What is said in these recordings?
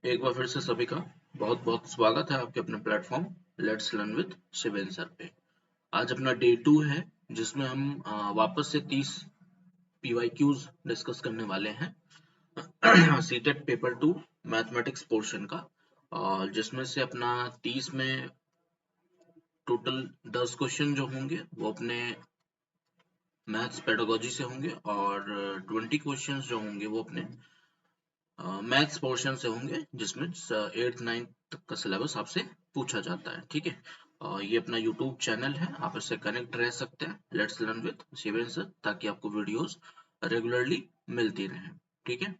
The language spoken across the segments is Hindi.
एक बार फिर से सभी का बहुत बहुत स्वागत है आपके अपने platform let's learn with Shiven sir पे। आज अपना डे 2 है जिसमें हम वापस से 30 PYQs डिस्कस करने वाले हैं सीटेट पेपर 2 मैथमेटिक्स पोर्शन का, और जिसमें से अपना 30 में टोटल 10 क्वेश्चन जो होंगे वो अपने मैथ्स पेडागोजी से होंगे और 20 क्वेश्चंस जो होंगे वो अपने मैथ्स पोर्शन से होंगे, जिसमें 8th 9th तक का सिलेबस आपसे पूछा जाता है। ठीक है, ये अपना यूट्यूब चैनल है, आप इससे कनेक्ट रह सकते हैं let's learn with Shiven sir, ताकि आपको वीडियोस रेगुलरली मिलती रहे। ठीक है,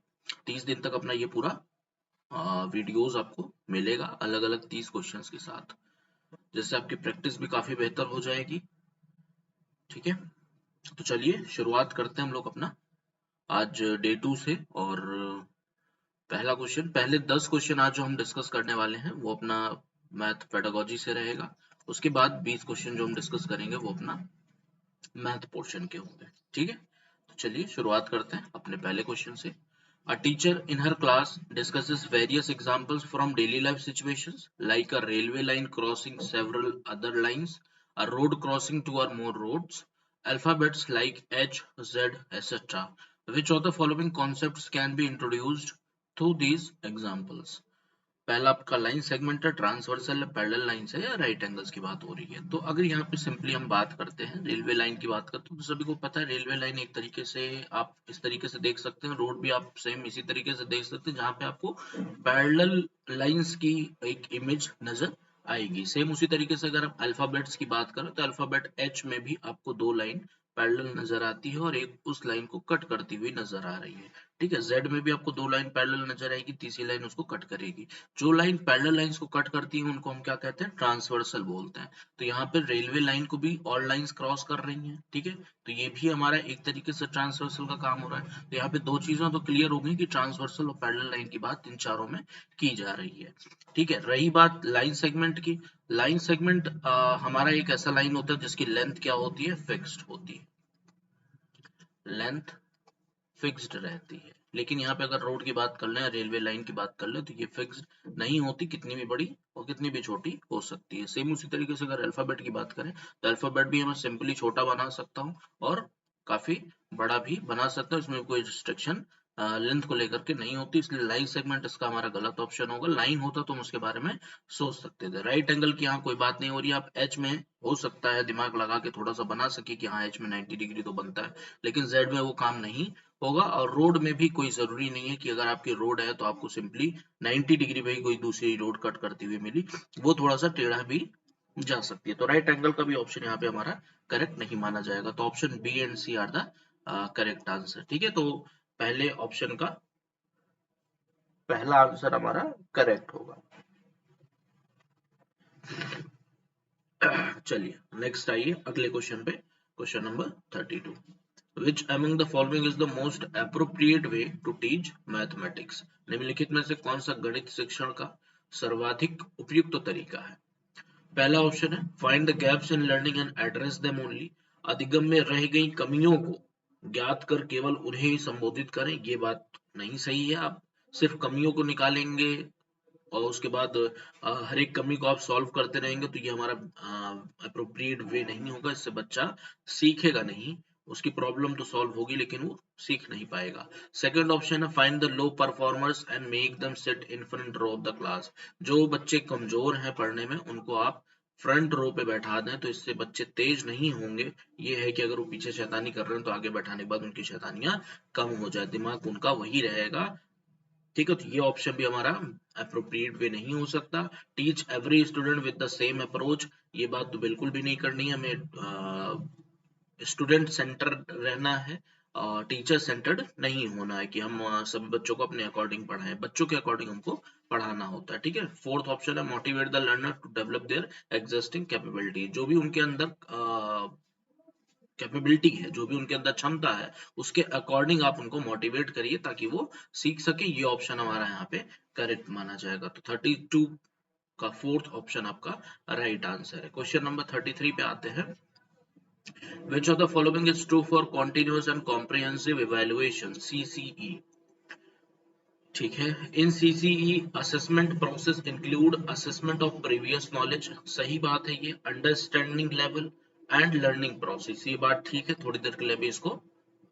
30 दिन तक अपना ये पूरा वीडियोस आपको मिलेगा अलग अलग 30 क्वेश्चंस के साथ, जिससे आपकी प्रैक्टिस भी काफी बेहतर हो जाएगी। ठीक है, तो चलिए शुरुआत करते हैं हम लोग अपना आज डे 2 से। और पहला क्वेश्चन, पहले 10 क्वेश्चन आज जो हम डिस्कस करने वाले हैं वो अपना मैथ पेडागोजी से रहेगा। उसके बाद 20 क्वेश्चन जो हम डिस्कस करेंगे वो अपना मैथ पोर्शन के होंगे। ठीक है, तो चलिए शुरुआत करते हैं अपने पहले क्वेश्चन से। A teacher in her class discusses various examples from daily life situations like a railway line crossing several other lines, a road crossing two or more roads, alphabets like H, Z, etc. Which of the following concepts can be introduced through these examples? पहला आपका लाइन सेगमेंट है, ट्रांसवर्सल है, पैरेलल लाइंस है या राइट एंगल्स की बात हो रही है। तो अगर यहाँ पे सिंपली हम बात करते हैं रेलवे लाइन की बात करते हैं, तो सभी को पता है रेलवे लाइन एक तरीके से आप इस तरीके से देख सकते हैं, रोड भी आप सेम इसी तरीके से देख सकते हैं, जहाँ पे आपको पैरेलल लाइंस की एक इमेज नजर आएगी। सेम उसी तरीके से अगर आप अल्फाबेट्स की बात करें तो अल्फाबेट एच में भी आपको दो लाइन पैरेलल नजर आती है और एक उस लाइन को कट करती हुई नजर आ रही है। ठीक है, जेड में भी आपको दो लाइन पैरेलल नजर आएगी, तीसरी लाइन उसको कट करेगी। जो लाइन पैरेलल लाइंस को कट करती है उनको हम क्या कहते हैं, ट्रांसवर्सल बोलते हैं। तो यहाँ पे रेलवे लाइन को भी और लाइंस क्रॉस कर रही हैं। ठीक है, तो ये भी हमारा एक तरीके से ट्रांसवर्सल का काम हो रहा है। तो यहाँ पे दो चीजें तो क्लियर हो गई कि ट्रांसवर्सल और पैरेलल लाइन की बात इन चारों में की जा रही है। ठीक है, रही बात लाइन सेगमेंट की। लाइन सेगमेंट हमारा एक ऐसा लाइन होता है जिसकी लेंथ क्या होती है, फिक्स्ड होती है, लेंथ फिक्स्ड रहती है। लेकिन यहाँ पे अगर रोड की बात कर लें, रेलवे लाइन की बात कर लें, तो ये फिक्स्ड नहीं होती, कितनी भी बड़ी और कितनी भी छोटी हो सकती है। सेम उसी तरीके से अगर अल्फाबेट की बात करें तो अल्फाबेट भी मैं सिंपली छोटा बना सकता हूँ और काफी बड़ा भी बना सकता हूँ, इसमें कोई रिस्ट्रिक्शन लेंथ को लेकर के नहीं होती। इसलिए लाइन सेगमेंट इसका हमारा गलत ऑप्शन होगा। लाइन होता तो हम उसके बारे में सोच सकते थे। राइट एंगल की यहाँ कोई बात नहीं हो रही है। आप एच में हो सकता है दिमाग लगा के थोड़ा सा बना सके कि हाँ एच में 90 डिग्री तो बनता है, लेकिन जेड में वो काम नहीं होगा। और रोड में भी कोई जरूरी नहीं है कि अगर आपकी रोड है तो आपको सिंपली 90 डिग्री पे ही कोई दूसरी रोड कट करती हुई मिली, वो थोड़ा सा टेढ़ा भी जा सकती है। तो राइट एंगल का भी ऑप्शन यहाँ पे हमारा करेक्ट नहीं माना जाएगा। तो option B and C are the correct answer. ठीक है, तो पहले ऑप्शन का पहला आंसर हमारा करेक्ट होगा। चलिए नेक्स्ट आइए अगले क्वेश्चन पे, question number 32। Which among the following is the most appropriate way to teach mathematics? निम्नलिखित में से कौन सा गणित शिक्षण का सर्वाधिक उपयुक्त तरीका है? पहला ऑप्शन है find the gaps in learning and address them only. अधिगम में रह गई कमियों को ज्ञात कर केवल उन्हें ही संबोधित करें। ये बात नहीं सही है। आप सिर्फ कमियों को निकालेंगे और उसके बाद हर एक कमी को आप सॉल्व करते रहेंगे तो ये हमारा अप्रोप्रिएट वे नहीं होगा। इससे बच्चा सीखेगा नहीं, उसकी प्रॉब्लम तो सॉल्व होगी लेकिन वो सीख नहीं पाएगा। सेकंड ऑप्शन है find the low performers and make them sit in front row of the class. जो बच्चे कमजोर हैं पढ़ने में उनको आप फ्रंट रो पे बैठा दें, तो इससे बच्चे तेज नहीं होंगे। ये है कि अगर वो पीछे शैतानी कर रहे हैं तो आगे बैठाने के बाद उनकी शैतानियां कम हो जाए, दिमाग उनका वही रहेगा। ठीक है, तो ये ऑप्शन भी हमारा अप्रोप्रिएट वे नहीं हो सकता। Teach every student with the same approach, ये बात तो बिल्कुल भी नहीं करनी है। हमें स्टूडेंट सेंटर रहना है, टीचर सेंटर्ड नहीं होना है कि हम सभी बच्चों को अपने अकॉर्डिंग पढ़ाएं। बच्चों के अकॉर्डिंग हमको पढ़ाना होता है। ठीक है, फोर्थ ऑप्शन है motivate the learner to develop their existing capability. जो भी उनके अंदर कैपेबिलिटी है, जो भी उनके अंदर क्षमता है, उसके अकॉर्डिंग आप उनको मोटिवेट करिए ताकि वो सीख सके। ये ऑप्शन हमारा यहाँ पे करेक्ट माना जाएगा। तो 32 का फोर्थ ऑप्शन आपका राइट आंसर है। क्वेश्चन नंबर 33 पे आते हैं। Which of the following is true for continuous and comprehensive evaluation CCE? ठीक है। In CCE assessment process include assessment of previous knowledge, सही बात है ये, understanding level and learning process, ये बात ठीक है। थोड़ी देर के लिए भी इसको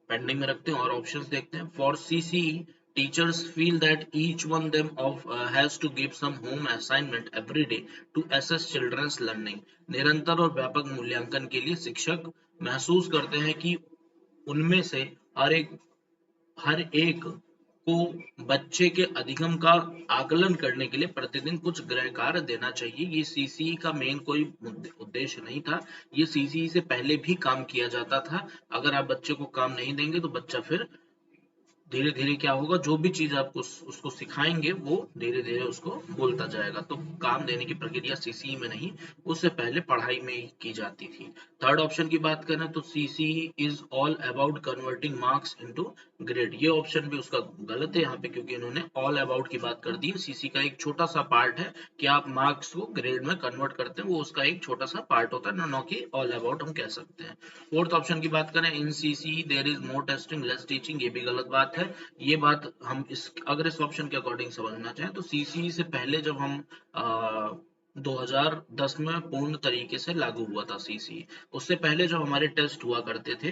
पेंडिंग में रखते हैं और ऑप्शंस देखते हैं। For CCE teachers feel that each one them of has to give some home assignment every day to assess children's learning, निरंतर और व्यापक मूल्यांकन के लिए शिक्षक महसूस करते हैं कि उनमें से हर एक को बच्चे के अधिगम का आकलन करने के लिए प्रतिदिन कुछ गृह कार्य देना चाहिए। ये सीसीई का मेन कोई उद्देश्य नहीं था, ये सीसीई से पहले भी काम किया जाता था। अगर आप बच्चे को काम नहीं देंगे तो बच्चा फिर धीरे धीरे क्या होगा, जो भी चीज आपको उसको सिखाएंगे वो धीरे धीरे उसको बोलता जाएगा। तो काम देने की प्रक्रिया सीसीई में नहीं, उससे पहले पढ़ाई में ही की जाती थी। थर्ड ऑप्शन की बात करें तो CCE is all about converting marks into grade, ये ऑप्शन भी उसका गलत है यहाँ पे, क्योंकि इन्होंने ऑल अबाउट की बात कर दी है। सीसी का एक छोटा सा पार्ट है कि आप मार्क्स को ग्रेड में कन्वर्ट करते हैं, वो उसका एक छोटा सा पार्ट होता है, ना कि ऑल अबाउट हम कह सकते हैं। फोर्थ ऑप्शन की बात करें, in CC there is more testing less teaching, ये भी गलत बात है। ये बात हम अगर इस ऑप्शन के अकॉर्डिंग समझना चाहें तो सीसी से पहले जब हम 2010 में पूर्ण तरीके से लागू हुआ था सीसी, उससे पहले जो हमारे टेस्ट हुआ करते थे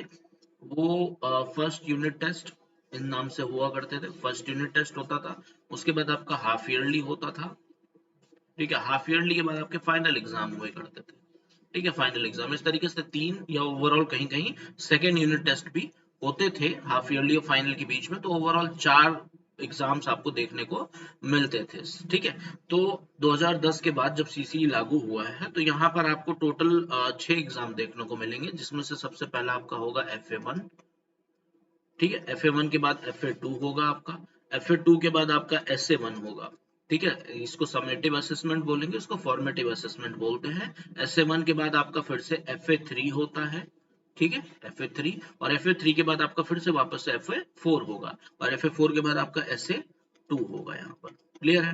वो फर्स्ट यूनिट टेस्ट इन नाम से हुआ करते थे। फर्स्ट यूनिट टेस्ट होता था, उसके बाद आपका हाफ ईयरली होता था, ठीक है। हाफ ईयरली के बाद आपके फाइनल एग्जाम हुए करते थे, ठीक है। फाइनल एग्जाम इस तरीके से तीन या ओवरऑल कहीं कहीं सेकेंड यूनिट टेस्ट भी होते थे हाफ ईयरली और फाइनल के बीच में, तो ओवरऑल 4 एग्जाम्स आपको देखने को मिलते थे, ठीक है। तो 2010 के बाद जब सीसी लागू हुआ है तो यहाँ पर आपको टोटल 6 एग्जाम देखने को मिलेंगे, जिसमें से सबसे पहला आपका होगा FA1, ठीक है। FA1 के बाद FA2 होगा आपका, FA2 के बाद आपका SA1 होगा, ठीक है। इसको समेटिव असेसमेंट बोलेंगे, इसको फॉर्मेटिव असेसमेंट बोलते हैं। SA1 के बाद आपका फिर से FA3 होता है, ठीक है, FA3, और FA3 के बाद आपका फिर से वापस से FA4 होगा, और FA4 के बाद आपका SA2 होगा। यहाँ पर क्लियर है।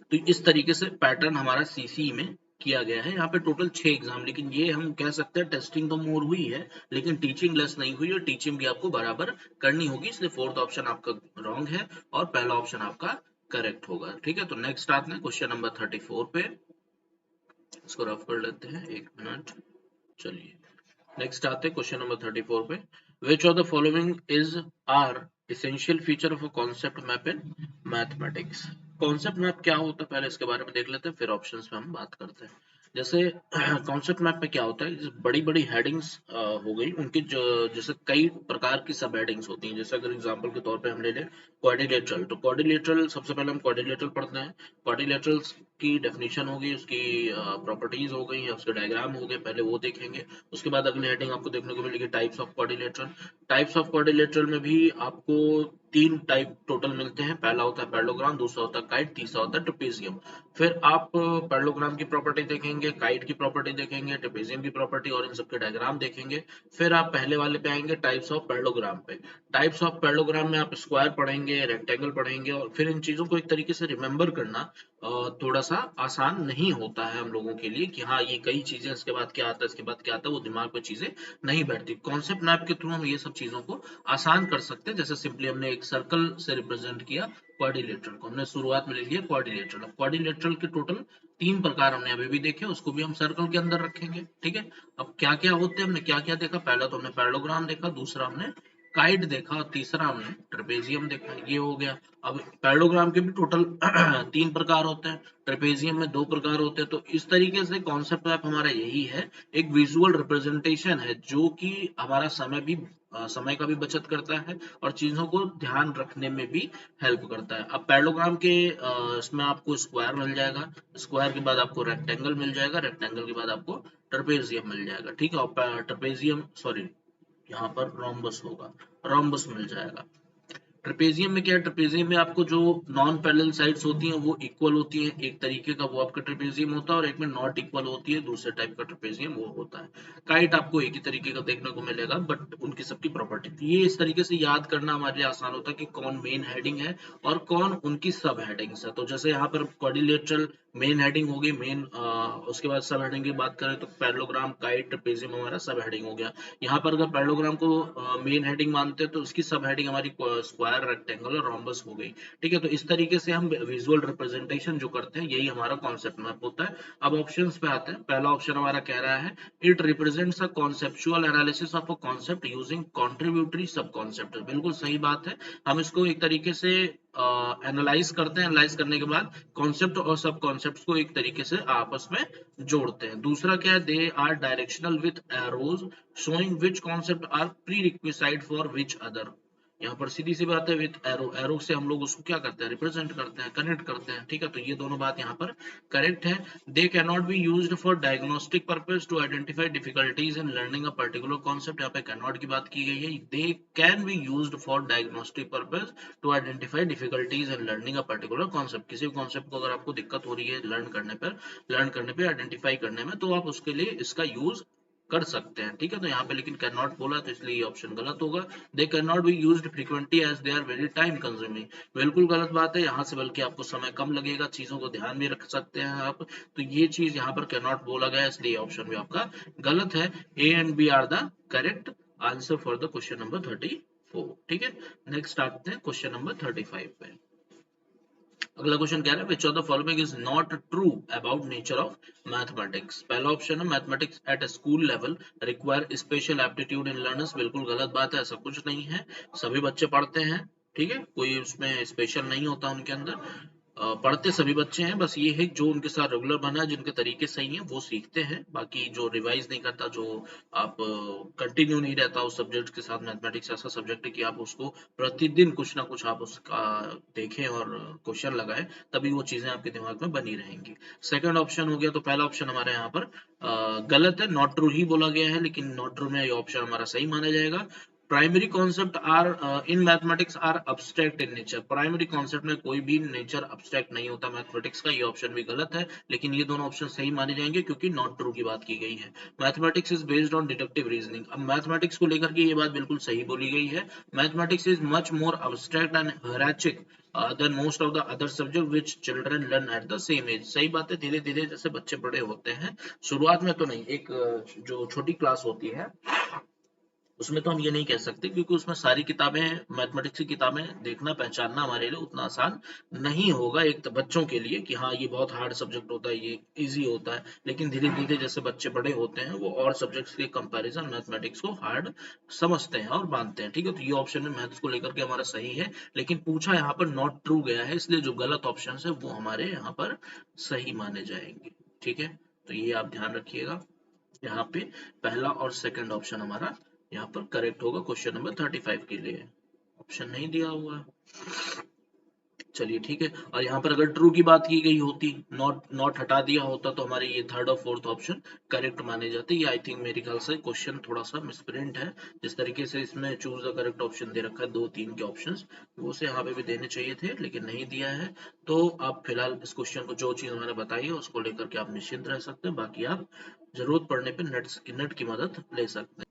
तो इस तरीके से पैटर्न हमारा सीसी में किया गया है। यहाँ पे टोटल 6 एग्जाम, लेकिन ये हम कह सकते हैं टेस्टिंग तो मोर हुई है लेकिन टीचिंग लेस नहीं हुई, और टीचिंग भी आपको बराबर करनी होगी, इसलिए फोर्थ ऑप्शन आपका रॉन्ग है और पहला ऑप्शन आपका करेक्ट होगा, ठीक है। तो नेक्स्ट आते हैं क्वेश्चन नंबर 34 पे, इसको रफ कर लेते हैं, एक मिनट। चलिए नेक्स्ट आते हैं क्वेश्चन नंबर 34 पे। Which of the following is are essential feature of a concept map in mathematics. Concept map क्या होता है पहले इसके बारे में देख लेते हैं, फिर ऑप्शंस पे हम बात करते हैं। जैसे कॉन्सेप्ट मैप में क्या होता है, बड़ी बड़ी हेडिंग्स हो गई उनकी, जैसे कई प्रकार की सब हेडिंग्स होती हैं। जैसे अगर एग्जांपल के तौर पे हम ले लें क्वाड्रिलेटरल, तो क्वाड्रिलेटरल सबसे पहले हम क्वाड्रिलेटरल पढ़ते हैं। क्वाड्रिलेटरल्स की डेफिनेशन होगी, उसकी प्रॉपर्टीज हो गई, उसके डायग्राम हो गए, पहले वो देखेंगे। उसके बाद अगली हेडिंग आपको देखने को मिलेगी types of quadrilateral. Types of quadrilateral में भी आपको 3 टाइप टोटल मिलते हैं, पहला होता है पैरेललोग्राम, दूसरा होता है काइट, तीसरा होता है ट्रेपेजियम। फिर आप पैरेललोग्राम की प्रॉपर्टी देखेंगे, काइट की प्रॉपर्टी देखेंगे, ट्रेपेजियम की प्रॉपर्टी, और इन सबके डायग्राम देखेंगे। फिर आप पहले वाले पे आएंगे टाइप्स ऑफ पैरेललोग्राम पे। टाइप्स ऑफ पैरेललोग्राम में आप स्क्वायर पढ़ेंगे, रेक्टेंगल पढ़ेंगे, और फिर इन चीजों को एक तरीके से रिमेम्बर करना थोड़ा सा आसान नहीं होता है हम लोगों के लिए, कि हाँ ये कई चीजें, इसके बाद क्या आता है, इसके बाद क्या आता है, वो दिमाग में चीजें नहीं बैठती। कॉन्सेप्ट मैप के थ्रू हम ये सब चीजों को आसान कर सकते हैं। जैसे सिंपली हमने एक सर्कल से रिप्रेजेंट किया क्वाड्रिलेटरल को, हमने शुरुआत में ले लिया क्वाड्रिलेटरल। अब क्वाड्रिलेटरल के टोटल 3 प्रकार हमने अभी भी देखे, उसको भी हम सर्कल के अंदर रखेंगे, ठीक है। अब क्या क्या होते हैं, हमने क्या क्या देखा, पहला तो हमने पैरेललोग्राम देखा, दूसरा हमने काइट देखा, और तीसरा हमने ट्रेपेजियम देखा, ये हो गया। अब पैरेललोग्राम के भी टोटल 3 प्रकार होते हैं, ट्रेपेजियम में 2 प्रकार होते हैं। तो इस तरीके से कॉन्सेप्ट मैप हमारा यही है, एक विजुअल रिप्रेजेंटेशन है जो कि हमारा समय का भी बचत करता है और चीजों को ध्यान रखने में भी हेल्प करता है। अब पैरेललोग्राम के इसमें आपको स्क्वायर मिल जाएगा, स्क्वायर के बाद आपको रेक्टेंगल मिल जाएगा, रेक्टेंगल के बाद आपको ट्रेपेजियम मिल जाएगा, ठीक है। और ट्रेपेजियम सॉरी यहाँ पर रोम्बस होगा, रोम्बस मिल जाएगा। ट्रेपेजियम में क्या है, ट्रेपेजियम में आपको जो नॉन पैरेलल साइड्स होती हैं वो इक्वल होती हैं, एक तरीके का वो आपका ट्रेपेजियम होता है, और एक में नॉट इक्वल होती है, दूसरे टाइप का ट्रेपेजियम वो होता है। काइट आपको एक ही तरीके का देखने को मिलेगा, बट उनकी सबकी प्रॉपर्टी, ये इस तरीके से याद करना हमारे लिए आसान होता है कि कौन मेन हेडिंग है और कौन उनकी सब हेडिंग्स है। तो जैसे यहाँ पर क्वाड्रिलेटरल मेन हेडिंग होगी, मेन उसके बाद सब हेडिंग की बात करें तो पैरेललोग्राम, काइट, ट्रेपेजियम हमारा सब हेडिंग हो गया। यहाँ पर अगर पैरेललोग्राम को मेन हेडिंग मानते हैं तो उसकी सब हेडिंग हमारी स्क्वायर, रेक्टेंगल और रोम्बस हो गई। ठीक है, तो इस तरीके से हम विजुअल रिप्रेजेंटेशन जो करते हैं यही हमारा कॉन्सेप्ट मैप होता है। अब ऑप्शंस पे आते हैं। पहला ऑप्शन हमारा कह रहा है it represents a conceptual analysis of a concept using contributory सब कॉन्सेप्ट। बिल्कुल सही बात है, हम इसको एक तरीके से एनालाइज करते हैं, एनालाइज करने के बाद कॉन्सेप्ट और सब कॉन्सेप्ट्स को एक तरीके से आपस में जोड़ते हैं। दूसरा क्या है, they are directional with arrows showing which concept are prerequisite for which other. यहाँ पर सीधी सी बात है, विथ एरो, एरो से हम लोग उसको क्या करते हैं, रिप्रेजेंट करते हैं, कनेक्ट करते हैं। ठीक है, तो ये दोनों बात यहाँ पर करेक्ट है। They can not be used for diagnostic purpose to identify difficulties in learning a particular concept. यहाँ पे कैन नॉट की बात की गई है। They can be used for diagnostic purpose to identify difficulties in learning a particular concept. किसी कॉन्सेप्ट को अगर आपको दिक्कत हो रही है लर्न करने पे, आइडेंटिफाई करने में, तो आप उसके लिए इसका यूज कर सकते हैं। ठीक है, तो यहाँ पे लेकिन कैन नॉट बोला तो इसलिए ये ऑप्शन गलत होगा। They can not be used frequently as they are very time consuming. बिल्कुल गलत बात है, यहाँ से बल्कि आपको समय कम लगेगा, चीजों को ध्यान में रख सकते हैं आप। तो ये चीज यहाँ पर कैन नॉट बोला गया है, इसलिए ऑप्शन भी आपका गलत है। A and B are the correct answer for the question number 34। ठीक है, नेक्स्ट आते हैं क्वेश्चन नंबर 35 पे। अगला क्वेश्चन कह रहा है which of the following is not true about nature of mathematics। पहला ऑप्शन है mathematics at school level require special aptitude in learners. बिल्कुल गलत बात है, ऐसा कुछ नहीं है, सभी बच्चे पढ़ते हैं। ठीक है, कोई उसमें स्पेशल नहीं होता उनके अंदर, पढ़ते सभी बच्चे हैं। बस ये है जो उनके साथ रेगुलर बना है, जिनके तरीके सही हैं वो सीखते हैं। बाकी जो रिवाइज नहीं करता, जो आप कंटिन्यू नहीं रहता उस सब्जेक्ट के साथ, मैथमेटिक्स ऐसा सब्जेक्ट है कि आप उसको प्रतिदिन कुछ ना कुछ आप उसका देखें और क्वेश्चन लगाएं, तभी वो चीजें आपके दिमाग में बनी रहेंगी। सेकंड ऑप्शन हो गया, तो पहला ऑप्शन हमारे यहाँ पर गलत है, नॉट ट्रू ही बोला गया है, लेकिन नॉट ट्रू में ये ऑप्शन हमारा सही माना जाएगा। Primary concept are in mathematics are abstract in nature. Primary concept में कोई भी नेचर अब्स्ट्रैक्ट नहीं होता मैथमेटिक्स का, ये ऑप्शन भी गलत है, लेकिन ये दोनों ऑप्शन सही माने जाएंगे क्योंकि नॉट ट्रू की बात की गई है। Mathematics is based on deductive reasoning. अब मैथमेटिक्स को लेकर के ये बात बिल्कुल सही बोली गई है। Mathematics is much more abstract and hierarchic than most of the other subject which children learn at the same age. सही बात है, धीरे धीरे जैसे बच्चे बड़े होते हैं, शुरुआत में तो नहीं, एक जो छोटी क्लास होती है उसमें तो हम ये नहीं कह सकते, क्योंकि उसमें सारी किताबें, मैथमेटिक्स की किताबें देखना पहचानना हमारे लिए उतना आसान नहीं होगा एक तो बच्चों के लिए, कि हाँ ये बहुत हार्ड सब्जेक्ट होता है, ये इजी होता है। लेकिन धीरे धीरे जैसे बच्चे बड़े होते हैं वो और सब्जेक्ट्स के कंपैरिजन मैथमेटिक्स को हार्ड समझते हैं और मानते हैं। ठीक है, तो ये ऑप्शन में मैथ्स को लेकर के हमारा सही है, लेकिन पूछा यहाँ पर नॉट ट्रू गया है, इसलिए जो गलत ऑप्शन है वो हमारे यहाँ पर सही माने जाएंगे। ठीक है, तो ये आप ध्यान रखिएगा, यहाँ पे पहला और सेकंड ऑप्शन हमारा यहाँ पर करेक्ट होगा क्वेश्चन नंबर 35 के लिए। ऑप्शन नहीं दिया हुआ है, चलिए ठीक है। और यहाँ पर अगर ट्रू की बात की गई होती, नॉट नॉट हटा दिया होता, तो हमारे ये थर्ड और फोर्थ ऑप्शन करेक्ट माने जाते। ये आई थिंक मेरे ख्याल से क्वेश्चन थोड़ा सा मिसप्रिंट है, जिस तरीके से इसमें चूज द करेक्ट ऑप्शन दे रखा है 2-3 के ऑप्शंस, वो से यहाँ पे भी देने चाहिए थे लेकिन नहीं दिया है। तो आप फिलहाल इस क्वेश्चन को, जो चीज मैंने बताई है उसको लेकर के आप निश्चिंत रह सकते हैं, बाकी आप जरूरत पड़ने पर नेट की मदद ले सकते हैं।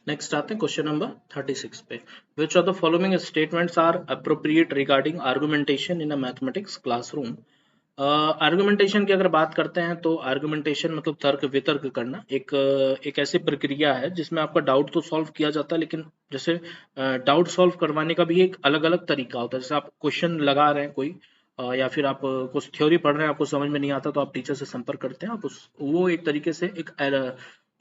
नेक्स्ट आते हैं क्वेश्चन नंबर 36 पे। Which of the following statements are appropriate regarding argumentation in a mathematics classroom. Argumentation की अगर बात करते हैं तो आर्गुमेंटेशन मतलब तर्क वितर्क करना, एक ऐसी प्रक्रिया है जिसमें आपका डाउट तो सॉल्व किया जाता है, लेकिन जैसे डाउट सॉल्व करवाने का भी एक अलग अलग तरीका होता है। जैसे आप क्वेश्चन लगा रहे हैं कोई, या फिर आप कुछ थ्योरी पढ़ रहे हैं, आपको समझ में नहीं आता तो आप टीचर से संपर्क करते हैं, आप उस वो एक तरीके से एक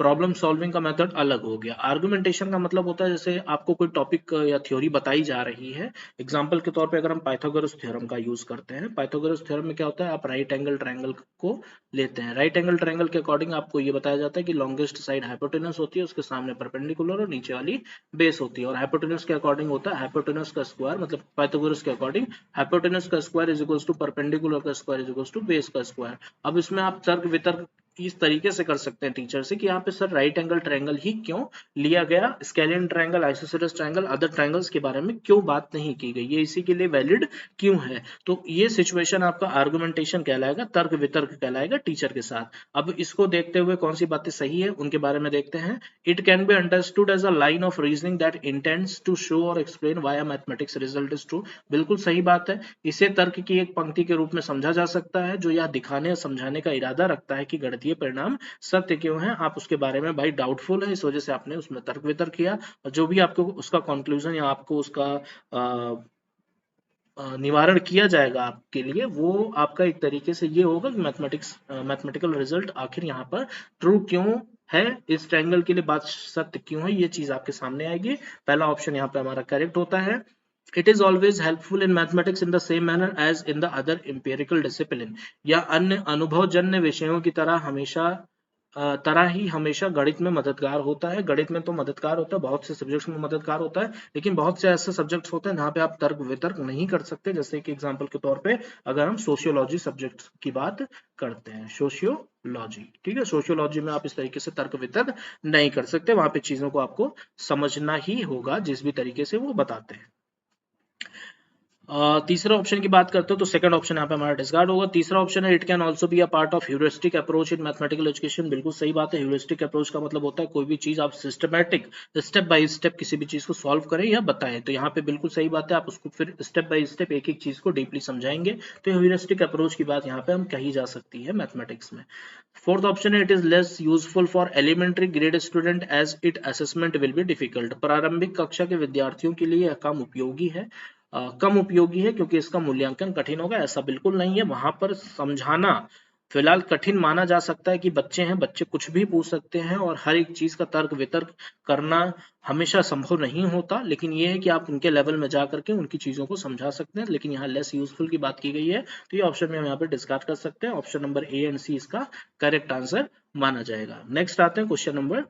प्रॉब्लम सॉल्विंग का मेथड अलग हो गया। आर्गुमेंटेशन का मतलब होता है जैसे आपको कोई टॉपिक या थ्योरी बताई जा रही है, एग्जांपल के तौर पे अगर हम पाइथागोरस थ्योरम का यूज करते हैं, पाइथागोरस थ्योरम में क्या होता है, आप राइट एंगल ट्रायंगल को लेते हैं, राइट एंगल ट्रायंगल के अकॉर्डिंग आपको ये बताया जाता है कि लॉन्गेस्ट साइड हाइपोटेनस होती है, उसके सामने परपेंडिकुलर और नीचे वाली बेस होती है, और हाइपोटेनस के अकॉर्डिंग होता है हाइपोटेनस का स्क्वायर, मतलब पाइथागोरस के अकॉर्डिंग हाइपोटेनस का square is equals to perpendicular का square is equals to base का स्क्वायर। अब इसमें आप तर्क वितर्क इस तरीके से कर सकते हैं टीचर से कि यहाँ पे सर राइट एंगल ट्रायंगल ही क्यों लिया गया, scalene triangle, isosceles triangle, other triangles के बारे में क्यों बात नहीं की गई, ये इसी के लिए वैलिड क्यों है। तो ये सिचुएशन आपका आर्गुमेंटेशन कहलाएगा, तर्क वितर्क कहलाएगा टीचर के साथ। अब इसको देखते हुए कौन सी बातें सही है उनके बारे में देखते हैं। It can be understood as a line of reasoning that intends to show और explain why mathematics result is true. बिल्कुल सही बात है, इसे तर्क की एक पंक्ति के रूप में समझा जा सकता है जो यह दिखाने और समझाने का इरादा रखता है कि गणितीय परिणाम सत्य क्यों है। आप उसके बारे में भाई डाउटफुल है, इस वजह से आपने उसमें तर्क वितर्क किया, और जो भी आपको उसका कंक्लूजन या आपको उसका निवारण किया जाएगा आपके लिए, वो आपका एक तरीके से ये होगा कि मैथमेटिकल रिजल्ट आखिर यहाँ पर ट्रू क्यों है, इस ट्रायंगल के लिए बात सत्य क्यों है, ये चीज आपके सामने आएगी। पहला ऑप्शन यहाँ पे हमारा करेक्ट होता है। It is always helpful in mathematics in the same manner as in the other empirical discipline. या अन्य अनुभवजन्य विषयों की तरह ही हमेशा गणित में मददगार होता है। गणित में तो मददगार होता है, बहुत से सब्जेक्ट्स में मददगार होता है, लेकिन बहुत से ऐसे सब्जेक्ट्स होते हैं जहाँ पे आप तर्क वितर्क नहीं कर सकते। जैसे कि एग्जांपल के तौर पे अगर हम सोशियोलॉजी सब्जेक्ट की बात करते हैं, सोशियोलॉजी, ठीक है, सोशियोलॉजी में आप इस तरीके से तर्क वितर्क नहीं कर सकते, वहां पे चीजों को आपको समझना ही होगा जिस भी तरीके से वो बताते हैं। तीसरा ऑप्शन की बात करते हो तो सेकंड ऑप्शन यहाँ पे हमारा डिस्कार्ड होगा। तीसरा option is it can also be a part of heuristic approach in mathematical education. बिल्कुल सही बात है, ह्यूरिस्टिक अप्रोच का मतलब होता है कोई भी चीज आप सिस्टमैटिक स्टेप बाय स्टेप किसी भी चीज को सॉल्व करें या बताएं। तो यहाँ पे बिल्कुल सही बात है, आप उसको फिर स्टेप बाय स्टेप एक एक चीज को डीपली समझाएंगे, तो ह्यूरिस्टिक अप्रोच की बात यहाँ पे हम कही जा सकती है मैथमेटिक्स में। Fourth option is it is less useful for elementary grade student as it assessment will be difficult. प्रारंभिक कक्षा के विद्यार्थियों के लिए यह कम उपयोगी है, कम उपयोगी है क्योंकि इसका मूल्यांकन कठिन होगा। ऐसा बिल्कुल नहीं है, वहां पर समझाना फिलहाल कठिन माना जा सकता है कि बच्चे हैं, बच्चे कुछ भी पूछ सकते हैं और हर एक चीज का तर्क वितर्क करना हमेशा संभव नहीं होता, लेकिन ये है कि आप उनके लेवल में जा करके उनकी चीजों को समझा सकते हैं। लेकिन यहाँ लेस यूजफुल की बात की गई है, तो ये ऑप्शन में हम यहाँ पे डिस्कार्ड कर सकते हैं। ऑप्शन नंबर ए एंड सी इसका करेक्ट आंसर माना जाएगा। नेक्स्ट आते हैं क्वेश्चन नंबर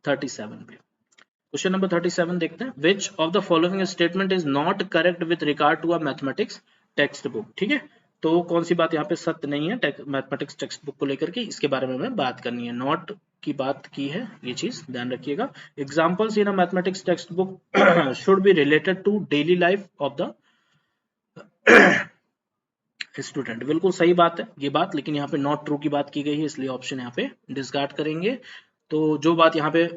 37 पे। क्वेश्चन नंबर 37 देखते हैं, which of the following statement is not correct with regard to a mathematics text book. ठीक है, तो कौन सी बात यहाँ पे सत्य नहीं है मैथमेटिक्स टेक्स्ट बुक को लेकर के, इसके बारे में हमें बात करनी है। नॉट की बात की है, ये चीज ध्यान रखिएगा। Examples in a mathematics text book should be related to daily life of the student. बिल्कुल सही बात है ये बात, लेकिन यहाँ पे नॉट ट्रू की बात की गई है, इसलिए ऑप्शन यहाँ पे डिस्कार्ड करेंगे। तो जो बात यहाँ पे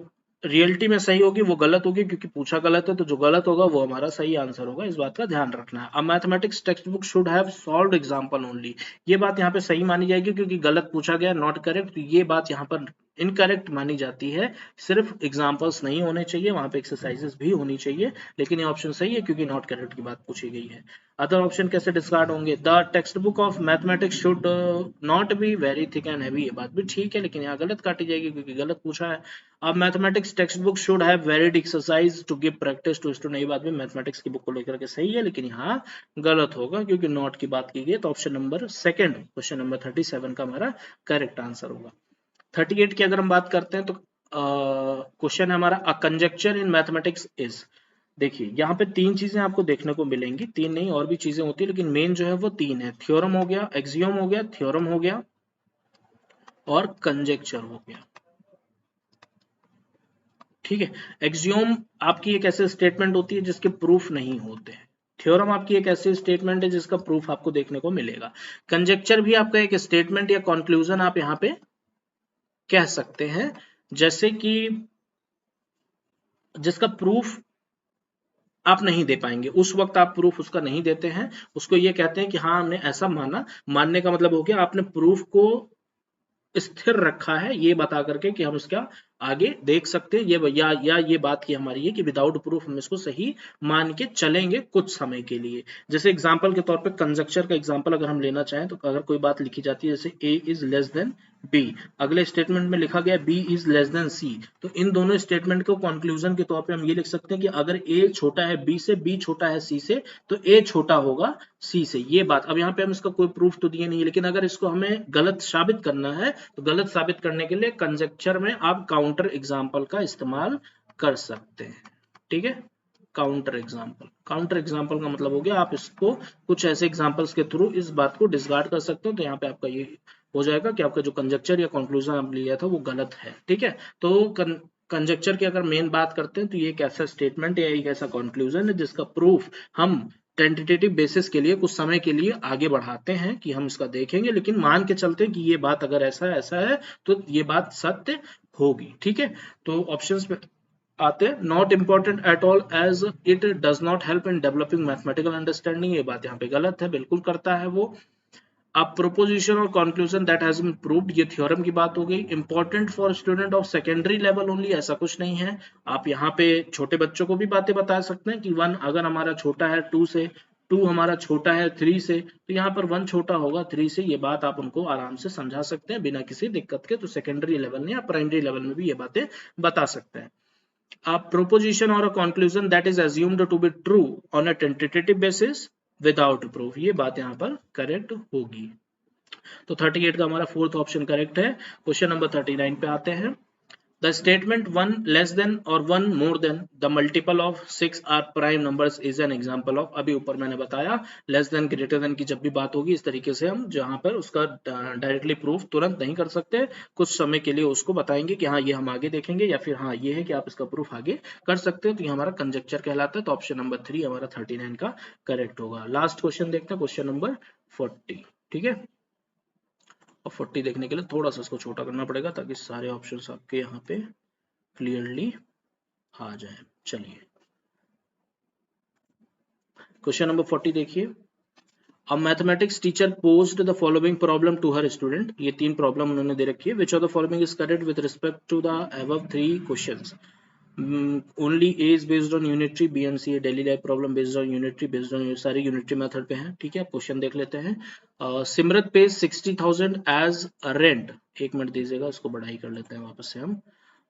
रियलिटी में सही होगी वो गलत होगी, क्योंकि पूछा गलत है, तो जो गलत होगा वो हमारा सही आंसर होगा, इस बात का ध्यान रखना है। अब mathematics text book should have solved example only, ये बात यहाँ पे सही मानी जाएगी क्योंकि गलत पूछा गया, नॉट करेक्ट, तो ये बात यहाँ पर इनकरेक्ट मानी जाती है। सिर्फ एग्जांपल्स नहीं होने चाहिए, वहां पे एक्सरसाइजेस भी होनी चाहिए, लेकिन ये ऑप्शन सही है क्योंकि नॉट करेक्ट की बात पूछी गई है। अदर ऑप्शन कैसे डिस्कार्ड होंगे, the text book of mathematics should not be very thick and heavy, ये बात भी ठीक है, लेकिन यहाँ गलत काटी जाएगी क्योंकि गलत पूछा है। अब mathematics text book should have varied exercise to give practice to student, ये बात भी मैथमेटिक्स की बुक को लेकर के सही है, लेकिन यहाँ गलत होगा क्योंकि नॉट की बात की गई। तो option number second, question number 37 का हमारा करेक्ट आंसर होगा। 38 की अगर हम बात करते हैं तो क्वेश्चन है हमारा, अ कंजक्चर इन मैथमेटिक्स इज। देखिए यहाँ पे तीन चीजें आपको देखने को मिलेंगी, तीन नहीं और भी चीजें होती है, लेकिन मेन जो है वो तीन है। थ्योरम हो गया, एक्सियोम हो गया, थ्योरम हो गया और कंजेक्चर हो गया। ठीक है, एक्सियोम आपकी एक ऐसी स्टेटमेंट होती है जिसके प्रूफ नहीं होते हैं। थ्योरम आपकी एक ऐसी स्टेटमेंट है जिसका प्रूफ आपको देखने को मिलेगा। कंजेक्चर भी आपका एक स्टेटमेंट या कंक्लूजन आप यहाँ पे कह सकते हैं, जैसे कि जिसका प्रूफ आप नहीं दे पाएंगे, उस वक्त आप प्रूफ उसका नहीं देते हैं, उसको ये कहते हैं कि हाँ हमने ऐसा माना। मानने का मतलब हो गया आपने प्रूफ को स्थिर रखा है, ये बता करके कि हम इसका आगे देख सकते हैं, ये या ये बात की हमारी है कि विदाउट प्रूफ हम इसको सही मान के चलेंगे कुछ समय के लिए। जैसे एग्जांपल के तौर पे कंजक्चर का एग्जांपल अगर हम लेना चाहें, तो अगर कोई बात लिखी जाती है जैसे a is less than b, अगले स्टेटमेंट में लिखा गया b is less than c, तो इन दोनों स्टेटमेंट को कंक्लूजन के तौर पे हम ये लिख सकते हैं कि अगर a छोटा है b से, b छोटा है c से, तो a छोटा होगा c से। ये बात, अब यहाँ पे हम इसका कोई प्रूफ तो दिए नहीं, लेकिन अगर इसको हमें गलत साबित करना है तो गलत साबित करने के लिए कंजक्चर में आप काउंटर एग्जाम्पल का इस्तेमाल कर सकते हैं। ठीक है, काउंटर एग्जाम्पल, काउंटर एग्जाम्पल का मतलब हो गया आप इसको कुछ ऐसे एग्जाम्पल्स के थ्रू इस बात को डिस्कार्ड कर सकते हो। तो यहाँ पे आपका ये हो जाएगा कि आपका जो कंजक्चर या कंक्लूजन आप लिया था वो गलत है। ठीक है, तो कंजक्चर की अगर मेन बात करते हैं तो ये एक ऐसा स्टेटमेंट या एक ऐसा कंक्लूजन है जिसका प्रूफ हम टेंटेटिव बेसिस के लिए कुछ समय के लिए आगे बढ़ाते हैं कि हम इसका देखेंगे, लेकिन मान के चलते कि ये बात अगर ऐसा है तो ये बात सत्य होगी। ठीक है, तो ऑप्शंस पे आते हैं। Not important at all as it does not help in developing mathematical understanding, ये बात यहाँ पे गलत है, बिल्कुल करता है वो। अब प्रोपोजिशन और conclusion that has been proved, ये थ्योरम की बात हो गई। Important for student of secondary level only, ऐसा कुछ नहीं है। आप यहाँ पे छोटे बच्चों को भी बातें बता सकते हैं कि 1 अगर हमारा छोटा है 2 से, 2 हमारा छोटा है 3 से, तो यहाँ पर 1 छोटा होगा 3 से, ये बात आप उनको आराम से समझा सकते हैं बिना किसी दिक्कत के। तो सेकेंडरी लेवल में या प्राइमरी लेवल में भी ये बातें बता सकते हैं। A proposition or a conclusion that is assumed to be true on a tentative basis without proof, ये बात यहाँ पर करेक्ट होगी। तो 38 का हमारा फोर्थ ऑप्शन करेक्ट है। क्वेश्चन नंबर 39 पे आते हैं। The statement 1 less than or 1 more than the multiple of 6 are prime numbers is an example of, अभी ऊपर मैंने बताया less than greater than की जब भी बात होगी इस तरीके से हम जहां पर उसका डायरेक्टली प्रूफ तुरंत नहीं कर सकते, कुछ समय के लिए उसको बताएंगे कि हाँ ये हम आगे देखेंगे, या फिर हाँ ये है कि आप इसका प्रूफ आगे कर सकते हो, तो ये हमारा कंजक्चर कहलाता है। तो ऑप्शन नंबर 3 हमारा 39 का करेक्ट होगा। लास्ट क्वेश्चन देखते हैं, क्वेश्चन नंबर 40। ठीक है, और 40 देखने के लिए थोड़ा सा इसको छोटा करना पड़ेगा ताकि सारे ऑप्शंस आपके यहाँ पे क्लियरली आ जाए। चलिए क्वेश्चन नंबर 40 देखिए। A mathematics teacher posed the following problem to her student, ये 3 प्रॉब्लम उन्होंने दे रखी है। Which of the following is correct with respect to the above 3 questions? Only A is based on unitary, B and C daily life problem based on unitary, based on सारी unitary method पे हैं। ठीक है, क्वेश्चन देख लेते हैं। सिमरत pays 60,000 as rent, एक मिनट दीजिएगा, इसको बढ़ाई कर लेते हैं वापस से हम।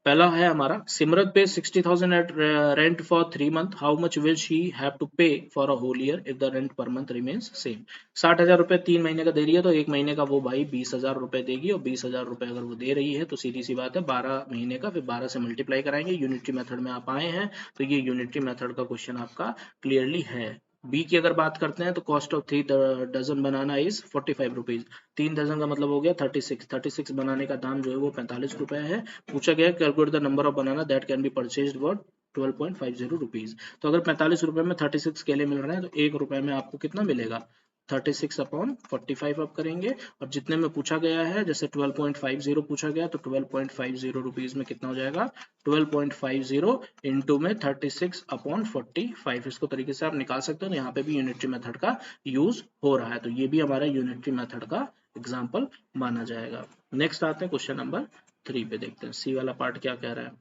पहला है हमारा, Simrat pay 60,000 at rent for 3 month, how much will she have to pay for a whole year if the rent per month remains same. 60,000 रुपए 3 महीने का दे रही है, तो एक महीने का वो भाई 20,000 रुपए देगी, और 20,000 रुपए अगर वो दे रही है तो सीधी सी बात है 12 महीने का, फिर 12 से मल्टीप्लाई कराएंगे। यूनिटरी मेथड में आप आए हैं तो ये यूनिटरी मेथड का क्वेश्चन आपका क्लियरली है। बी की अगर बात करते हैं तो cost of 3 dozen banana is 45 rupees, 3 dozen का मतलब हो गया 36 बनाने का दाम जो है वो 45 रुपए है। पूछा गया calculate the number of banana that can be purchased for 12.50 rupees. तो अगर 45 रुपए में 36 केले मिल रहे हैं तो 1 रुपए में आपको कितना मिलेगा, 36 अपॉन 45 आप करेंगे, और जितने में पूछा गया है जैसे 12.50 पूछा गया तो 12.50 रुपीज में कितना हो जाएगा, 12.50 इंटू में 36 अपॉन 45, इसको तरीके से आप निकाल सकते हो। तो यहाँ पे भी यूनिटरी मेथड का यूज हो रहा है, तो ये भी हमारा यूनिटरी मेथड का एग्जाम्पल माना जाएगा। नेक्स्ट आते हैं क्वेश्चन नंबर 3 पे, देखते हैं सी वाला पार्ट क्या कह रहा है।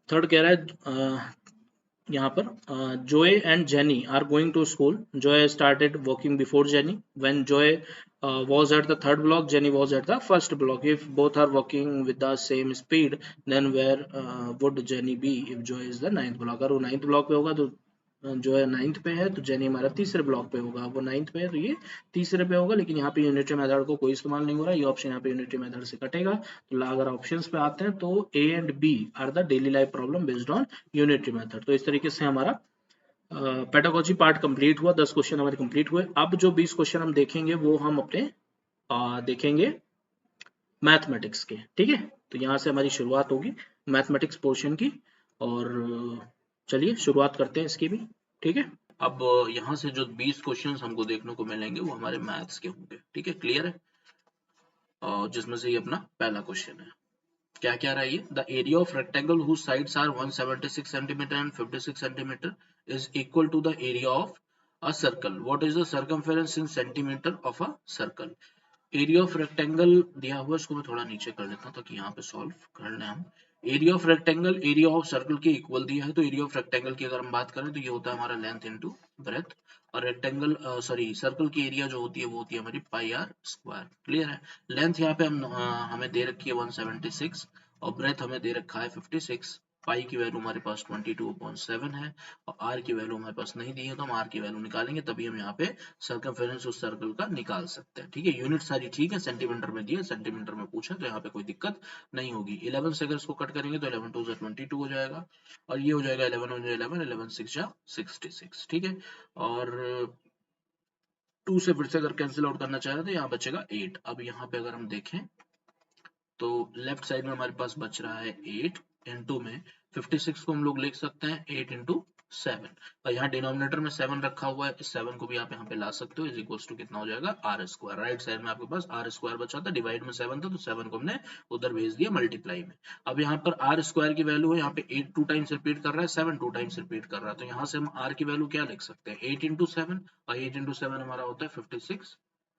थर्ड कह रहा है यहाँ पर Joey and Jenny are going to school, Joey started walking before Jenny, when Joey was at the third block, Jenny was at the first block. If both are walking with the same speed, then where would Jenny be if Joy is the ninth block? अगर वो 9th block पे होगा तो जो है 9th पे है, तो जेनी हमारा तीसरे ब्लॉक पे होगा। वो 9th पे है तो ये तीसरे पे होगा, लेकिन यहाँ पे यूनिटरी मेथड को कोई इस्तेमाल नहीं हो रहा, ये ऑप्शन यहाँ पे यूनिटरी मेथड से कटेगा। तो अगर ऑप्शंस पे आते हैं तो A and B are the daily life problem based on unitary method. तो इस तरीके से हमारा पेडागोजी पार्ट कंप्लीट हुआ, 10 क्वेश्चन हमारे कंप्लीट हुए। अब जो 20 क्वेश्चन हम देखेंगे वो हम अपने देखेंगे मैथमेटिक्स के। ठीक है, तो यहाँ से हमारी शुरुआत होगी मैथमेटिक्स पोर्शन की, और चलिए शुरुआत करते हैं इसकी भी। ठीक है, अब यहाँ से जो 20 क्वेश्चंस हमको देखने को मिलेंगे वो हमारे मैथ्स के होंगे। ठीक है, क्लियर है। जिसमें से ये अपना पहला क्वेश्चन है, क्या क्या रहा है ये, the area of rectangle whose sides are 176 centimetre and 56 centimetre is equal to the area of a circle, what is the circumference in centimetre of a circle. Area of rectangle दिया हुआ, इसको मैं थोड़ा नीचे कर लेता हूँ ताकि यहाँ पे सॉल्व कर लें हम। Area of rectangle area of circle के इक्वल दिया है, तो एरिया ऑफ रेक्टेंगल की अगर हम बात करें तो ये होता है हमारा लेंथ इनटू ब्रेथ, और रेक्टेंगल सॉरी सर्कल की एरिया जो होती है वो होती है हमारी पाई आर स्क्वायर। क्लियर है। लेंथ यहाँ पे हम हमें दे रखी है 176 और ब्रेथ हमें दे रखा है 56। पाई की वैल्यू हमारे पास 22/7 है और आर की वैल्यू हमारे पास नहीं दी है, तो हम आर की वैल्यू निकालेंगे तभी हम यहाँ पे सर्कमफेरेंस उस सर्कल का निकाल सकते हैं। ठीक है, यूनिट सारी ठीक है, सेंटीमीटर में दिया, सेंटीमीटर में पूछा तो यहाँ पे कोई दिक्कत नहीं होगी। 11 से अगर इसको कट करेंगे तो 11 2 22 हो जाएगा, और ये हो जाएगा 11 11 11 6 66। ठीक है, और 2 से फिर से अगर कैंसिल आउट करना चाहे तो यहाँ बचेगा 8। अब यहाँ पे अगर हम देखें तो लेफ्ट साइड में हमारे पास बच रहा है 8 इंटू में 56 को हम लोग लिख सकते हैं 8 इंटू 7 और यहाँ डिनोमिनेटर में 7 रखा हुआ है, इस 7 को भी आप यहाँ पे ला सकते हो, इज इक्वल्स टू कितना हो जाएगा आर स्क्वायर। राइट साइड में आपके पास आर स्क्वायर बचा था, डिवाइड में 7 था तो 7 को हमने उधर भेज दिया मल्टीप्लाई में। अब यहाँ पर आर स्क्वायर की वैल्यू है, यहाँ पे 8 2 टाइम्स रिपीट कर रहा है, 7 2 टाइम्स रिपीट कर रहा है, तो यहाँ से हम आर की वैल्यू क्या लिख सकते हैं 8 इंटू 7 और 8 इंटू 7 हमारा होता है 56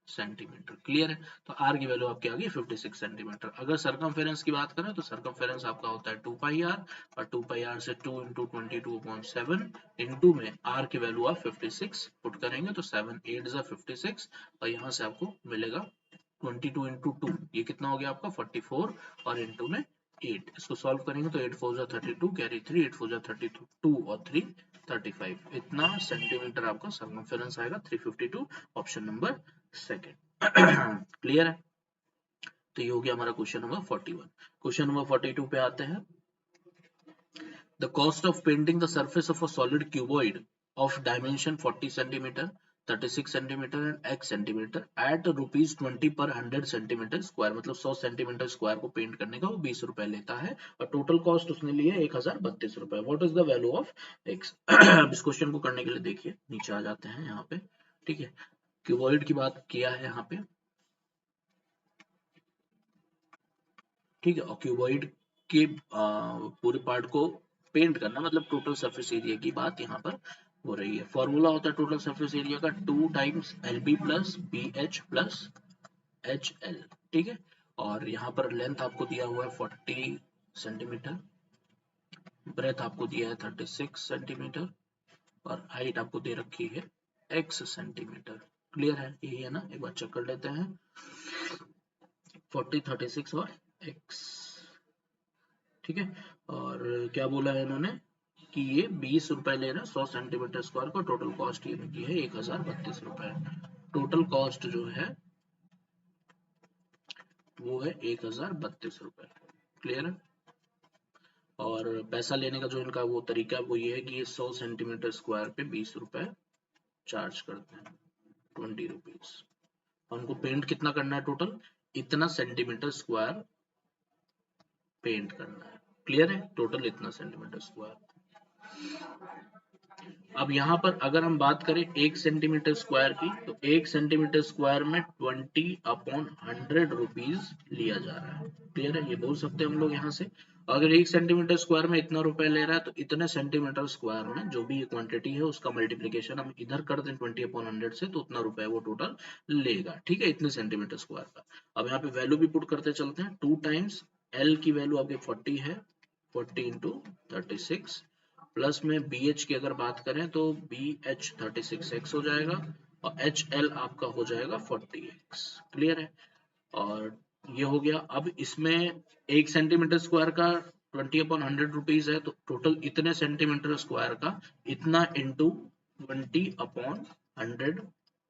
सेंटीमीटर। क्लियर है, तो आर की वैल्यू आपकी आ गई 56 सेंटीमीटर। अगर सरकमफेरेंस की बात करें तो सरकमफेरेंस आपका होता है 2 पाई आर और 2 पाई आर से 2 इंटू 22/7 इंटू में आर की वैल्यू आप 56 पुट करेंगे तो 7 8 जा 56 और यहाँ से आपको मिलेगा 22 इंटू 2 ये कितना हो गया आपका 44 और इंटू में 8। इसको सॉल्व करेंगे तो 8 4 जा 32 कैरी 3 8 4 जा 32 और 3 35 इतना सेंटीमीटर आपका सरकमफेरेंस आएगा 352 ऑप्शन नंबर सेकंड। क्लियर है, तो ये हो गया हमारा क्वेश्चन नंबर 41। क्वेश्चन नंबर 42 पे आते हैं। The cost of painting the surface of a solid cuboid of dimension 40 centimetre 36 centimetre and x centimetre at ₹20 per 100 centimetre square, मतलब 100 सेंटीमीटर स्क्वायर को पेंट करने का वो 20 रुपए लेता है और टोटल कॉस्ट उसने ली है 1032 रुपए। What is the value of x? अब इस क्वेश्चन को करने के लिए देखिए नीचे आ जाते हैं यहाँ पे, ठीक है, क्यूबॉइड की बात किया है यहाँ पे, ठीक है, और क्यूबॉइड के पूरे पार्ट को पेंट करना मतलब टोटल सरफेस एरिया की बात यहाँ पर हो रही है। फॉर्मूला होता है टोटल सरफेस एरिया का 2 times LB plus BH plus HL, ठीक है, और यहाँ पर लेंथ आपको दिया हुआ है 40 सेंटीमीटर, ब्रेथ आपको दिया है 36 सेंटीमीटर और हाइट आपको दे रखी है x सेंटीमीटर। क्लियर है, यही है ना, एक बार चेक कर लेते हैं 40 36 और x, ठीक है, और क्या बोला है इन्होंने कि ये 20 रुपए ले रहा है 100 सेंटीमीटर स्क्वायर का, टोटल कॉस्ट ये की है 1032 रुपए। टोटल कॉस्ट जो है वो है 1032 रुपए। क्लियर है, और पैसा लेने का जो इनका वो तरीका है वो ये है कि ये 100 सेंटीमीटर स्क्वायर पे 20 रुपए चार्ज करते हैं, 20 रुपीज, और उनको पेंट कितना करना है टोटल इतना सेंटीमीटर स्क्वायर पेंट करना है। क्लियर है, टोटल इतना सेंटीमीटर स्क्वायर। अब यहाँ पर अगर हम बात करें 1 सेंटीमीटर स्क्वायर की तो 1 सेंटीमीटर स्क्वायर में 20/100 रुपीज लिया जा रहा है। क्लियर है, ये बोल सकते हैं हम लोग यहाँ से, अगर 1 सेंटीमीटर स्क्वायर में इतना रुपए ले रहा है तो इतने सेंटीमीटर स्क्वायर में जो भी ये क्वांटिटी है उसका मल्टीप्लीकेशन हम इधर कर दें 20/100 से तो उतना रुपए वो टोटल लेगा, ठीक है, इतने सेंटीमीटर स्क्वायर का। अब यहाँ पे वैल्यू भी पुट करते चलते हैं, 2 टाइम्स L की वैल्यू आपके 40 है, 40 इंटू 36 प्लस में BH की अगर बात करें तो BH 36x हो जाएगा और HL आपका हो जाएगा 40x। क्लियर है, और ये हो गया। अब इसमें 1 सेंटीमीटर स्क्वायर का 20/100 रुपीज है तो टोटल इतने सेंटीमीटर स्क्वायर का इतना इंटू 20/100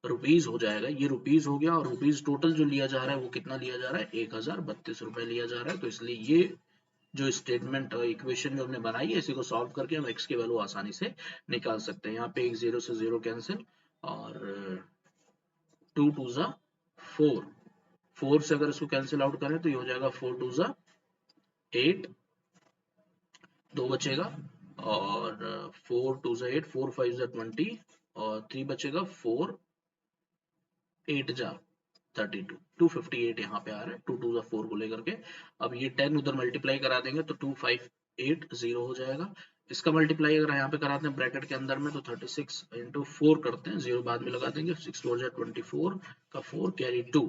रुपीज हो जाएगा, ये रुपीज हो गया, और रुपीज टोटल जो लिया जा रहा है वो कितना लिया जा रहा है 1032 रुपए लिया जा रहा है। तो इसलिए ये जो स्टेटमेंट इक्वेशन जो हमने बनाई है इसी को सॉल्व करके हम x की वैल्यू आसानी से निकाल सकते हैं। यहाँ पे एक 0 से 0 कैंसिल और 2 2 जा 4, 4 से अगर इसको कैंसिल आउट करें तो ये हो जाएगा 4 2 जा 8, 2 बचेगा, और 4 2 जा 8, 4 5 जा 20 और 3 बचेगा, 4 8 जा 32, 258 यहाँ पे आ रहा है, 2 2 जा 4 को लेकर के। अब ये 10 उधर मल्टीप्लाई करा देंगे तो 2580 हो जाएगा। इसका मल्टीप्लाई अगर यहाँ पे कराते हैं ब्रैकेट के अंदर में तो 36 इंटू 4 करते हैं, 0 बाद में लगा देंगे, 6 4 जा 24 का 4 कैरी 2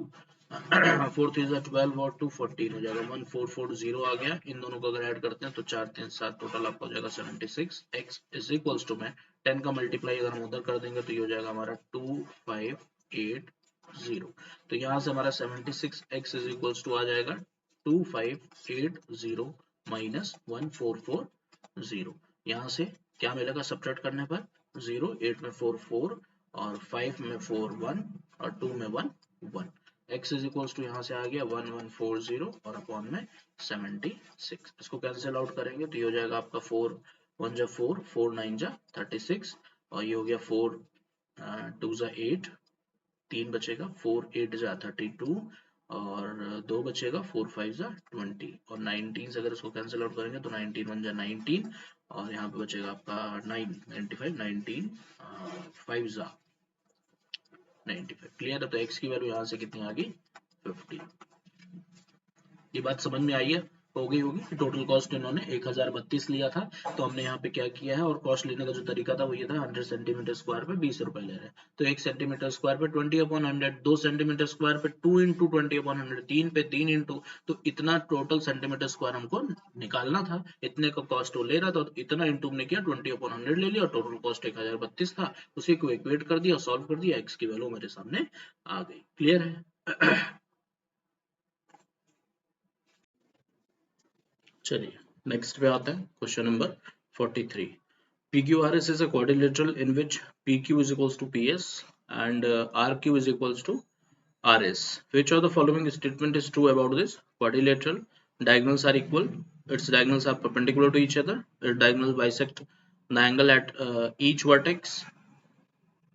4 3 जा 12 और 2 14 हो जाएगा, 1440 आ गया। इन दोनों को अगर ऐड करते हैं तो 4 3 7 टोटल आपका हो जाएगा 76। x इज इक्वल्स टू में 10 का मल्टीप्लाई अगर हम उधर कर देंगे तो ये हो जाएगा हमारा 2580। तो यहाँ से हमारा 76x इज इक्वल्स टू आ जाएगा 2580 माइनस 1440। यहाँ से क्या मिलेगा सब्ट्रैक्ट करने पर 0, 8 में 4 4 और 5 में 4 1 और 2 में 1 1। x इज इक्वल्स टू यहाँ से आ गया 1140 और अपॉन में 76। इसको कैंसिल आउट करेंगे तो ये हो जाएगा आपका 4 1 जा 4 4 9 जा 36 और ये हो गया 4 2 जा 8, 3 बचेगा, 4 8 जा 32 और 2 बचेगा, 4 5 जा 20 और 19 से अगर इसको कैंसिल आउट करेंगे तो 19 1 जा 19 और यहाँ पे बचेगा आपका 9 95 19 5 जा 95। क्लियर है? तो x की वैल्यू यहाँ से कितनी आ गई 50। ये बात समझ में आई है? हो गई होगी। टोटल कॉस्ट इन्होंने 1032 लिया था, तो हमने यहाँ पे क्या किया है और कॉस्ट लेने का जो तरीका था वो ये था 100 सेंटीमीटर स्क्वायर पे 20 रुपए ले रहे हैं, तो 1 सेंटीमीटर स्क्वायर पे 20/100, 2 सेंटीमीटर स्क्वायर पे 2 इंटू 20/100, 3 पे 3 इंटू, तो इतना टोटल सेंटीमीटर स्क्वायर हमको निकालना था, इतने का कॉस्ट वो ले रहा था, तो इतना इंटू हमने किया 20/100 ले लिया और टोटल कॉस्ट 1032 था, उसी को इक्वेट कर दिया, सॉल्व कर दिया, एक्स की वैल्यू मेरे सामने आ गई। क्लियर है? चलिए नेक्स्ट पे आते हैं, question number 43। PQRS is a quadrilateral in which PQ is equals to PS and RQ is equals to RS. Which of the following statement is true about this quadrilateral? Diagonals are equal, its diagonals are perpendicular to each other, its diagonals bisect the angle at each vertex,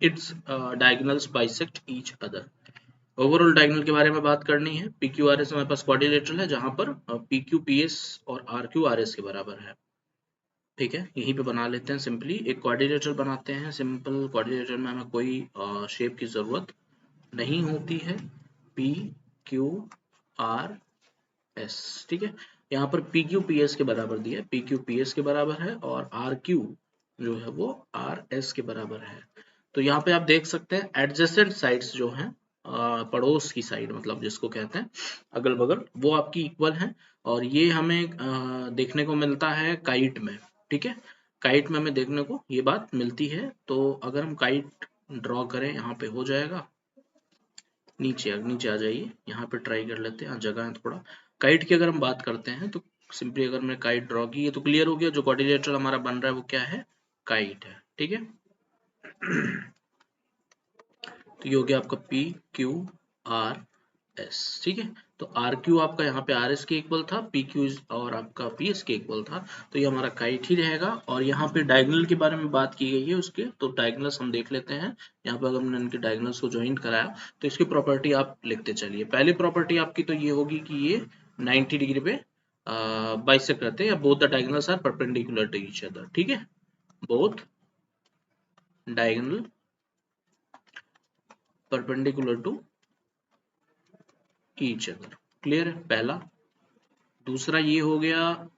its diagonals bisect each other. Overall diagonal के बारे में बात करनी है। PQRS हमारे पास क्वाड्रिलेटरल है जहां पर PQ PS और RQ RS के बराबर है। ठीक है, यहीं पे बना लेते हैं सिंपली, एक क्वाड्रिलेटरल बनाते हैं। सिंपल क्वाड्रिलेटरल में हमें कोई शेप की जरूरत नहीं होती है। PQRS, ठीक है, यहाँ पर PQ PS के बराबर दिया है, PQ PS के बराबर है और RQ जो है वो RS के बराबर है। तो यहाँ पे आप देख सकते हैं एडजेसेंट साइड्स जो हैं, पड़ोस की साइड मतलब जिसको कहते हैं अगल बगल, वो आपकी इक्वल है और ये हमें देखने को मिलता है काइट में। ठीक है, काइट में हमें देखने को ये बात मिलती है। तो अगर हम काइट ड्रॉ करें, यहाँ पे हो जाएगा, नीचे आ जाइए, यहाँ पे ट्राई कर लेते हैं, जगह है थोड़ा। काइट की अगर हम बात करते हैं तो सिंपली अगर मैंने काइट ड्रॉ की, ये तो क्लियर हो गया, जो क्वाड्रिलेटरल हमारा बन रहा है वो क्या है, काइट है। ठीक है, तो ये हो गया आपका PQRS। ठीक है, तो RQ आपका यहाँ पे RS के इक्वल था, PQ और आपका PS के इक्वल था, तो ये हमारा काइट ही रहेगा। और यहाँ पे डायगोनल के बारे में बात की गई है उसके, तो डायगोनल्स हम देख लेते हैं। यहाँ पे अगर हमने इनके डायगोनल्स को ज्वाइन कराया तो इसकी प्रॉपर्टी आप लिखते चलिए। पहली प्रॉपर्टी आपकी तो ये होगी कि ये 90 डिग्री पे बाइसेक्ट करते हैं, या both the diagonals are perpendicular to each other. ठीक है, both diagonal perpendicular to each other. Clear है पहला। दूसरा ये हो गया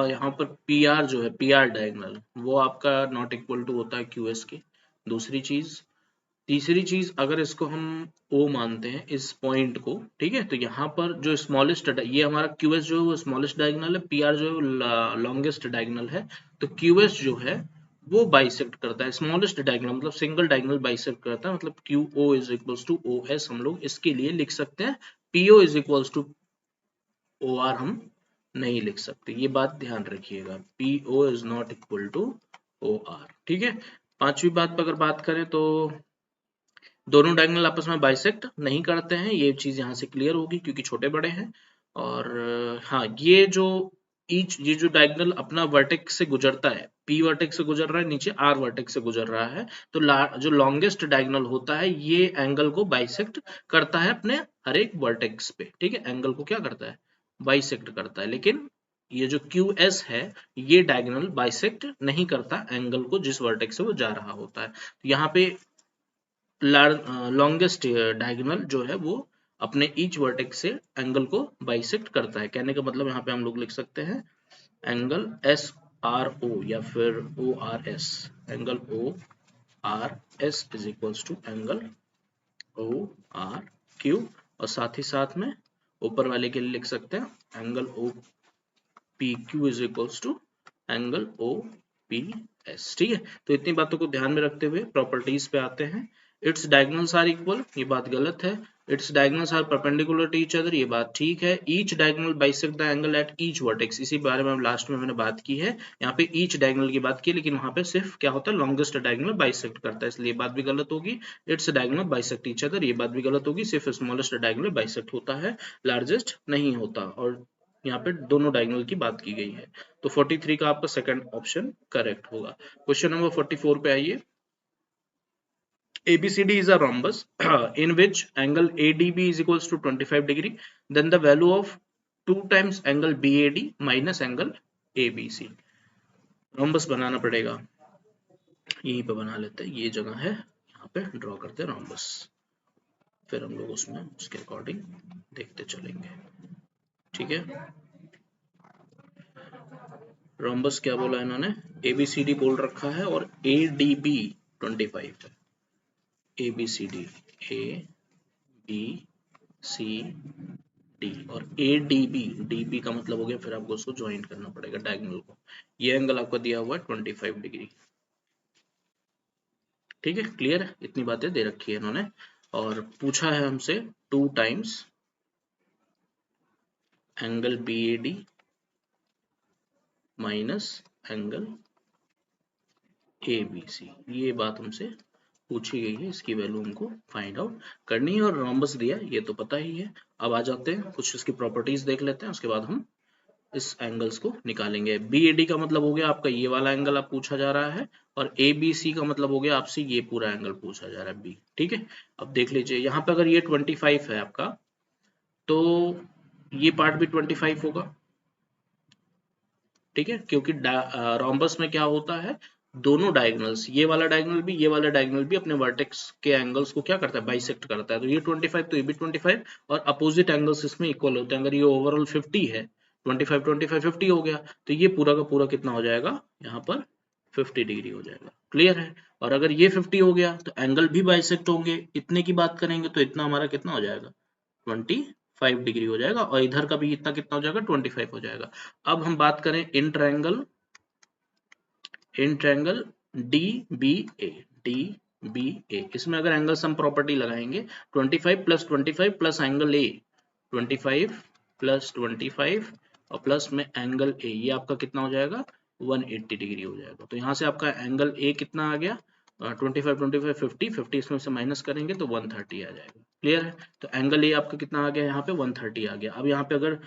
यहाँ पर PR जो है, PR डायगोनल, वो आपका नॉट इक्वल टू होता है QS के। दूसरी चीज, तीसरी चीज, अगर इसको हम O मानते हैं इस पॉइंट को, ठीक है, तो यहाँ पर जो स्मॉलेस्ट, ये हमारा QS जो है वो स्मॉलेस्ट डायगोनल है, PR जो है लॉन्गेस्ट डायगोनल है, तो QS जो है वो बाइसेक्ट करता है स्मॉलेस्ट डायगोनल, मतलब सिंगल डायगोनल बाइसेक्ट करता है, मतलब QO is equals to OS हम लोग इसके लिए लिख सकते हैं। PO is equals to OR हम नहीं लिख सकते, ये बात ध्यान रखिएगा, PO is not equal to OR। ठीक है, पांचवी बात पर अगर बात करें तो दोनों डायगोनल आपस में बाइसेक्ट नहीं करते हैं, ये चीज यहाँ से क्लियर होगी क्योंकि छोटे बड़े हैं। और हाँ, ये जो डायगोनल अपना वर्टेक्स से गुजरता है, P वर्टेक्स से गुजर रहा है, नीचे R वर्टेक्स से गुजर रहा है, तो जो लॉन्गेस्ट डायगोनल होता है ये एंगल को बाइसेक्ट करता है अपने हर एक वर्टेक्स पे। ठीक है, एंगल को क्या करता है, बाइसेक्ट करता है। लेकिन ये जो QS है ये डायगोनल बाइसेक्ट नहीं करता एंगल को जिस वर्टेक्स से वो जा रहा होता है। तो यहाँ पे लॉन्गेस्ट डायगोनल जो है वो अपने ईच वर्टेक्स से एंगल को बाइसेक्ट करता है। कहने का मतलब यहाँ पे हम लोग लिख सकते हैं एंगल SRO या फिर ORS, angle ORS is equals to angle ORQ, और साथ ही साथ में ऊपर वाले के लिए लिख सकते हैं angle OPQ is equals to angle OPS। ठीक है, तो इतनी बातों को ध्यान में रखते हुए प्रॉपर्टीज पे आते हैं। इट्स डायगोनल्स आर इक्वल, ये बात गलत है। Its diagonals are perpendicular to each other, ये बात ठीक है। Each diagonal bisect the angle at each vertex, इसी बारे में लास्ट में मैंने बात की है। यहाँ पे ईच डायगोनल की बात की, लेकिन वहां पे सिर्फ क्या होता है, लॉन्गेस्ट डायगोनल बाइसेक्ट करता है, इसलिए ये बात भी गलत होगी। Its diagonal bisect each other, ये बात भी गलत होगी, सिर्फ स्मॉलेस्ट डायगोनल बाइसेक्ट होता है, लार्जेस्ट नहीं होता। और यहाँ पे दोनों डायगोनल की बात की गई है, तो 43 का आपका सेकंड ऑप्शन करेक्ट होगा। क्वेश्चन नंबर 44 पे आइए। ABCD is a rhombus in which angle ADB is equals to 25 degree. Then the value of 2 times angle BAD minus angle ABC. rhombus बनाना पड़ेगा, यहीं पे बना लेते हैं, ये जगह है, यहाँ पे ड्रॉ करते हैं rhombus, फिर हम लोग उसमें उसके अकॉर्डिंग देखते चलेंगे, ठीक है। rhombus क्या बोला इन्होंने, ABCD बोल रखा है और ADB 25 है, ABCD ABCD और ADB, DB का मतलब हो गया फिर आपको उसको ज्वाइन करना पड़ेगा डायगोनल को। ये एंगल आपको दिया हुआ है 25 डिग्री, ठीक है, क्लियर है, इतनी बातें दे रखी है इन्होंने। और पूछा है हमसे 2 times angle BAD minus angle ABC, ये बात हमसे पूछी गई है, इसकी वैल्यू हमको फाइंड आउट करनी है। और रोम्बस दिया ये तो पता ही है। अब आ जाते हैं कुछ इसकी प्रॉपर्टीज देख लेते हैं, उसके बाद हम इस एंगल्स को निकालेंगे। BAD का मतलब हो गया आपका ये वाला एंगल आप पूछा जा रहा है, और ABC का मतलब हो गया आपसे ये पूरा एंगल पूछा जा रहा है B, ठीक है। अब देख लीजिए यहाँ पे अगर ये 25 है आपका, तो ये पार्ट भी 25 होगा, ठीक है, क्योंकि रोम्बस में क्या होता है, दोनों डायगोनल्स, ये वाला डायगोनल भी ये वाला डायगोनल भी अपने वर्टेक्स के एंगल्स को क्या करता है, बाइसेक्ट करता है। तो ये 25 तो ये भी 25 और अपोजिट एंगल्स इसमें इक्वल होते हैं। अगर ये ओवरऑल 50 है, 25 25 50 हो गया, तो ये पूरा का पूरा कितना हो जाएगा, यहाँ पर 50 डिग्री हो जाएगा, क्लियर है। और अगर ये 50 हो गया तो एंगल भी बाइसेक्ट होंगे, इतने की बात करेंगे तो इतना हमारा कितना हो जाएगा, 25 डिग्री हो जाएगा, और इधर का भी इतना कितना हो जाएगा, 25 हो जाएगा। अब हम बात करें इन ट्रायंगल DBA, इसमें अगर एंगल सम प्रॉपर्टी लगाएंगे 25 प्लस एंगल A, 25 प्लस 25 और प्लस में एंगल A, ये आपका कितना हो जाएगा, 180 डिग्री हो जाएगा। तो यहाँ से आपका एंगल A कितना आ गया, 25 25 50 इसमें से माइनस करेंगे तो 130 आ जाएगा, क्लियर है। तो एंगल A आपका कितना आ गया, यहाँ पे 130 आ गया। अब यहाँ पे अगर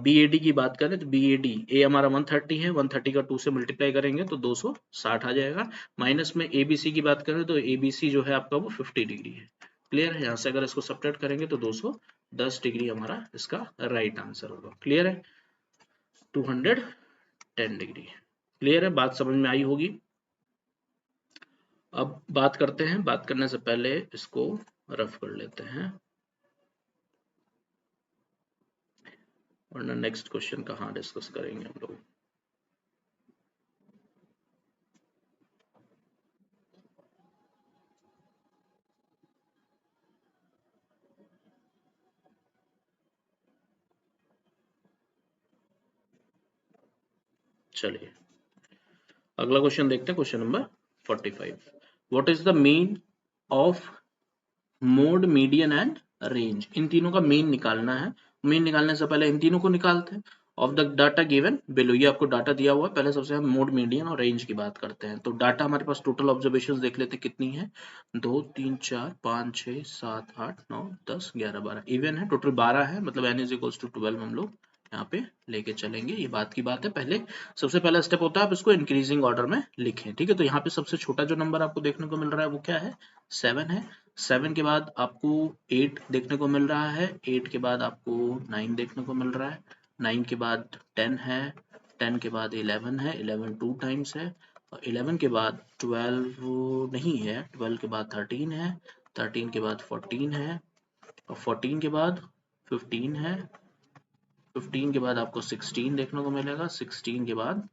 BAD की बात करें तो BAD A हमारा 130 है, 130 का 2 से मल्टीप्लाई करेंगे तो 260 आ जाएगा। माइनस में ABC की बात करें तो ABC जो है आपका वो 50 डिग्री है, क्लियर है। यहाँ से अगर इसको सब्ट्रैक्ट करेंगे तो 210 डिग्री हमारा इसका राइट आंसर होगा, क्लियर है, 210 डिग्री, क्लियर है, बात समझ में आई होगी। अब बात करते हैं, बात करने से पहले इसको रफ कर लेते हैं, वरना नेक्स्ट क्वेश्चन कहाँ डिस्कस करेंगे हम लोग। चलिए अगला क्वेश्चन देखते हैं, question number 45। What is the mean of mode, median and range. इन तीनों का मीन निकालना है। मीन निकालने से पहले इन तीनों को निकालते हैं। Of the data given below, ये आपको डाटा दिया हुआ है। पहले सबसे हम मोड, मीडियन और रेंज की बात करते हैं। तो डाटा हमारे पास टोटल ऑब्जर्वेशंस देख लेते हैं कितनी है, 2 3 4 5 6 7 8 9 10 11 12 इवन है, टोटल 12 है, मतलब n = 12 हम लोग यहाँ पे लेके चलेंगे। ये बात की बात है। पहले सबसे पहला स्टेप होता है आप इसको इंक्रीजिंग ऑर्डर में लिखें, ठीक है। तो यहाँ पे सबसे छोटा जो नंबर आपको देखने को मिल रहा है वो क्या है, 7 है। 7 के बाद आपको 8 देखने को मिल रहा है, 8 के बाद आपको 9 देखने को मिल रहा है, 9 के बाद 10 है, 10 के बाद 11 है, 11 2 टाइम्स है, और 11 के बाद 12 नहीं है, 12 के बाद 13 है, 13 के बाद 14 है, और 14 के बाद 15 है, 15 के बाद आपको 16 देखने को मिलेगा, 16 के बाद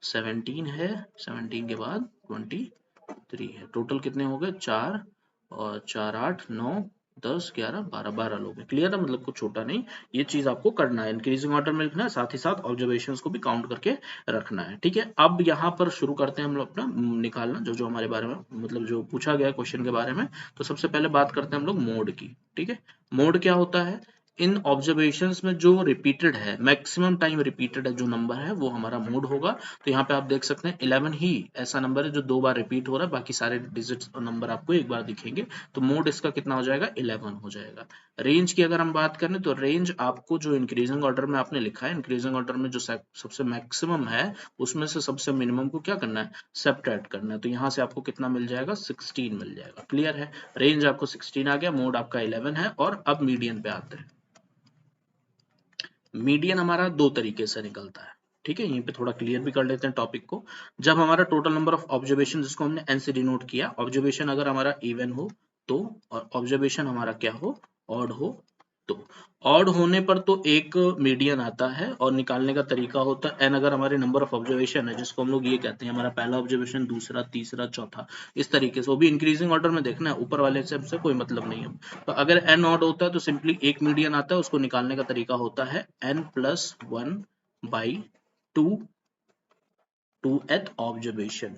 17 है, 17 के बाद 23 है। टोटल कितने हो गए, 4 और 4 8 9 10 11 12 12 लोग हैं, क्लियर है, मतलब कुछ छोटा नहीं। ये चीज आपको करना है, इंक्रीजिंग ऑर्डर में लिखना है, साथ ही साथ ऑब्जर्वेशंस को भी काउंट करके रखना है, ठीक है। अब यहाँ पर शुरू करते हैं हम लोग अपना निकालना, जो जो हमारे बारे में मतलब जो पूछा गया क्वेश्चन के बारे में। तो सबसे पहले बात करते हैं हम लोग मोड की, ठीक है। मोड क्या होता है, इन ऑब्जर्वेशंस में जो रिपीटेड है, मैक्सिमम टाइम रिपीटेड है जो नंबर है वो हमारा मोड होगा। तो यहाँ पे आप देख सकते हैं 11 ही ऐसा नंबर है जो 2 बार रिपीट हो रहा है, बाकी सारे डिजिट्स और नंबर आपको एक बार दिखेंगे। तो मोड इसका कितना हो जाएगा, 11 हो जाएगा। रेंज की अगर हम बात करें तो रेंज आपको जो इंक्रीजिंग ऑर्डर में आपने लिखा है, इंक्रीजिंग ऑर्डर में जो सबसे मैक्सिमम है उसमें से सबसे मिनिमम को क्या करना है, सब्ट्रैक्ट करना है। तो यहाँ से आपको कितना मिल जाएगा, 16 मिल जाएगा। क्लियर है, रेंज आपको 16 आ गया, मोड आपका 11 है। और अब मीडियन पे आते हैं। मीडियन हमारा दो तरीके से निकलता है, ठीक है, यहीं पे थोड़ा क्लियर भी कर लेते हैं टॉपिक को। जब हमारा टोटल नंबर ऑफ ऑब्जर्वेशन, जिसको हमने एन से डिनोट किया, ऑब्जर्वेशन अगर हमारा इवन हो तो, और ऑब्जर्वेशन हमारा क्या हो, ऑड हो तो। ऑड होने पर तो एक मीडियन आता है और निकालने का तरीका होता है एन। अगर हमारे नंबर ऑफ ऑब्जर्वेशन है, जिसको हम लोग ये कहते हैं हमारा पहला ऑब्जर्वेशन, दूसरा, तीसरा, चौथा, इस तरीके से, वो भी इंक्रीजिंग ऑर्डर में देखना है, ऊपर वाले से हमसे कोई मतलब नहीं है। तो अगर एन ऑड होता है तो सिंपली एक मीडियन आता है, उसको निकालने का तरीका होता है N plus 1 by 2 2th observation,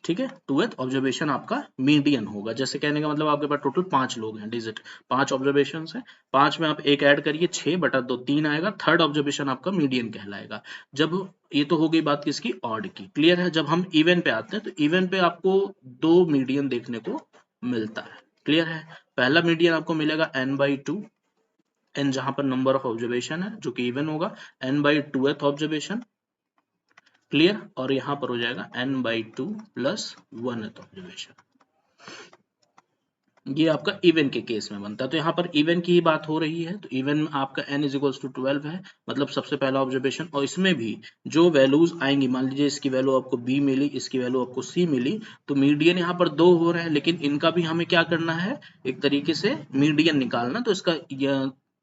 ठीक है। 2th ऑब्जर्वेशन आपका मीडियन होगा। जैसे कहने का मतलब आपके पास टोटल 5 लोग हैं, डिजिट 5 ऑब्जर्वेशन है, 5 में आप एक ऐड करिए, 6/2 3 आएगा, थर्ड ऑब्जर्वेशन आपका मीडियन कहलाएगा। जब ये तो हो गई बात किसकी, ऑड की। क्लियर है। जब हम इवन पे आते हैं तो इवन पे आपको 2 मीडियन देखने को मिलता है। क्लियर है। पहला मीडियन आपको मिलेगा n/2, n जहां पर नंबर ऑफ ऑब्जर्वेशन है जो कि इवन होगा, n/2th ऑब्जर्वेशन। क्लियर। और यहां पर हो जाएगा n/2 प्लस 1th ऑब्जर्वेशन। ये आपका इवन के केस में बनता है। तो यहाँ पर इवन की ही बात हो रही है, तो इवन में आपका n इज इक्वल्स टू 12 है, मतलब सबसे पहला ऑब्जर्वेशन। और इसमें भी जो वैल्यूज आएंगी, मान लीजिए इसकी वैल्यू आपको b मिली, इसकी वैल्यू आपको c मिली, तो मीडियन यहाँ पर 2 हो रहे हैं, लेकिन इनका भी हमें क्या करना है, एक तरीके से मीडियन निकालना। तो इसका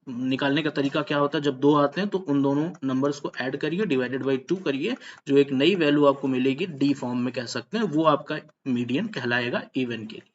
निकालने का तरीका क्या होता है, जब 2 आते हैं तो उन दोनों नंबर्स को ऐड करिए, डिवाइडेड बाई 2 करिए, जो एक नई वैल्यू आपको मिलेगी, डी फॉर्म में कह सकते हैं, वो आपका मीडियन कहलाएगा इवन के लिए।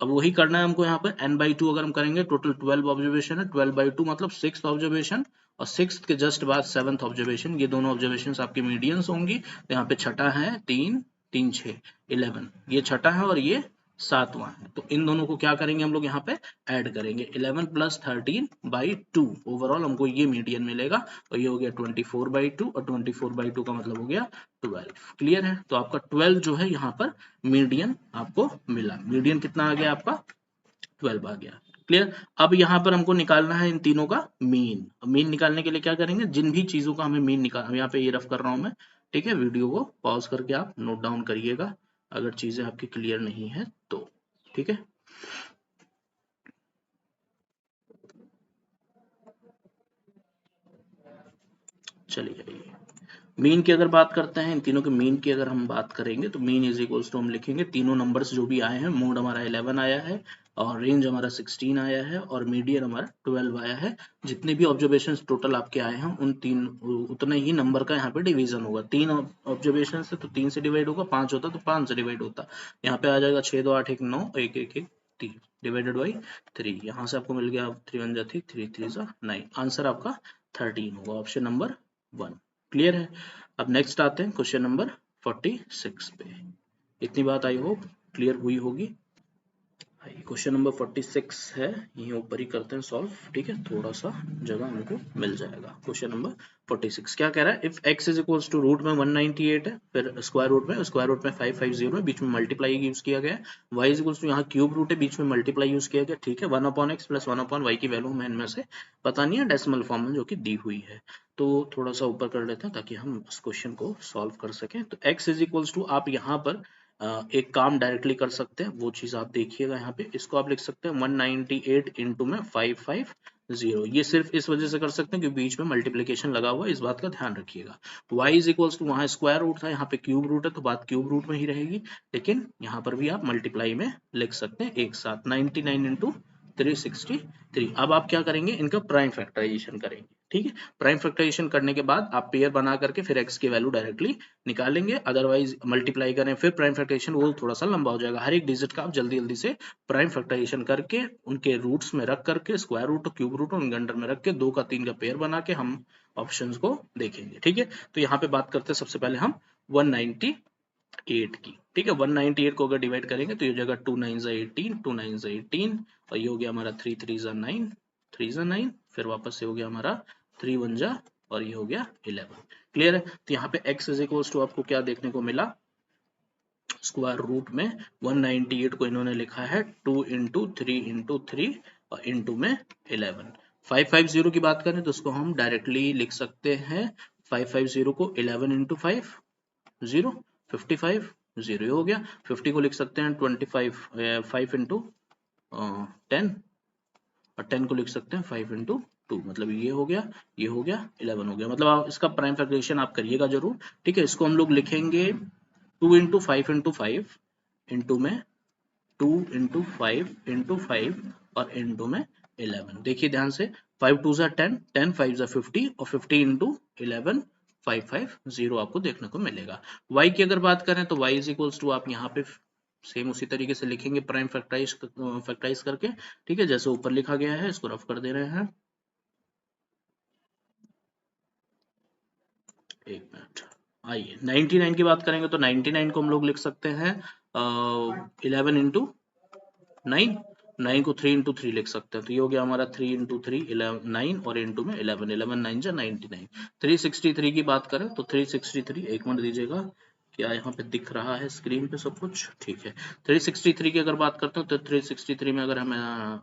अब वही करना है हमको यहाँ पर n/2 अगर हम करेंगे, टोटल 12 ऑब्जर्वेशन है, 12/2 मतलब 6th ऑब्जर्वेशन, और 6th के जस्ट बाद 7th ऑब्जर्वेशन। ये दोनों ऑब्जर्वेशन आपके मीडियंस होंगी। तो यहाँ पे छठा है 3 3 6 11, ये छठा है और ये 7वां है। तो इन दोनों को क्या करेंगे हम लोग यहाँ पे ऐड करेंगे, 11 प्लस 13/2, ओवरऑल हमको ये मीडियन मिलेगा। और ये हो गया 24/2, और 24/2 का मतलब हो गया 12। क्लियर है। तो आपका 12 जो है यहाँ पर मीडियन आपको मिला। मीडियन कितना आ गया आपका, 12 आ गया। क्लियर। अब यहाँ पर हमको निकालना है इन तीनों का मीन। मीन निकालने के लिए क्या करेंगे, जिन भी चीजों का हमें मीन निकाल, यहाँ पे ये रफ कर रहा हूं मैं, ठीक है। वीडियो को पॉज करके आप नोट डाउन करिएगा अगर चीजें आपकी क्लियर नहीं है तो, ठीक है। चलिए आइए, मीन की अगर बात करते हैं, इन तीनों के मीन की अगर हम बात करेंगे तो मीन इज इक्वल्स टू हम लिखेंगे तीनों नंबर्स जो भी आए हैं, मोड हमारा 11 आया है, और रेंज हमारा 16 आया है, और मीडियन हमारा 12 आया है। जितने भी ऑब्जर्वेशंस टोटल आपके आए हैं उन तीन उतने ही नंबर का यहाँ पे डिवीजन होगा। 3 ऑब्जर्वेशन है तो 3 से डिवाइड होगा, 5 होता तो 5 से डिवाइड होता। यहाँ पे आ जाएगा 6 2 8 1 9 1 1 1 3 डिवाइडेड बाई 3। यहाँ से आपको मिल गया 3 1 जा 3 3 3 जा 9, आंसर आपका 13 होगा, ऑप्शन नंबर 1। क्लियर है। अब नेक्स्ट आते हैं क्वेश्चन नंबर 46 पे। इतनी बात आई होप क्लियर हुई होगी। क्वेश्चन नंबर 46 है, यहीं ऊपर ही करते हैं सॉल्व, ठीक है, थोड़ा सा जगह हमको मिल जाएगा। क्वेश्चन नंबर 46 क्या कह रहा है, if x is equals to root में 198 है, फिर स्क्वायर रूट में 550 है, बीच में मल्टीप्लाई यूज किया गया है, y इज इक्वल्स टू यहाँ क्यूब रूट है, बीच में मल्टीप्लाई यूज किया गया, ठीक है। 1/x प्लस 1/y की वैल्यू हमें इनमें से पता नहीं है, डेसिमल फॉर्म में जो कि दी हुई है। तो थोड़ा सा ऊपर कर लेते हैं ताकि हम इस क्वेश्चन को सॉल्व कर सकें। तो x इज इक्वल्स टू, आप यहाँ पर एक काम डायरेक्टली कर सकते हैं, वो चीज आप देखिएगा यहाँ पे, इसको आप लिख सकते हैं 198 इंटू में 550। ये सिर्फ इस वजह से कर सकते हैं क्योंकि बीच में मल्टीप्लिकेशन लगा हुआ है, इस बात का ध्यान रखिएगा। y इज इक्वल्स टू, वहां स्क्वायर रूट था, यहाँ पे क्यूब रूट है, तो बात क्यूब रूट में ही रहेगी, लेकिन यहाँ पर भी आप मल्टीप्लाई में लिख सकते हैं एक साथ, 99 इंटू 363। अब आप क्या करेंगे, इनका प्राइम फैक्टराइजेशन करेंगे, ठीक है। प्राइम फैक्टराइजेशन करने के बाद आप पेयर बना करके फिर x की वैल्यू डायरेक्टली निकालेंगे, अदरवाइज मल्टीप्लाई करें फिर प्राइम फैक्टराइजेशन, वो थोड़ा सा लंबा हो जाएगा। हर एक डिजिट का आप जल्दी जल्दी से प्राइम फैक्टराइजेशन करके उनके रूट्स में रख करके, स्क्वायर रूट और क्यूब रूट उनके अंडर में रख के 2 का 3 का पेयर बना के हम ऑप्शंस को देखेंगे, ठीक है। तो यहाँ पे बात करते हैं सबसे पहले हम 198 8 की, ठीक है। 198 को अगर डिवाइड करेंगे तो ये हो जाएगा 2 9 18, 2 9 18, और ये हो गया हमारा 3 3 9, 3 9, फिर वापस से हो गया हमारा 3 1 जा, और ये हो गया 11। क्लियर है। तो यहाँ पे x इज इक्वल्स टू आपको क्या देखने को मिला, स्क्वायर रूट में 198 को इन्होंने लिखा है 2 इंटू 3 इंटू 3 और इंटू में 11। 550 की बात करें तो उसको हम डायरेक्टली लिख सकते हैं 550 को 11 इंटू 5 0, 55 0 हो गया। 50 को लिख सकते हैं 25 5 इंटू 10, और 10 को लिख सकते हैं 5 इंटू 2, मतलब ये हो गया, ये हो गया, 11 हो गया। मतलब आप इसका प्राइम फैक्टराइजेशन आप करिएगा जरूर, ठीक है। इसको हम लोग लिखेंगे 2 इंटू 5 इंटू 5 इंटू में 2 इंटू 5 इंटू 5 और इंटू में 11। देखिए ध्यान से, 5 2 जा 10, 10 5 जा 50, और 50 इंटू 11 550 आपको देखने को मिलेगा। y की अगर बात करें तो y इज इक्वल्स टू आप यहाँ पे सेम उसी तरीके से लिखेंगे प्राइम फैक्टराइज करके, ठीक है, जैसे ऊपर लिखा गया है। इसको रफ कर दे रहे हैं, एक मिनट। आइए 99 की बात करेंगे तो 99 को हम लोग लिख सकते हैं 11 इंटू 9, 9 को 3 इंटू 3 लिख सकते हैं, तो ये हो गया हमारा 3 इंटू 3 11 9, और इंटू में 11, 11 9 जा 99। 363 की बात करें तो 363, एक मिनट दीजिएगा, क्या यहाँ पे दिख रहा है स्क्रीन पे सब कुछ, ठीक है। 363 की अगर बात करते हैं तो 363 में अगर हम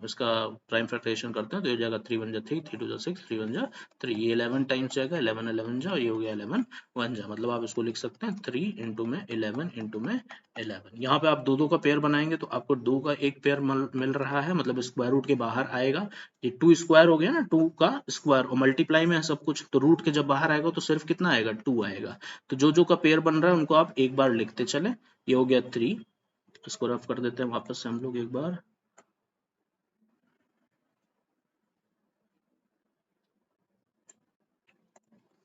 इसका प्राइम फैक्टराइजेशन करते हैं तो ये हो जाएगा 3 1 जा 3, 3 2 जा 6, 3 1 जा 3, ये 11 टाइम्स जाएगा, 11 11 जा, और ये हो गया 11 1 जा, मतलब आप इसको लिख सकते हैं 3 इंटू में 11 इंटू में 11। यहाँ पे आप दो दो का पेयर बनाएंगे तो आपको दो का एक पेयर मिल रहा है, मतलब स्क्वायर रूट के बाहर आएगा। ये 2 स्क्वायर हो गया ना, 2 का स्क्वायर, और मल्टीप्लाई में है सब कुछ, तो रूट के जब बाहर आएगा तो सिर्फ कितना आएगा, 2 आएगा। तो जो जो का पेयर बन रहा है उनको आप एक बार लिखते चले। ये हो गया 3, इसको रफ कर देते हैं वापस से हम लोग एक बार।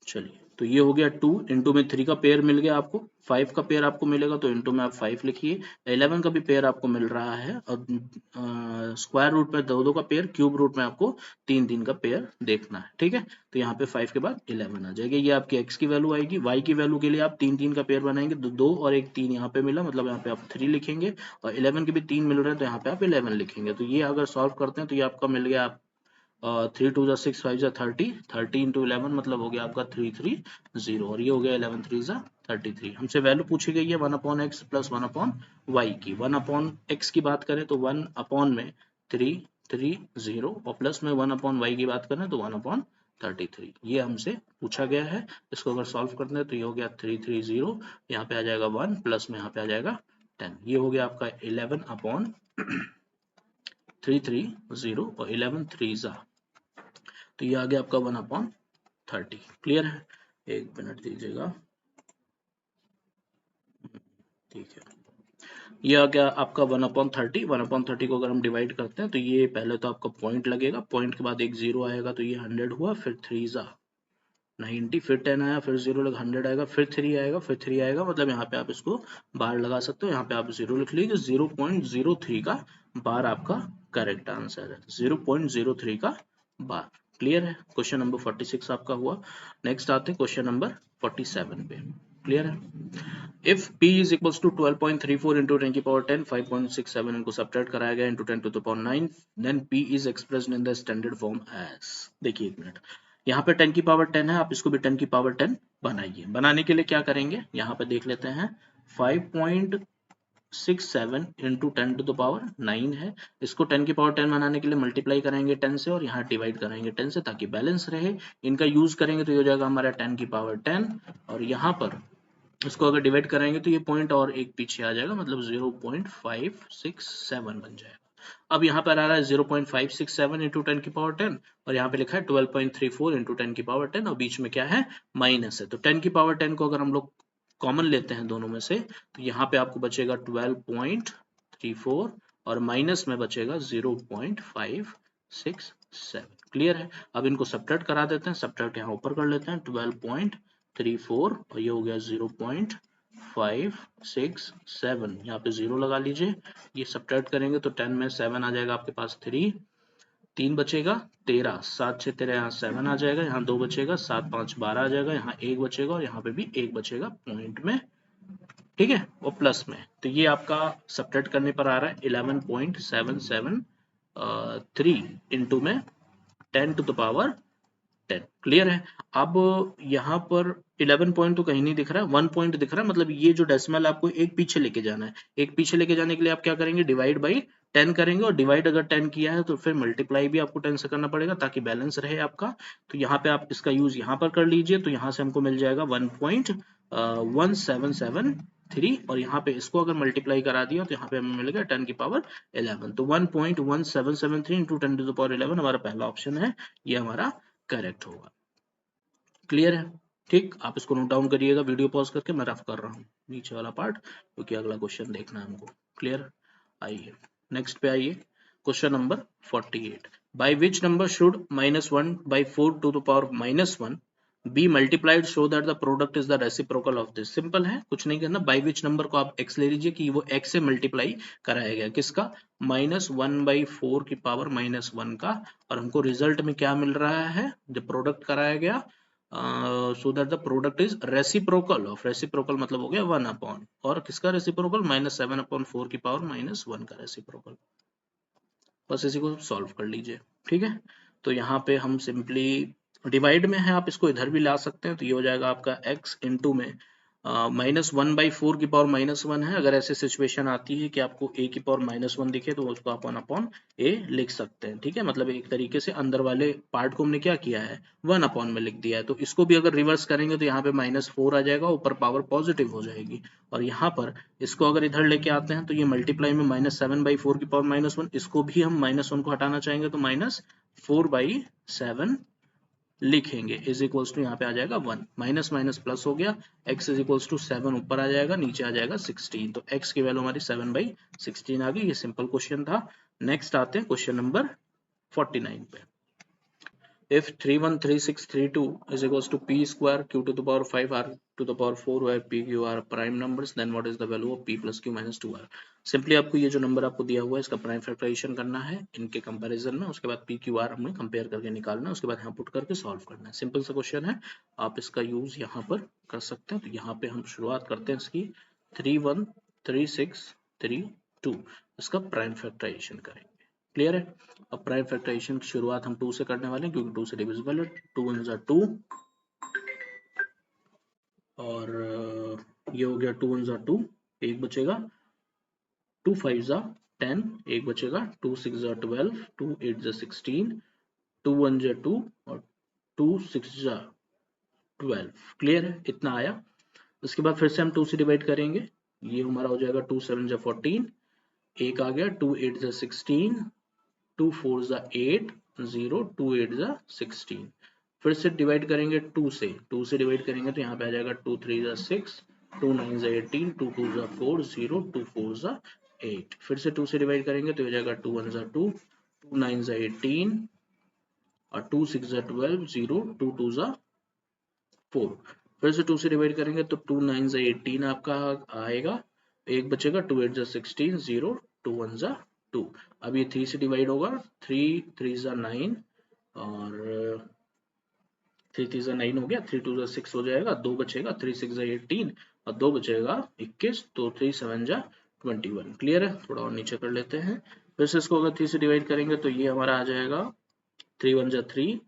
चलिए, तो ये हो गया 2, इंटू में 3 का पेयर मिल गया आपको, 5 का पेयर आपको मिलेगा तो इंटू में आप 5 लिखिए, 11 का भी पेयर आपको मिल रहा है, और स्क्वायर रूट में दो दो का पेयर, क्यूब रूट में आपको 3 3 का पेयर देखना है, ठीक है। तो यहाँ पे 5 के बाद 11 आ जाएगा, ये आपकी x की वैल्यू आएगी। y की वैल्यू के लिए आप 3 3 का पेयर बनाएंगे, तो 2 और एक 3 यहाँ पे मिला, मतलब यहाँ पे आप 3 लिखेंगे, और 11 के भी 3 मिल रहे हैं तो यहाँ पे आप 11 लिखेंगे। तो ये अगर सॉल्व करते हैं तो ये आपका मिल गया 3 2 जा 6, 5 जा 30, 30 इंटू 11 मतलब हो गया आपका 330, और ये हो गया 11 3 जा 33। हमसे वैल्यू पूछी गई है 1 upon X plus 1 upon Y की। 1 अपॉन एक्स की बात करें तो 1 अपॉन में 330, और प्लस में 1 अपॉन वाई की बात करें तो 1 अपॉन 33, ये हमसे पूछा गया है। इसको अगर सॉल्व करते हैं तो ये हो गया 330, यहाँ पे आ जाएगा 1, प्लस में यहाँ पे आ जाएगा 10, ये हो गया आपका 11 अपॉन 330, और 11 3 जा, तो ये आ गया आपका 1 अपॉन 30। क्लियर है, एक मिनट दीजिएगा, ठीक है। ये आ गया आपका 1 अपॉन 30। 1 अपॉन 30 को अगर हम डिवाइड करते हैं तो ये पहले तो आपका पॉइंट लगेगा, पॉइंट के बाद एक जीरो आएगा तो ये 100 हुआ, फिर 3 जा 90, फिर 10 आया, फिर 0 लगा 100 आएगा, फिर 3 आएगा, फिर 3 आएगा, मतलब यहाँ पे आप इसको बार लगा सकते हो, यहाँ पे आप 0 लिख लीजिए। 0.03 का बार आपका करेक्ट आंसर है, 0.03 का बार। क्लियर है, क्वेश्चन नंबर 46 आपका हुआ। नेक्स्ट आते हैं क्वेश्चन नंबर 47 पे। क्लियर है। If p is equals to 12.34 into 10 की power 10, 5.67 इनको सब्ट्रैक्ट कराया गया into 10 to the power 9, then p is expressed in the standard form as। देखिए एक मिनट, यहाँ पे 10 की पावर 10 है, आप इसको भी 10 की पावर 10 बनाइए। बनाने के लिए क्या करेंगे, यहाँ पे देख लेते हैं, 5.67 इंटू 10 टू द पावर 9 है, इसको 10 की पावर 10 बनाने के लिए मल्टीप्लाई करेंगे 10 से, और यहाँ डिवाइड करेंगे 10 से, ताकि बैलेंस रहे। इनका यूज करेंगे तो ये हो जाएगा हमारा 10 की पावर 10, और यहाँ पर इसको अगर डिवाइड कराएंगे तो ये पॉइंट और एक पीछे आ जाएगा, मतलब 0.567 बन जाएगा। अब यहाँ पर आ रहा है 0.567 इंटू 10 की पावर 10, और यहाँ पे लिखा है 12.34 इंटू 10 की पावर 10, और बीच में क्या है, माइनस है। तो 10 की पावर 10 को अगर हम लोग कॉमन लेते हैं दोनों में से, तो यहाँ पे आपको बचेगा 12.34, और माइनस में बचेगा 0.567। क्लियर है। अब इनको सब्ट्रैक्ट करा देते हैं, सब्ट्रैक्ट यहाँ ऊपर कर लेते हैं, 12.34 और ये हो गया 0.567, यहाँ पे 0 लगा लीजिए। ये सब्ट्रैक्ट करेंगे तो 10 में 7 आ जाएगा आपके पास 3, 3 बचेगा 13, 7 6 13, यहाँ 7 आ जाएगा, यहाँ 2 बचेगा, 7 5 12 आ जाएगा, यहाँ 1 बचेगा, और यहाँ पे भी 1 बचेगा, पॉइंट में ठीक है, वो प्लस में, तो ये आपका सब्ट्रैक्ट करने पर आ रहा है 11.773 इंटू में 10 टू द पावर 10। क्लियर है। अब यहाँ पर 11 पॉइंट तो कहीं नहीं दिख रहा है, 1 पॉइंट दिख रहा है, मतलब ये जो डेसिमल आपको एक पीछे लेके जाना है। एक पीछे लेके जाने के लिए आप क्या करेंगे, डिवाइड बाई 10 करेंगे, और डिवाइड अगर 10 किया है तो फिर मल्टीप्लाई भी आपको 10 से करना पड़ेगा ताकि बैलेंस रहे आपका। तो यहाँ पे आप इसका यूज यहाँ पर कर लीजिए, तो यहाँ से हमको मिल जाएगा 1.1773, और यहाँ पे इसको अगर मल्टीप्लाई करा दिया तो यहाँ पे हमें मिलेगा 10 की पावर 11। तो 1.1773 इंटू 10 टू द पावर 11 हमारा पहला ऑप्शन है, ये हमारा करेक्ट होगा। क्लियर है। ठीक, आप इसको नोट डाउन करिएगा, वीडियो पॉज करके मैं रफ कर रहा हूँ नीचे वाला पार्ट, क्योंकि अगला क्वेश्चन देखना है हमको। क्लियर, आइए नेक्स्ट पे आइए। Question number 48, by which number should -1/4 to the power -1 be multiplied so that the product is the reciprocal of this. Simple है, कुछ नहीं करना, बाय विच नंबर को आप x ले लीजिए कि वो x से मल्टीप्लाई कराया गया, किसका, -1/4 की पावर -1 का, और हमको रिजल्ट में क्या मिल रहा है, जब प्रोडक्ट कराया गया, सो that the product is reciprocal of, reciprocal मतलब हो गया 1 अपॉन, और किसका रेसिप्रोकल, -7/4 की पावर -1 का रेसिप्रोकल। बस इसी को सॉल्व कर लीजिए। ठीक है, तो यहाँ पे हम सिंपली डिवाइड में है, आप इसको इधर भी ला सकते हैं, तो ये हो जाएगा आपका x इंटू में -1/4 की पावर -1 है। अगर ऐसे सिचुएशन आती है कि आपको a की पावर -1 दिखे तो उसको आप 1 अपॉन a लिख सकते हैं। ठीक है, मतलब एक तरीके से अंदर वाले पार्ट को हमने क्या किया है, 1 अपॉन में लिख दिया है। तो इसको भी अगर रिवर्स करेंगे तो यहाँ पे -4 आ जाएगा, ऊपर पावर पॉजिटिव हो जाएगी, और यहाँ पर इसको अगर इधर लेके आते हैं तो ये मल्टीप्लाई में -7/4 की पावर -1, इसको भी हम -1 को हटाना चाहेंगे तो -4/7 लिखेंगे, इज इक्वल्स टू यहाँ पे आ जाएगा 1, माइनस माइनस प्लस हो गया, x इज इक्वल्स टू 7 ऊपर आ जाएगा, नीचे आ जाएगा 16, तो x की वैल्यू हमारी 7/16 आ गई। ये सिंपल क्वेश्चन था। नेक्स्ट आते हैं क्वेश्चन नंबर 49 पे। If 313632 is equals to p square q to the power 5 r to the power 4 where p q are prime numbers, then what is the value of p plus q minus 2r। Simply आपको ये जो नंबर आपको दिया हुआ है इसका प्राइम फैक्टराइजेशन करना है इनके कंपैरिजन में, उसके बाद p q r हमें कंपेयर करके निकालना है, उसके बाद यहाँ पुट करके सॉल्व करना है। सिंपल सा क्वेश्चन है, आप इसका यूज यहाँ पर कर सकते हैं। तो यहाँ पे हम शुरुआत करते हैं इसकी 313632, इसका प्राइम फैक्टराइजेशन करेंगे। क्लियर है। अब प्राइम फैक्टराइजेशन की शुरुआत हम 2 से करने वाले हैं, क्योंकि 2 से डिविजिबल है। 2 1 जा 2, और ये हो गया 2 1 जा 2, एक बचेगा, 2 5 जा 10, एक बचेगा, 2 6 जा 12, 2 8 जा 16, 2 1 जा 2, और 2 6 जा 12। क्लियर है, इतना आया। उसके बाद फिर से हम 2 से डिवाइड करेंगे, ये हमारा हो जाएगा 2 7 जा 14, एक आ गया, 2 8 जा 16, 2 4 जा 8, 0, 2 8 जा 16। फिर से डिवाइड करेंगे 2 से, 2 से डिवाइड करेंगे तो यहाँ पे आ जाएगा 2 3 जा 6, 2 9 जा 18, 2 2 जा 4, 0, 2 4 जा 8। फिर से 2 से डिवाइड करेंगे तो हो जाएगा 2 1 जा 2, 2 9 जा 18, और 2 6 जा 12, 0, 2 2 जा 4। फिर से 2 से डिवाइड करेंगे तो 2 9 जा 18 आपका आएगा, एक बचेगा, 2 8 जा 16, 0, 2 1 जा 2। अब ये 3 से डिवाइड होगा, 3 3 जा 9, और 3 3 जा 9 हो गया, 3 2 जा 6 हो जाएगा, 2 बचेगा, 3 6 जा 18, और 2 बचेगा 21, तो 3 7 जा 21। क्लियर है। थोड़ा और नीचे कर लेते हैं, फिर से इसको अगर 3 से डिवाइड करेंगे तो ये हमारा आ जाएगा 3 1 जा 3,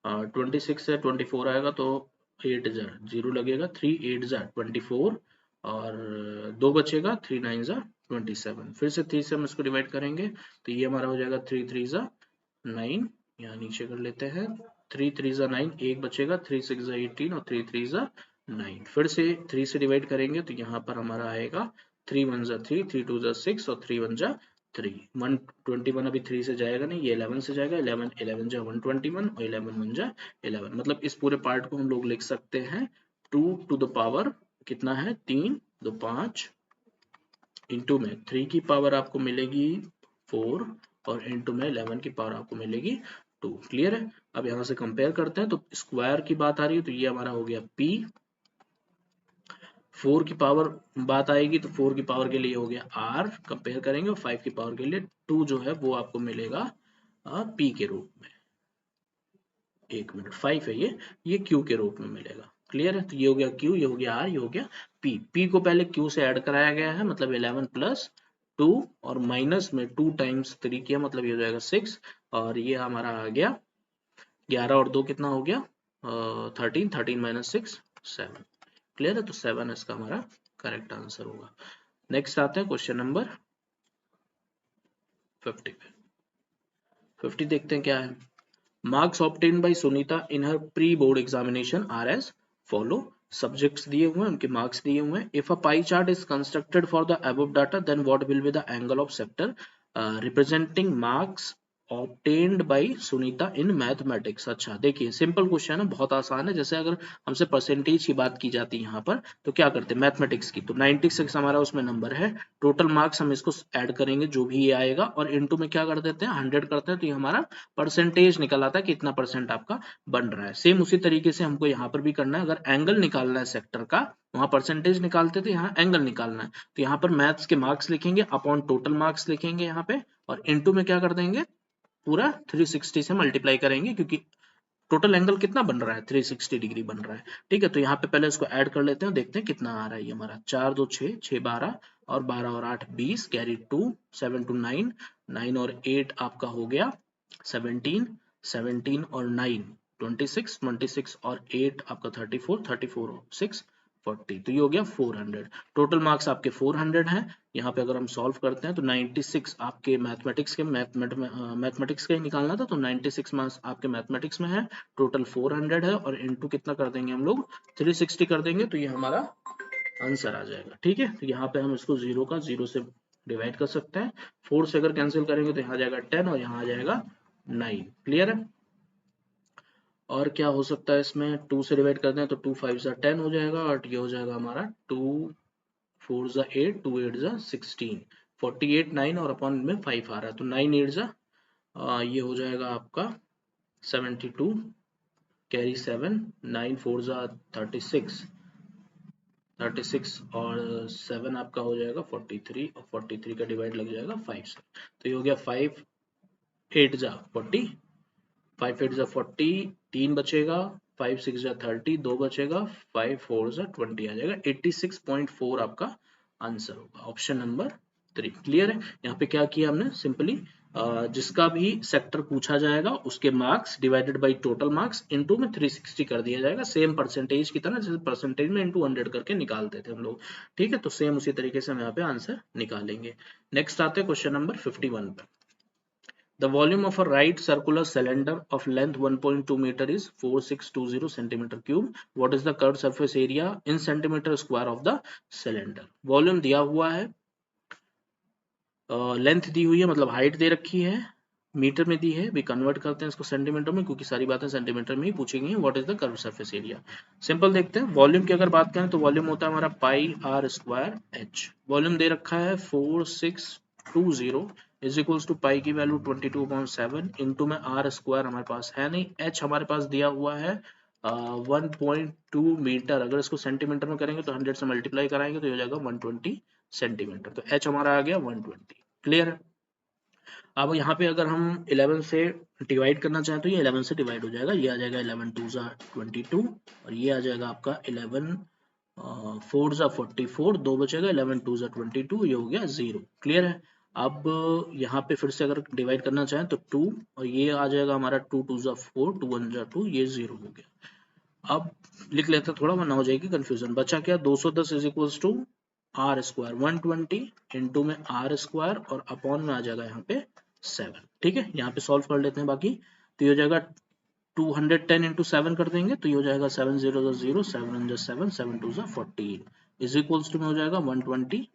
26 से 24 आएगा तो 8 जा 0 लगेगा, 3 8 जा 24, और 2 बचेगा, 3 9 जा 27। फिर से 3 से हम इसको डिवाइड करेंगे तो ये हमारा हो जाएगा 3 3 जा 9, यहाँ नीचे कर लेते हैं, 3 3 जा 9, एक बचेगा, 3 6 जा 18, और 3 3 जा 9। फिर से 3 से डिवाइड करेंगे तो यहाँ पर हमारा आएगा 3 1 जा 3, 3 2 जा 6, और 3 1 जा 3, 121 अभी 3 से जाएगा नहीं, ये 11 से जाएगा, 11 11 जा 121, और 11 1 जा 11। मतलब इस पूरे पार्ट को हम लोग लिख सकते हैं 2 टू द पावर कितना है, 3 2 5, इंटू में 3 की पावर आपको मिलेगी 4, और इंटू में 11 की पावर आपको मिलेगी 2। क्लियर है। अब यहाँ से कंपेयर करते हैं, तो स्क्वायर की बात आ रही है तो ये हमारा हो गया p, 4 की पावर बात आएगी तो 4 की पावर के लिए हो गया r, कंपेयर करेंगे, और 5 की पावर के लिए 2 जो है वो आपको मिलेगा p के रूप में। एक मिनट, 5 है ये q के रूप में मिलेगा। क्लियर है? तो ये हो गया Q, ये हो गया R, ये हो गया P। P को पहले Q से ऐड कराया गया है, मतलब 11 प्लस 2 और माइनस में 2 टाइम्स 3 किया, मतलब ये हो जाएगा 6, और ये हमारा आ गया 11 और 2 कितना हो गया 13, 13 माइनस 6 7। क्लियर है? तो 7 इसका हमारा करेक्ट आंसर होगा। नेक्स्ट आते हैं क्वेश्चन नंबर 50 पे। 50 देखते हैं क्या है। Marks obtained by Sunita in her pre board examination are as follow. Subjects दिए हुए हैं, उनके मार्क्स दिए हुए हैं। If a pie chart is constructed for the above data then what will be the angle of sector representing marks obtained by Sunita in mathematics. अच्छा देखिए, सिंपल क्वेश्चन है, बहुत आसान है। जैसे अगर हमसे परसेंटेज की बात की जाती है यहाँ पर, तो क्या करते हैं मैथमेटिक्स की, तो 96 हमारा उसमें नंबर है, टोटल मार्क्स हम इसको ऐड करेंगे जो भी ये आएगा, और इनटू में क्या कर देते हैं 100 करते हैं, तो ये हमारा परसेंटेज निकल आता है कि इतना परसेंट आपका बन रहा है। सेम उसी तरीके से हमको यहाँ पर भी करना है। अगर एंगल निकालना है सेक्टर का, वहां परसेंटेज निकालते थे, यहाँ एंगल निकालना है, तो यहाँ पर मैथ्स के मार्क्स लिखेंगे अपॉन टोटल मार्क्स लिखेंगे यहाँ पे, और इनटू में क्या कर देंगे पूरा 360 से मल्टीप्लाई करेंगे, क्योंकि टोटल एंगल कितना बन रहा है 360 डिग्री बन रहा है। ठीक है, तो यहाँ पे पहले इसको ऐड कर लेते हैं, देखते हैं कितना आ रहा है। ये हमारा 4 2 6 6 12 और 12 और 8 20, कैरी 2 7 2 9 9 और 8 आपका हो गया 17 17 और 9 26 26 और 8 आपका 34 34 और 6 40, तो ये हो गया 400। टोटल मार्क्स आपके 400 हैं। यहाँ पे अगर हम सॉल्व करते हैं तो 96 आपके मैथमेटिक्स का ही निकालना था, तो 96 मार्क्स आपके मैथमेटिक्स में है, टोटल 400 है, और इनटू कितना कर देंगे हम लोग 360 कर देंगे, तो ये हमारा आंसर आ जाएगा। ठीक है, तो यहाँ पे हम इसको 0 से डिवाइड कर सकते हैं। 4 से अगर कैंसिल करेंगे तो यहाँ आ जाएगा 10 और यहाँ आ जाएगा 9। क्लियर है? और क्या हो सकता है इसमें, 2 से डिवाइड करते हैं तो 2 5 जा 10 हो जाएगा, और ये हो जाएगा हमारा 2 4 जा 8 2 8 जा 16 48 9 और अपॉन में 5 आ रहा है, तो 9 8 जा ये हो जाएगा आपका 72, कैरी 7 9 4 जा 36 36 और 7 आपका हो जाएगा 43, और 43 का डिवाइड लग जाएगा 5 से, तो ये हो गया 5 8 जा 40, 5 8 जा 40, 3 बचेगा, 5 6 जा 30, 2 बचेगा, 5 4 जा 20 आ जाएगा, 86.4 आपका आंसर होगा, ऑप्शन नंबर 3। क्लियर है? यहाँ पे क्या किया हमने, सिंपली जिसका भी सेक्टर पूछा जाएगा उसके marks divided by total marks into में 360 कर दिया जाएगा, सेम परसेंटेज की तरह, जैसे परसेंटेज में इनटू 100 करके निकालते थे हम लोग। ठीक है, तो सेम उसी तरीके से हम यहाँ पे आंसर निकालेंगे। नेक्स्ट आते हैं क्वेश्चन नंबर 51 पे। The volume of a right circular cylinder of length 1.2 meter is 4620 centimeter cube. What is the curved surface area in centimeter square of the cylinder? Volume दिया हुआ है, लेंथ दी हुई है, मतलब हाइट दे रखी है, मीटर में दी है, भी कन्वर्ट करते हैं इसको सेंटीमीटर में, क्योंकि सारी बातें सेंटीमीटर में ही पूछी गई हैं। What is the curve surface area? Simple देखते हैं। वॉल्यूम की अगर बात करें तो वॉल्यूम होता है हमारा पाई आर स्क्वायर एच। वॉल्यूम दे रखा है 4620 इज इक्वल्स टू पाई की वैल्यू 22/7 इंटू में आर स्क्वायर हमारे पास है नहीं, एच हमारे पास दिया हुआ है 1.2 मीटर। अगर इसको सेंटीमीटर में करेंगे तो 100 से मल्टीप्लाई कराएंगे तो हो जाएगा 120 सेंटीमीटर, तो एच हमारा आ गया 120। क्लियर है? अब यहाँ पे अगर हम 11 से डिवाइड करना चाहें तो ये 11 से डिवाइड हो जाएगा, ये आ जाएगा 11 2 जा 22 और ये आ जाएगा आपका 11 4 जा 44, 2 बचेगा, 11 2 जा 22, ये हो गया 0। क्लियर है? अब यहाँ पे फिर से अगर डिवाइड करना चाहें तो 2 और ये आ जाएगा हमारा 2 2 जा 4 2 1 जा 2, ये 0 हो गया। अब लिख लेते हैं, थोड़ा वरना हो जाएगी कंफ्यूजन। बचा क्या, 210 is equals to R square 120 into में आर स्क्वायर और अपॉन में आ जाएगा यहाँ पे 7। ठीक है, यहाँ पे सॉल्व कर लेते हैं बाकी, तो ये हो जाएगा 210 इंटू 7 कर देंगे तो ये हो जाएगा 7 0 0 7 1 7 7 2 14 इज इक्वल्स टू में हो जाएगा 120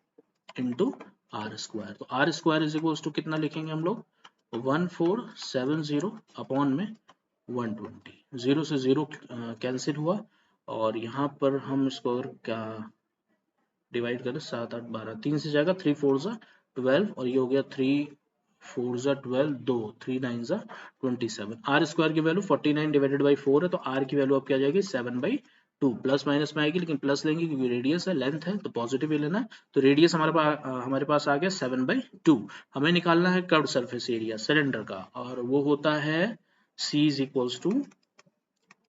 इंटू आर स्क्वायर। तो R square is equals to कितना लिखेंगे हम लोग 1470 अपॉन में 120, 0 से 0 कैंसिल हुआ और यहाँ पर हम इसको क्या डिवाइड करें 7 8 12, 3 से जाएगा 3 4 जा 12 और ये हो गया 3 4 जा 12, 2 3 9 जा 27। आर स्क्वायर की वैल्यू 49 डिवाइडेड बाई 4 है, तो आर की वैल्यू अब क्या जाएगी 7/2। प्लस माइनस में आएगी लेकिन प्लस लेंगे क्योंकि रेडियस है, लेंथ है तो पॉजिटिव ही लेना है। तो रेडियस हमारे पास आ गया 7/2। हमें निकालना है कर्व्ड सरफेस एरिया सिलेंडर का और वो होता है C is equals to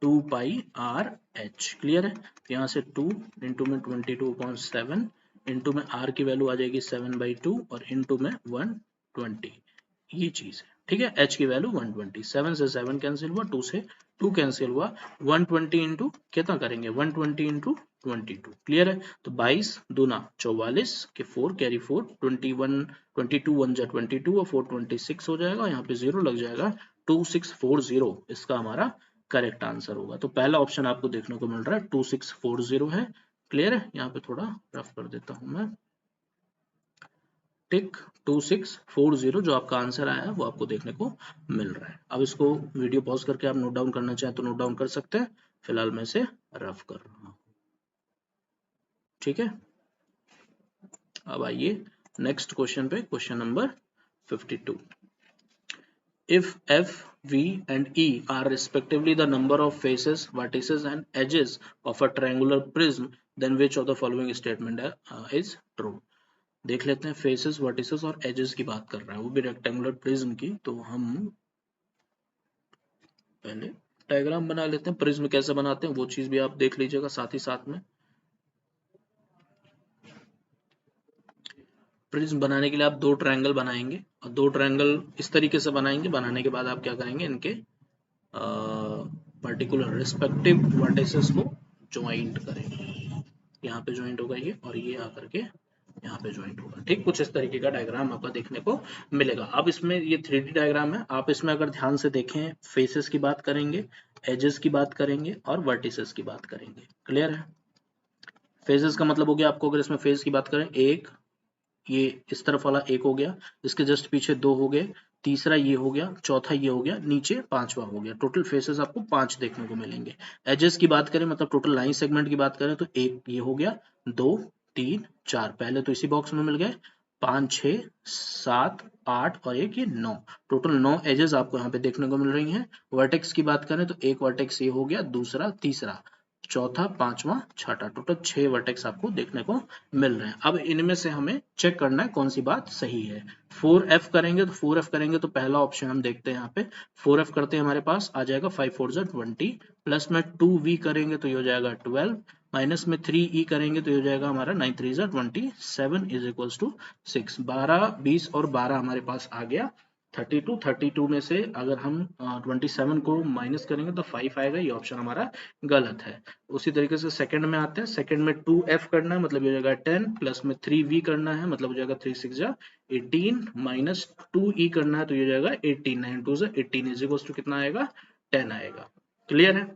2 pi R H. Clear है? यहाँ से 2 इंटू में 22/7 इंटू में आर की वैल्यू आ जाएगी 7/2 और इंटू में 120, ये चीज है। ठीक है, एच की वैल्यू 120, 7 से 7 कैंसिल हुआ, 2 से 2 कैंसिल हुआ, 120 इंटू कितना करेंगे 120 इंटू 22। क्लियर है? तो 22 दूना 44 के 4 कैरी 4, 21 22 1 जा 22 और 4 26 हो जाएगा, यहाँ पे 0 लग जाएगा, 2640 इसका हमारा करेक्ट आंसर होगा। तो पहला ऑप्शन आपको देखने को मिल रहा है 2640 है। क्लियर है? यहाँ पे थोड़ा रफ कर देता हूं मैं, टिक 2640 जो आपका आंसर आया है वो आपको देखने को मिल रहा है। अब इसको वीडियो पॉज करके आप नोट डाउन करना चाहें तो नोट डाउन कर सकते हैं, फिलहाल मैं इसे रफ कर रहा हूं। ठीक है, अब आइए नेक्स्ट क्वेश्चन पे, question number 52। If F, V and E are respectively the number of faces, vertices and edges of a triangular prism, then which of the following statement is true? देख लेते हैं, फेसेस, वर्टिसेस और एजेस की बात कर रहा है, वो भी रेक्टेंगुलर प्रिज्म की। तो हम पहले डायग्राम बना लेते हैं, प्रिज्म कैसे बनाते हैं वो चीज भी आप देख लीजिएगा साथ ही साथ में। प्रिज्म बनाने के लिए आप दो ट्रायंगल बनाएंगे और दो ट्रायंगल इस तरीके से बनाएंगे। बनाने के बाद आप क्या करेंगे, इनके पर्टिकुलर रिस्पेक्टिव वर्टिसेस को ज्वाइंट करेंगे। यहाँ पे ज्वाइंट होगा ये और ये आकर के यहाँ पे ज्वाइंट होगा। ठीक, कुछ इस तरीके का डायग्राम आपको देखने को मिलेगा। अब इसमें ये 3D डायग्राम है, आप इसमें अगर ध्यान से देखें, फेसेस की बात करेंगे, एजेस की बात करेंगे और वर्टिसेस की बात करेंगे। क्लियर है? फेसेस का मतलब हो गया आपको, अगर इसमें फेस की बात करें, एक ये इस तरफ वाला एक हो गया, इसके जस्ट पीछे दो हो गए, तीसरा ये हो गया, चौथा ये हो गया, नीचे पांचवा हो गया। टोटल फेसेस आपको 5 देखने को मिलेंगे। एजेस की बात करें, मतलब टोटल लाइन सेगमेंट की बात करें, तो एक ये हो गया, 2 3 4, पहले तो इसी बॉक्स में मिल गए, 5 6 7 8 और एक ये 9, टोटल 9 एजेस आपको यहाँ पे देखने को मिल रही हैं। वर्टेक्स की बात करें तो एक वर्टेक्स ये हो गया, दूसरा, तीसरा, चौथा, पांचवा, छठा, टोटल 6 वर्टेक्स आपको देखने को मिल रहे हैं। अब इनमें से हमें चेक करना है कौन सी बात सही है। 4F करेंगे तो 4F करेंगे तो पहला ऑप्शन हम देखते हैं, यहाँ पे 4F करते हैं, हमारे पास आ जाएगा 5 4 20, प्लस में 2V करेंगे तो ये हो जाएगा 12, माइनस में 3E करेंगे तो ये हो जाएगा हमारा 9 3 27 इज इक्वल्स टू 6। 12 20 और 12 हमारे पास आ गया 32। 32 में से अगर हम 27 को माइनस करेंगे तो 5 आएगा, ये ऑप्शन हमारा गलत है। उसी तरीके से सेकंड में आते हैं, सेकंड में 2F करना है, मतलब ये हो जाएगा 10, प्लस में 3V करना है, मतलब हो जाएगा 3 6 जा 18, माइनस 2E करना है तो ये हो जाएगा 18, 9 2 18 इज इक्वल्स टू कितना आएगा, 10 आएगा। क्लियर है?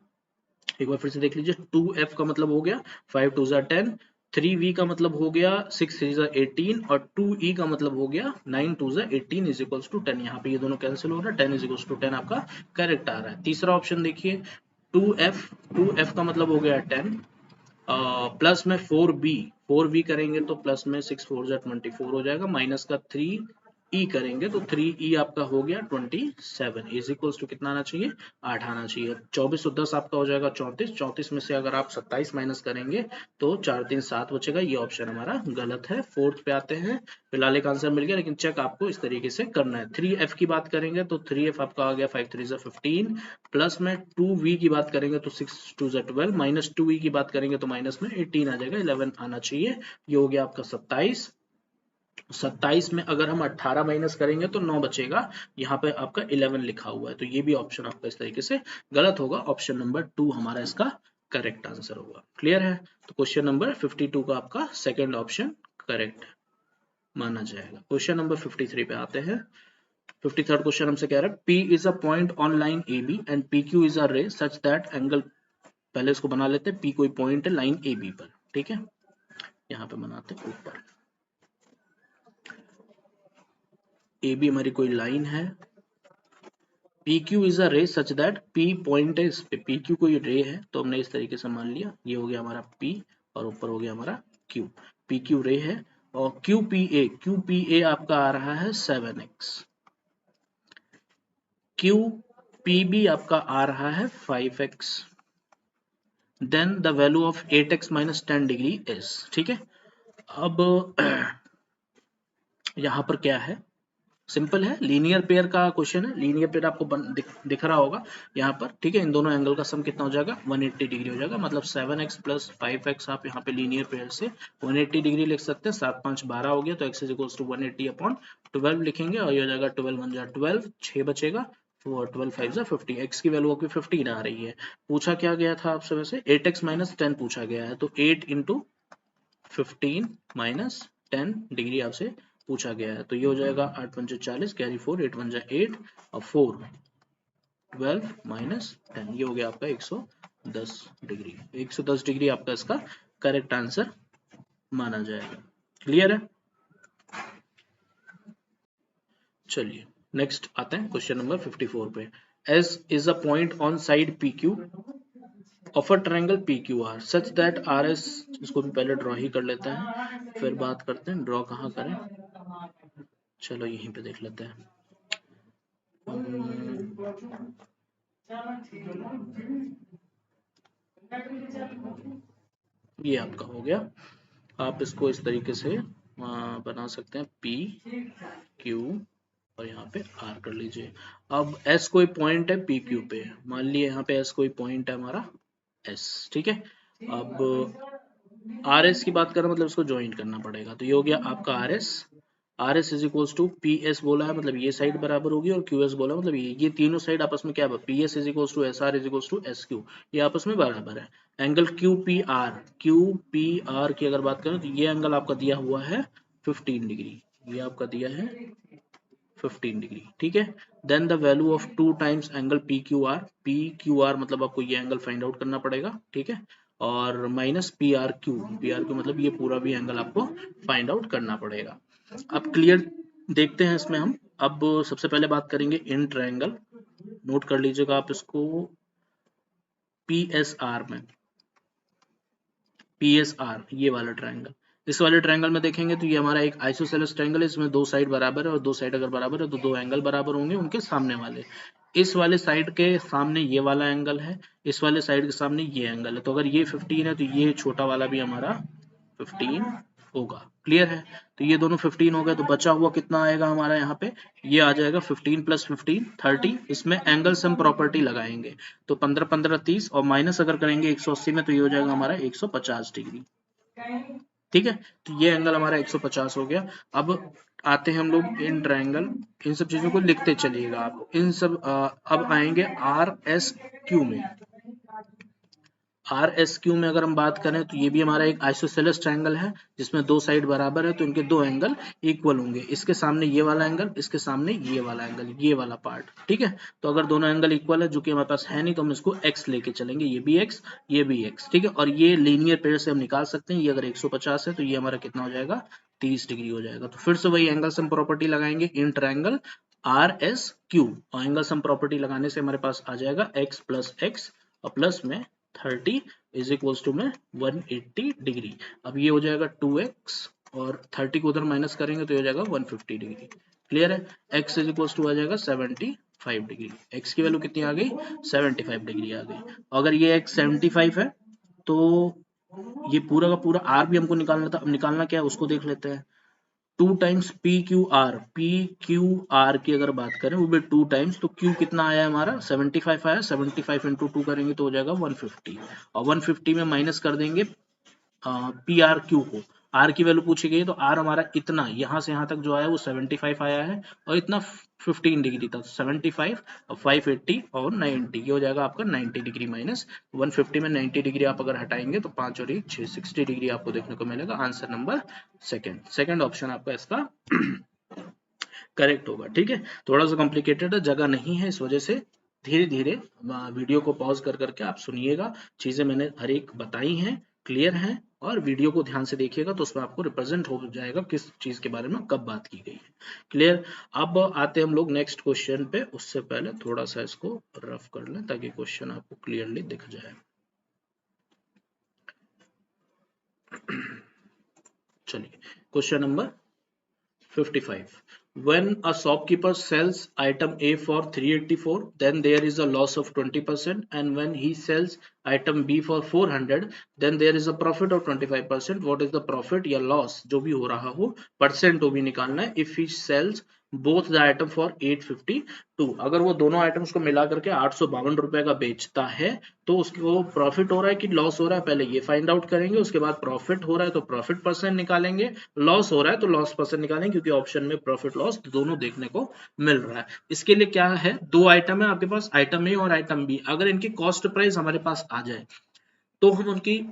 एक बार फिर से देख लीजिए, 2F का मतलब हो गया 5 2 10, 3V का मतलब हो गया 6 3 18 और 2E का मतलब हो गया 9 2 18 इज इक्वल्स टू 10। यहाँ पे ये दोनों कैंसिल हो रहा है, 10 इज इक्वल्स टू 10 आपका करेक्ट आ रहा है। तीसरा ऑप्शन देखिए, 2F का मतलब हो गया 10, प्लस में 4V करेंगे तो प्लस में 6 4 24 हो जाएगा, माइनस का 3E करेंगे तो 3E आपका हो गया 27 इज इक्वल्स टू कितना आना चाहिए, 8 आना चाहिए। 24 और 10 आपका हो जाएगा 34, 34 में से अगर आप 27 माइनस करेंगे तो 4 3 7 बचेगा, ये ऑप्शन हमारा गलत है। फोर्थ पे आते हैं, फिलहाल एक आंसर मिल गया लेकिन चेक आपको इस तरीके से करना है। 3F की बात करेंगे तो 3F आपका आ गया 5 3 15, प्लस में 2V की बात करेंगे तो 6 2 12, माइनस 2E की बात करेंगे तो माइनस में 18 आ जाएगा, 11 आना चाहिए, ये हो गया आपका 27। 27 में अगर हम 18 माइनस करेंगे तो 9 बचेगा, यहाँ पे आपका 11 लिखा हुआ है, तो ये भी ऑप्शन आपका इस तरीके से गलत होगा। ऑप्शन नंबर 2 हमारा इसका करेक्ट आंसर होगा। क्लियर है? तो क्वेश्चन नंबर 52 का आपका सेकंड ऑप्शन करेक्ट माना जाएगा। क्वेश्चन नंबर 53 पे आते हैं। 53rd क्वेश्चन हमसे कह रहा है, P is a point on line AB and PQ is a ray such that angle, पहले इसको बना लेते हैं, P कोई पॉइंट है लाइन AB पर, ठीक है, यहाँ पे बनाते हैं ऊपर, AB हमारी कोई लाइन है, PQ is a ray such that P point है इस पे, PQ कोई रे है तो हमने इस तरीके से मान लिया, ये हो गया हमारा P और ऊपर हो गया हमारा Q। PQ रे है और QPA आपका आ रहा है 7x, QPB आपका आ रहा है 5x, then the value of 8x minus 10 degree is, ठीक है। अब यहाँ पर क्या है, सिंपल है, लीनियर पेयर का क्वेश्चन है, लीनियर पेयर आपको दिख रहा होगा यहाँ पर, ठीक है। इन दोनों एंगल का सम कितना हो जाएगा 180 डिग्री हो जाएगा, मतलब 7x प्लस 5x आप यहाँ पे लीनियर पेयर से 180 डिग्री लिख सकते हैं। 7 5 12 हो गया, तो x is equals to 180 upon 12 लिखेंगे और ये हो जाएगा 12 1 जा 12, 6 बचेगा, 12 5 जा 50, x की वैल्यू आपकी 15 आ रही है। पूछा क्या गया था आपसे वैसे 8x माइनस 10 पूछा गया है, तो 8 इंटू 15 माइनस 10 डिग्री आपसे पूछा गया है, तो ये हो जाएगा 8 पंजे 40, कैरी 4, 8 1 जा 8 और 4 12 माइनस 10, ये हो गया आपका 110 डिग्री। 110 डिग्री आपका इसका करेक्ट आंसर माना जाएगा। क्लियर है? चलिए नेक्स्ट आते हैं क्वेश्चन नंबर 54 पे। S is a point on side PQ of a triangle PQR such that RS, इसको भी पहले ड्रॉ ही कर लेते हैं फिर बात करते हैं ड्रॉ कहाँ करें। चलो यहीं पे देख लेते हैं। ये आपका हो गया, आप इसको इस तरीके से बना सकते हैं P Q और यहाँ पे R कर लीजिए। अब S कोई पॉइंट है PQ पे, मान लिए यहाँ पे S कोई पॉइंट है हमारा S, ठीक है। अब RS की बात करें मतलब इसको ज्वाइन करना पड़ेगा, तो ये हो गया आपका RS is equals to PS बोला है मतलब ये साइड बराबर होगी और QS बोला मतलब ये तीनों साइड आपस में क्या है, PS is equals to SR is equals to SQ, ये आपस में बराबर है। एंगल QPR की अगर बात करें तो ये एंगल आपका दिया हुआ है 15 डिग्री, ये आपका दिया है 15 डिग्री, ठीक है। Then the value of 2 times angle PQR मतलब आपको ये एंगल फाइंड आउट करना पड़ेगा, ठीक है। और माइनस PRQ मतलब ये पूरा भी एंगल आपको फाइंड आउट करना पड़ेगा। अब क्लियर देखते हैं इसमें हम। अब सबसे पहले बात करेंगे इन ट्रायंगल, नोट कर लीजिएगा आप इसको PSR में, PSR ये वाला ट्रायंगल, इस वाले ट्रायंगल में देखेंगे तो ये हमारा एक आइसोसेलेस ट्रायंगल है, इसमें दो साइड बराबर है और दो साइड अगर बराबर है तो दो एंगल बराबर होंगे उनके सामने वाले। इस वाले साइड के सामने ये वाला एंगल है, इस वाले साइड के सामने ये एंगल है, तो अगर ये 15 है तो ये छोटा वाला भी हमारा 15 होगा। क्लियर है? तो ये दोनों 15 हो गए, तो बचा हुआ कितना आएगा हमारा यहाँ पे, ये आ जाएगा 15 प्लस 15 30, इसमें एंगल सम प्रॉपर्टी लगाएंगे तो 15 15 30 और माइनस अगर करेंगे 180 में तो ये हो जाएगा हमारा 150 डिग्री, ठीक है। तो ये एंगल हमारा 150 हो गया। अब आते हैं हम लोग इन ट्रायंगल, इन सब चीजों को लिखते चलिएगा आप, इन सब अब आएंगे RSQ में। RSQ में अगर हम बात करें तो ये भी हमारा एक आइसोसेलेस ट्रायंगल है जिसमें दो साइड बराबर है, तो इनके दो एंगल इक्वल होंगे, इसके सामने ये वाला एंगल, इसके सामने ये वाला एंगल, ये वाला पार्ट, ठीक है। तो अगर दोनों एंगल इक्वल है, जो कि हमारे पास है नहीं, तो हम इसको x लेके चलेंगे, ये भी x ये भी x, ठीक है। और ये लीनियर पेयर से हम निकाल सकते हैं, ये अगर 150 है तो ये हमारा कितना हो जाएगा 30 डिग्री हो जाएगा। तो फिर से वही एंगल सम प्रॉपर्टी लगाएंगे इन ट्रायंगल RSQ, और एंगल सम प्रॉपर्टी लगाने से हमारे पास आ जाएगा x प्लस x और प्लस में 30 इज इक्वल्स टू में 180 डिग्री। अब ये हो जाएगा 2x और 30 को उधर माइनस करेंगे तो ये हो जाएगा 150 डिग्री। क्लियर है? x इज इक्वल्स टू आ जाएगा 75 डिग्री, x की वैल्यू कितनी आ गई 75 डिग्री आ गई। अगर ये x 75 है तो ये पूरा का पूरा r भी हमको निकालना था, अब निकालना क्या है उसको देख लेते हैं। 2 टाइम्स PQR की अगर बात करें वो भी 2 टाइम्स, तो Q कितना आया हमारा 75 आया, 75 इंटू 2 करेंगे तो हो जाएगा 150 और 150 में माइनस कर देंगे PRQ को, R की वैल्यू पूछी गई है तो R हमारा इतना यहाँ से यहाँ तक जो आया वो 75 आया है और इतना 15 डिग्री था, 75 और 580 और 90, ये हो जाएगा आपका 90 डिग्री माइनस 150 में 90 डिग्री आप अगर हटाएंगे तो 5 और 1 6 60 डिग्री आपको देखने को मिलेगा। आंसर नंबर सेकंड ऑप्शन आपका इसका करेक्ट होगा, ठीक है। थोड़ा सा कॉम्प्लिकेटेड है, जगह नहीं है, इस वजह से धीरे धीरे वीडियो को पॉज कर करके आप सुनिएगा, चीजें मैंने हर एक बताई हैं, क्लियर हैं, और वीडियो को ध्यान से देखिएगा तो उसमें आपको रिप्रेजेंट हो जाएगा किस चीज के बारे में कब बात की गई है। क्लियर? अब आते हम लोग नेक्स्ट क्वेश्चन पे, उससे पहले थोड़ा सा इसको रफ कर लें ताकि क्वेश्चन आपको क्लियरली दिख जाए। चलिए question number 55. When a shopkeeper sells item A for 384, then there is a loss of 20%, and when he sells item B for 400, then there is a profit of 25%. What is the profit या loss जो भी हो रहा हो, परसेंट वो भी निकालना है। If he sells both the item for 852। अगर वो दोनों आइटम्स को मिला करके 852 रुपए का बेचता है तो उसको प्रॉफिट हो रहा है कि लॉस हो रहा है, पहले ये फाइंड आउट करेंगे, उसके बाद प्रॉफिट हो रहा है तो प्रॉफिट परसेंट निकालेंगे, लॉस हो रहा है तो लॉस परसेंट निकालेंगे, क्योंकि ऑप्शन में प्रॉफिट लॉस दोनों देखने को मिल रहा है। इसके लिए क्या है, दो आइटम है आपके पास, आइटम ए और आइटम बी। अगर इनकी कॉस्ट प्राइस हमारे पास आ जाए तो हम उनकी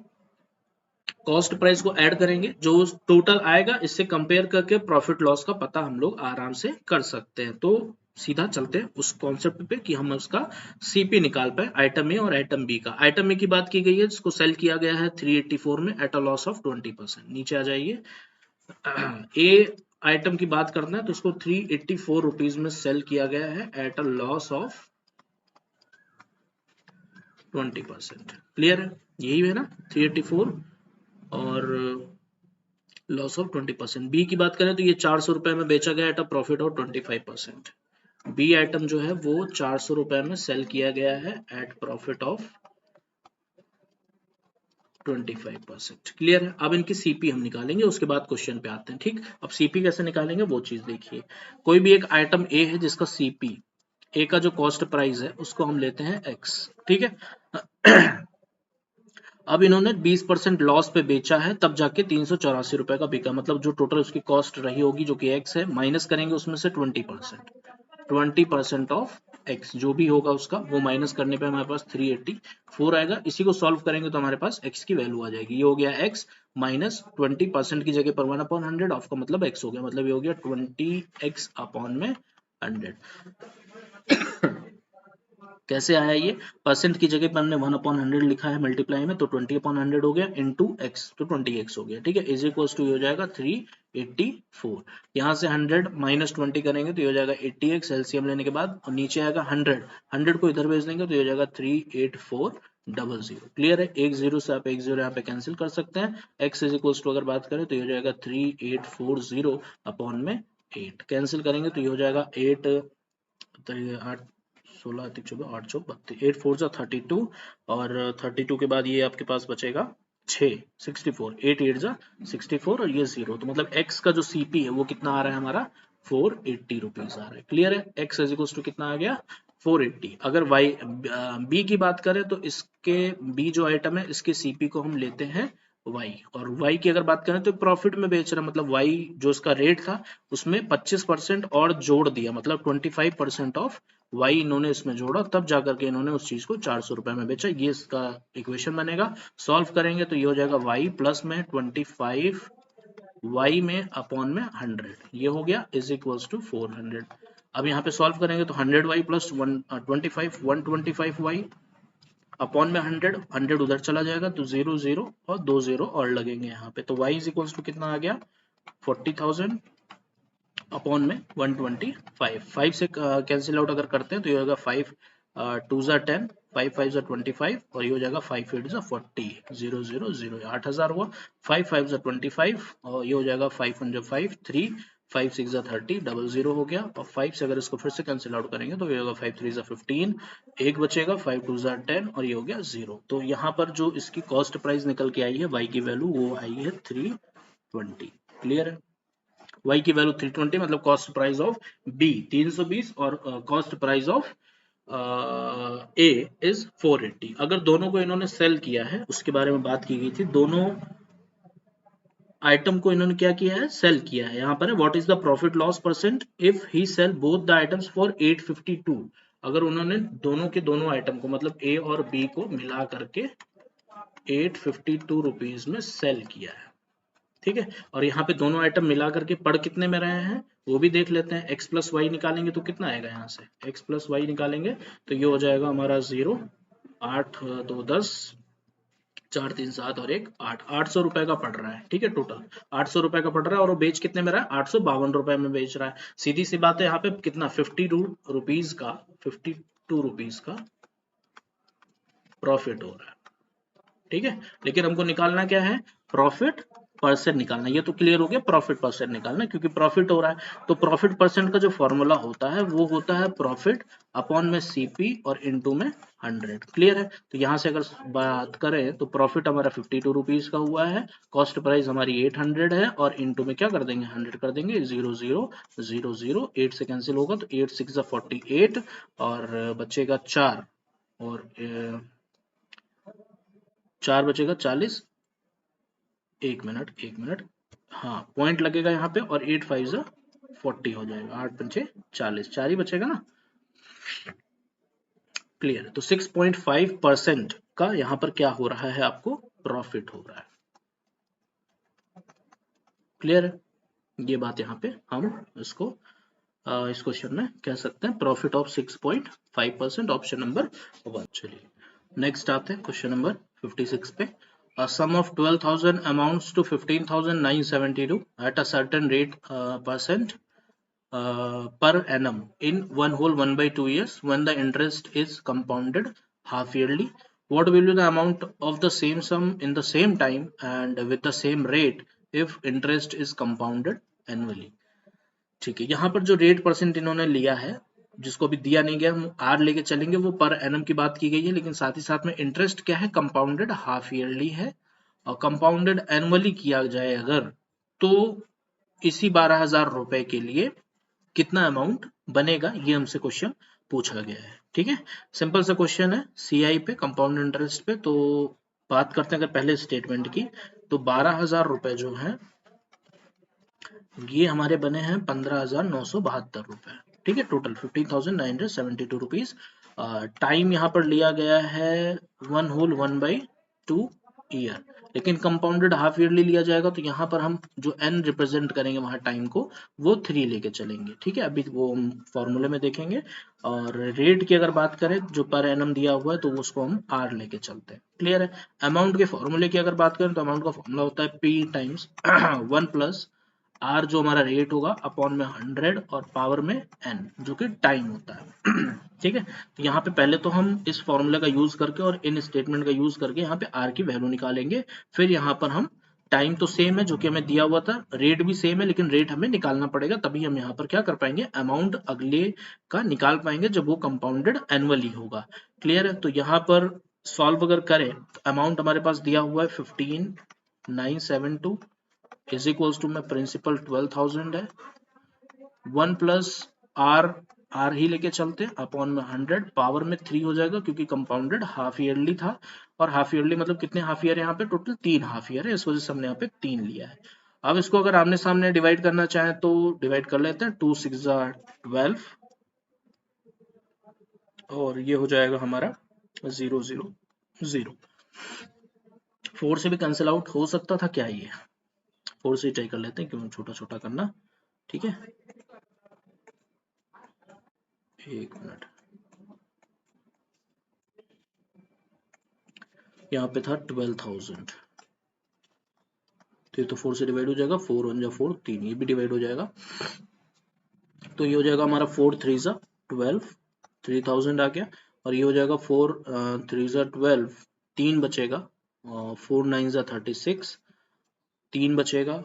कॉस्ट प्राइस को ऐड करेंगे, जो टोटल आएगा इससे कंपेयर करके प्रॉफिट लॉस का पता हम लोग आराम से कर सकते हैं। तो सीधा चलते हैं उस कॉन्सेप्ट पे कि हम उसका सीपी निकाल पाए आइटम ए और आइटम बी का। आइटम ए की बात की गई है जिसको सेल किया गया है 384 में एट अ लॉस ऑफ 20%। नीचे आ जाइए, ए आइटम की बात करना है तो इसको 384 रुपीज में सेल किया गया है at a loss of 20%। Clear है, यही है ना 384 और लॉस ऑफ 20%। बी की बात करें तो ये 400 रुपए में बेचा गया at a profit of 25%। B item जो है वो 400 रुपए में सेल किया गया है एट प्रॉफिट ऑफ 25%। क्लियर है, अब इनकी सीपी हम निकालेंगे, उसके बाद क्वेश्चन पे आते हैं। ठीक, अब सीपी कैसे निकालेंगे वो चीज देखिए। कोई भी एक आइटम ए है जिसका सीपी ए का जो कॉस्ट प्राइस है उसको हम लेते हैं एक्स। ठीक है, अब इन्होंने 20% लॉस पे बेचा है तब जाके 384 रुपए का बिका, मतलब जो टोटल उसकी कॉस्ट रही होगी जो कि एक्स है, माइनस करेंगे उसमें से 20% ऑफ एक्स जो भी होगा उसका, वो माइनस करने पे हमारे पास 384 आएगा। इसी को सॉल्व करेंगे तो हमारे पास एक्स की वैल्यू आ जाएगी। ये हो गया एक्स माइनस 20% की जगह पर 1/100 ऑफ का मतलब एक्स हो गया, मतलब ये हो गया 20x अपॉन में 100। कैसे आया ये, परसेंट की जगह पर हमने 1/100 लिखा है मल्टीप्लाई में, तो 20/100 हो गया इंटू एक्स, तो 20x हो गया। ठीक है, इज इक्वल टू हो जाएगा 384। यहाँ से 100 माइनस 20 करेंगे तो ये हो जाएगा 80x एलसीएम लेने के बाद, और नीचे आएगा 100 को इधर भेज देंगे तो ये हो जाएगा 38400। क्लियर है, एक जीरो से आप एक जीरो यहाँ पे कैंसिल कर सकते हैं। x इज इक्वल टू अगर बात करें तो ये हो जाएगा 3840 अपॉन में 8, कैंसिल करेंगे तो ये हो जाएगा 8 8 16 14 8 32 8 4 जा 32, और 32 के बाद ये आपके पास बचेगा 6 64, 8 8 जा 64 और ये 0, तो मतलब x का जो सीपी है वो कितना आ रहा है हमारा 480 रुपीज आ रहा है। क्लियर है, x इज इक्वल टू कितना आ गया 480। अगर y b की बात करें तो इसके b जो आइटम है इसके सीपी को हम लेते हैं y, और y की अगर बात करें तो प्रॉफिट में बेच रहा है, मतलब y जो इसका रेट था उसमें 25% और जोड़ दिया, मतलब 25% ऑफ y इन्होंने इसमें जोड़ा, तब जाकर के इन्होंने उस चीज को 400 रुपए में बेचा। ये इसका इक्वेशन बनेगा। सॉल्व करेंगे तो ये हो जाएगा y प्लस में 25 y में अपॉन में 100, ये हो गया इज इक्वल्स टू 400। अब यहाँ पे सॉल्व करेंगे तो 100y प्लस 125 125y अपॉन में 100 उधर चला जाएगा तो 0 0 और 2 0 और लगेंगे यहाँ पे, तो y इज इक्वल्स टू कितना आ गया 40,000 अपॉन में 125। 5 से कैंसिल आउट अगर करते हैं तो ये होगा 5 2 जा 10 5 5 जा 25 और ये हो जाएगा 5 8 जा 40 0 0 0 8000 हुआ। 5 5 जा 25 और ये हो जाएगा 5 1 जा 5 3 5 6 जा 30 00 हो गया, और 5 से अगर इसको फिर से कैंसिल आउट करेंगे तो ये होगा 5 3 जा 15 एक बचेगा, 5 2 जा 10 और ये हो गया 0। तो यहाँ पर जो इसकी कॉस्ट प्राइस निकल के आई है y की वैल्यू वो आई है 320। क्लियर है, y की वैल्यू 320 मतलब कॉस्ट प्राइस ऑफ b 320 और cost price of a is 480। अगर दोनों को इन्होंने सेल किया है उसके बारे में बात की गई थी, दोनों आइटम को इन्होंने क्या किया है सेल किया है। यहाँ पर है what is the profit loss percent if he sell both the items for 852। अगर उन्होंने दोनों के दोनों आइटम को मतलब a और b को मिला करके 852 रुपीज में सेल किया है, ठीक है, और यहाँ पे दोनों आइटम मिला करके पड़ कितने में रहे हैं वो भी देख लेते हैं। x प्लस वाई निकालेंगे तो कितना आएगा, यहाँ से x प्लस वाई निकालेंगे तो ये हो जाएगा हमारा 0 8 2 10 4 3 7 और 1 8 800 रुपए का पड़ रहा है। ठीक है, टोटल 800 रुपए का पड़ रहा है और वो बेच कितने में रहा है 852 रुपए में बेच रहा है। सीधी सी बात है, यहाँ पे कितना 52 रुपीज का प्रॉफिट हो रहा है। ठीक है, लेकिन हमको निकालना क्या है प्रॉफिट परसेंट निकालना, ये तो क्लियर हो गया, प्रॉफिट परसेंट निकालना, क्योंकि प्रॉफिट हो रहा है तो प्रॉफिट परसेंट का जो फॉर्मूला होता है वो होता है प्रॉफिट अपॉन में सीपी और इनटू में 100। क्लियर है? तो यहाँ से अगर बात करें तो प्रॉफिट हमारा 52 रुपीज का हुआ है, कॉस्ट प्राइस हमारी 800 है, और इनटू में क्या कर देंगे 100 कर देंगे, 0 0 0 0 8 से कैंसिल होगा तो 8 6 48 और बचेगा 4 और 4 बचेगा 40, एक मिनट, हाँ पॉइंट लगेगा यहाँ पे, और 8 5 40 हो जाएगा, 8 पंचे 40, 4 ही बचेगा ना। क्लियर है? तो 6.5% का यहाँ पर क्या हो रहा है, आपको प्रॉफिट हो रहा है। क्लियर है? ये बात यहाँ पे हम इसको इस क्वेश्चन में कह सकते हैं प्रॉफिट ऑफ 6.5%, ऑप्शन नंबर 1। चलिए नेक्स्ट आते हैं क्वेश्चन नंबर 56 पे। A sum of 12,000 amounts to 15,972 at a certain rate percent per annum in one whole 1/2 years when the interest is compounded half yearly. What will be the amount of the same sum in the same time and with the same rate if interest is compounded annually? ठीक है, यहाँ पर जो रेट परसेंट इन्होंने लिया है, जिसको अभी दिया नहीं गया, हम आर लेके चलेंगे, वो पर एनम की बात की गई है, लेकिन साथ ही साथ में इंटरेस्ट क्या है, कंपाउंडेड हाफ ईयरली है, और कंपाउंडेड एनुअली किया जाए अगर, तो इसी 12,000 रुपए के लिए कितना अमाउंट बनेगा, ये हमसे क्वेश्चन पूछा गया है। ठीक है, सिंपल सा क्वेश्चन है सीआई पे, कंपाउंड इंटरेस्ट पे। तो बात करते हैं अगर पहले स्टेटमेंट की, तो 12,000 रुपए जो है ये हमारे बने हैं 15,972 रुपए। ठीक है, टोटल 15,972 रुपीज। टाइम यहाँ पर लिया गया है 1/2 ईयर, लेकिन कंपाउंडेड हाफ ईयरली लिया जाएगा, तो यहाँ पर हम जो एन रिप्रेजेंट करेंगे वहां टाइम को, वो 3 लेके चलेंगे। ठीक है, अभी वो हम फॉर्मूले में देखेंगे। और रेट की अगर बात करें जो पर एनम दिया हुआ है, तो उसको हम आर लेके चलते हैं। क्लियर है? अमाउंट के फॉर्मूले की अगर बात करें तो अमाउंट का फॉर्मूला होता है पी टाइम्स 1 प्लस आर जो हमारा रेट होगा अपॉन में 100 और पावर में एन जो कि टाइम होता है। ठीक है, तो यहाँ पे पहले तो हम इस फॉर्मूले का यूज करके और इन स्टेटमेंट का यूज करके यहाँ पे आर की वैल्यू निकालेंगे। फिर यहाँ पर हम टाइम तो सेम है जो कि हमें दिया हुआ था, रेट भी सेम है, लेकिन रेट हमें निकालना पड़ेगा, तभी हम यहाँ पर क्या कर पाएंगे, अमाउंट अगले का निकाल पाएंगे जब वो कंपाउंडेड एनुअली होगा। क्लियर है? तो यहाँ पर सॉल्व अगर करें तो अमाउंट हमारे पास दिया हुआ है 15,972 इज इक्वल्स टू में प्रिंसिपल 12,000 है, 1 प्लस आर ही लेके चलते अपॉन में 100, पावर में 3 हो जाएगा क्योंकि कंपाउंडेड हाफ ईयरली था, और हाफ ईयरली मतलब कितने हाफ ईयर है यहाँ पे, टोटल 3 हाफ ईयर है, इस वजह से हमने यहाँ पे 3 लिया है। अब इसको अगर आमने सामने डिवाइड करना चाहें तो डिवाइड कर लेते हैं, 2 6 12 और ये हो जाएगा हमारा 0 0 0। 4 से भी कैंसिल आउट हो सकता था क्या, ये 4 से ट्राई कर लेते हैं, क्यों छोटा छोटा करना। ठीक है, एक मिनट, यहाँ पे था 12,000, तो ये तो 4 से डिवाइड हो जाएगा, 4 1 जा 4 3, ये भी डिवाइड हो जाएगा, तो ये हो जाएगा हमारा 4 3 जा 12, 3,000 आ गया, और ये हो जाएगा 4 3 जा 12, 3 बचेगा, 4 9 जा 36, 3 बचेगा,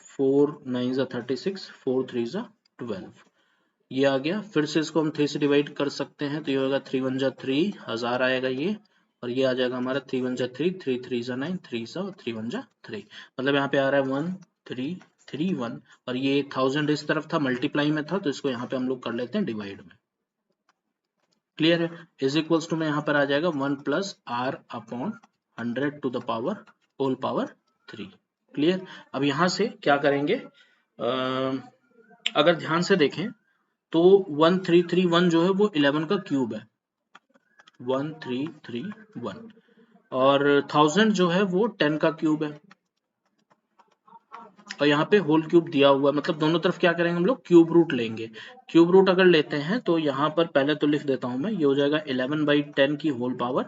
4 9 जा 36, 4 3 जा 12, ये आ गया। फिर से इसको हम 3 से डिवाइड कर सकते हैं, तो ये होगा 3 1 जा 3, 1000 आएगा ये, और ये आ जाएगा हमारा 3 1 जा 3, 3 3 जा 9, 3 सा 3 1 जा 3, मतलब यहाँ पे आ रहा है 1 3 3 1, और ये 1000 इस तरफ था, मल्टीप्लाई में था, तो इसको यहाँ पे हम लोग कर लेते हैं डिवाइड में। क्लियर है? इज इक्वल्स टू में यहाँ पर आ जाएगा 1 plus r upon 100 to the power whole power 3। Clear? अब यहाँ से क्या करेंगे, अगर ध्यान से देखें तो 1331 जो है वो 11 का क्यूब है, 1331, और 1000 जो है वो 10 का क्यूब है, और यहाँ पे होल क्यूब दिया हुआ है, मतलब दोनों तरफ क्या करेंगे हम लोग, क्यूब रूट लेंगे। क्यूब रूट अगर लेते हैं तो यहाँ पर पहले तो लिख देता हूं मैं, ये हो जाएगा 11/10 की होल पावर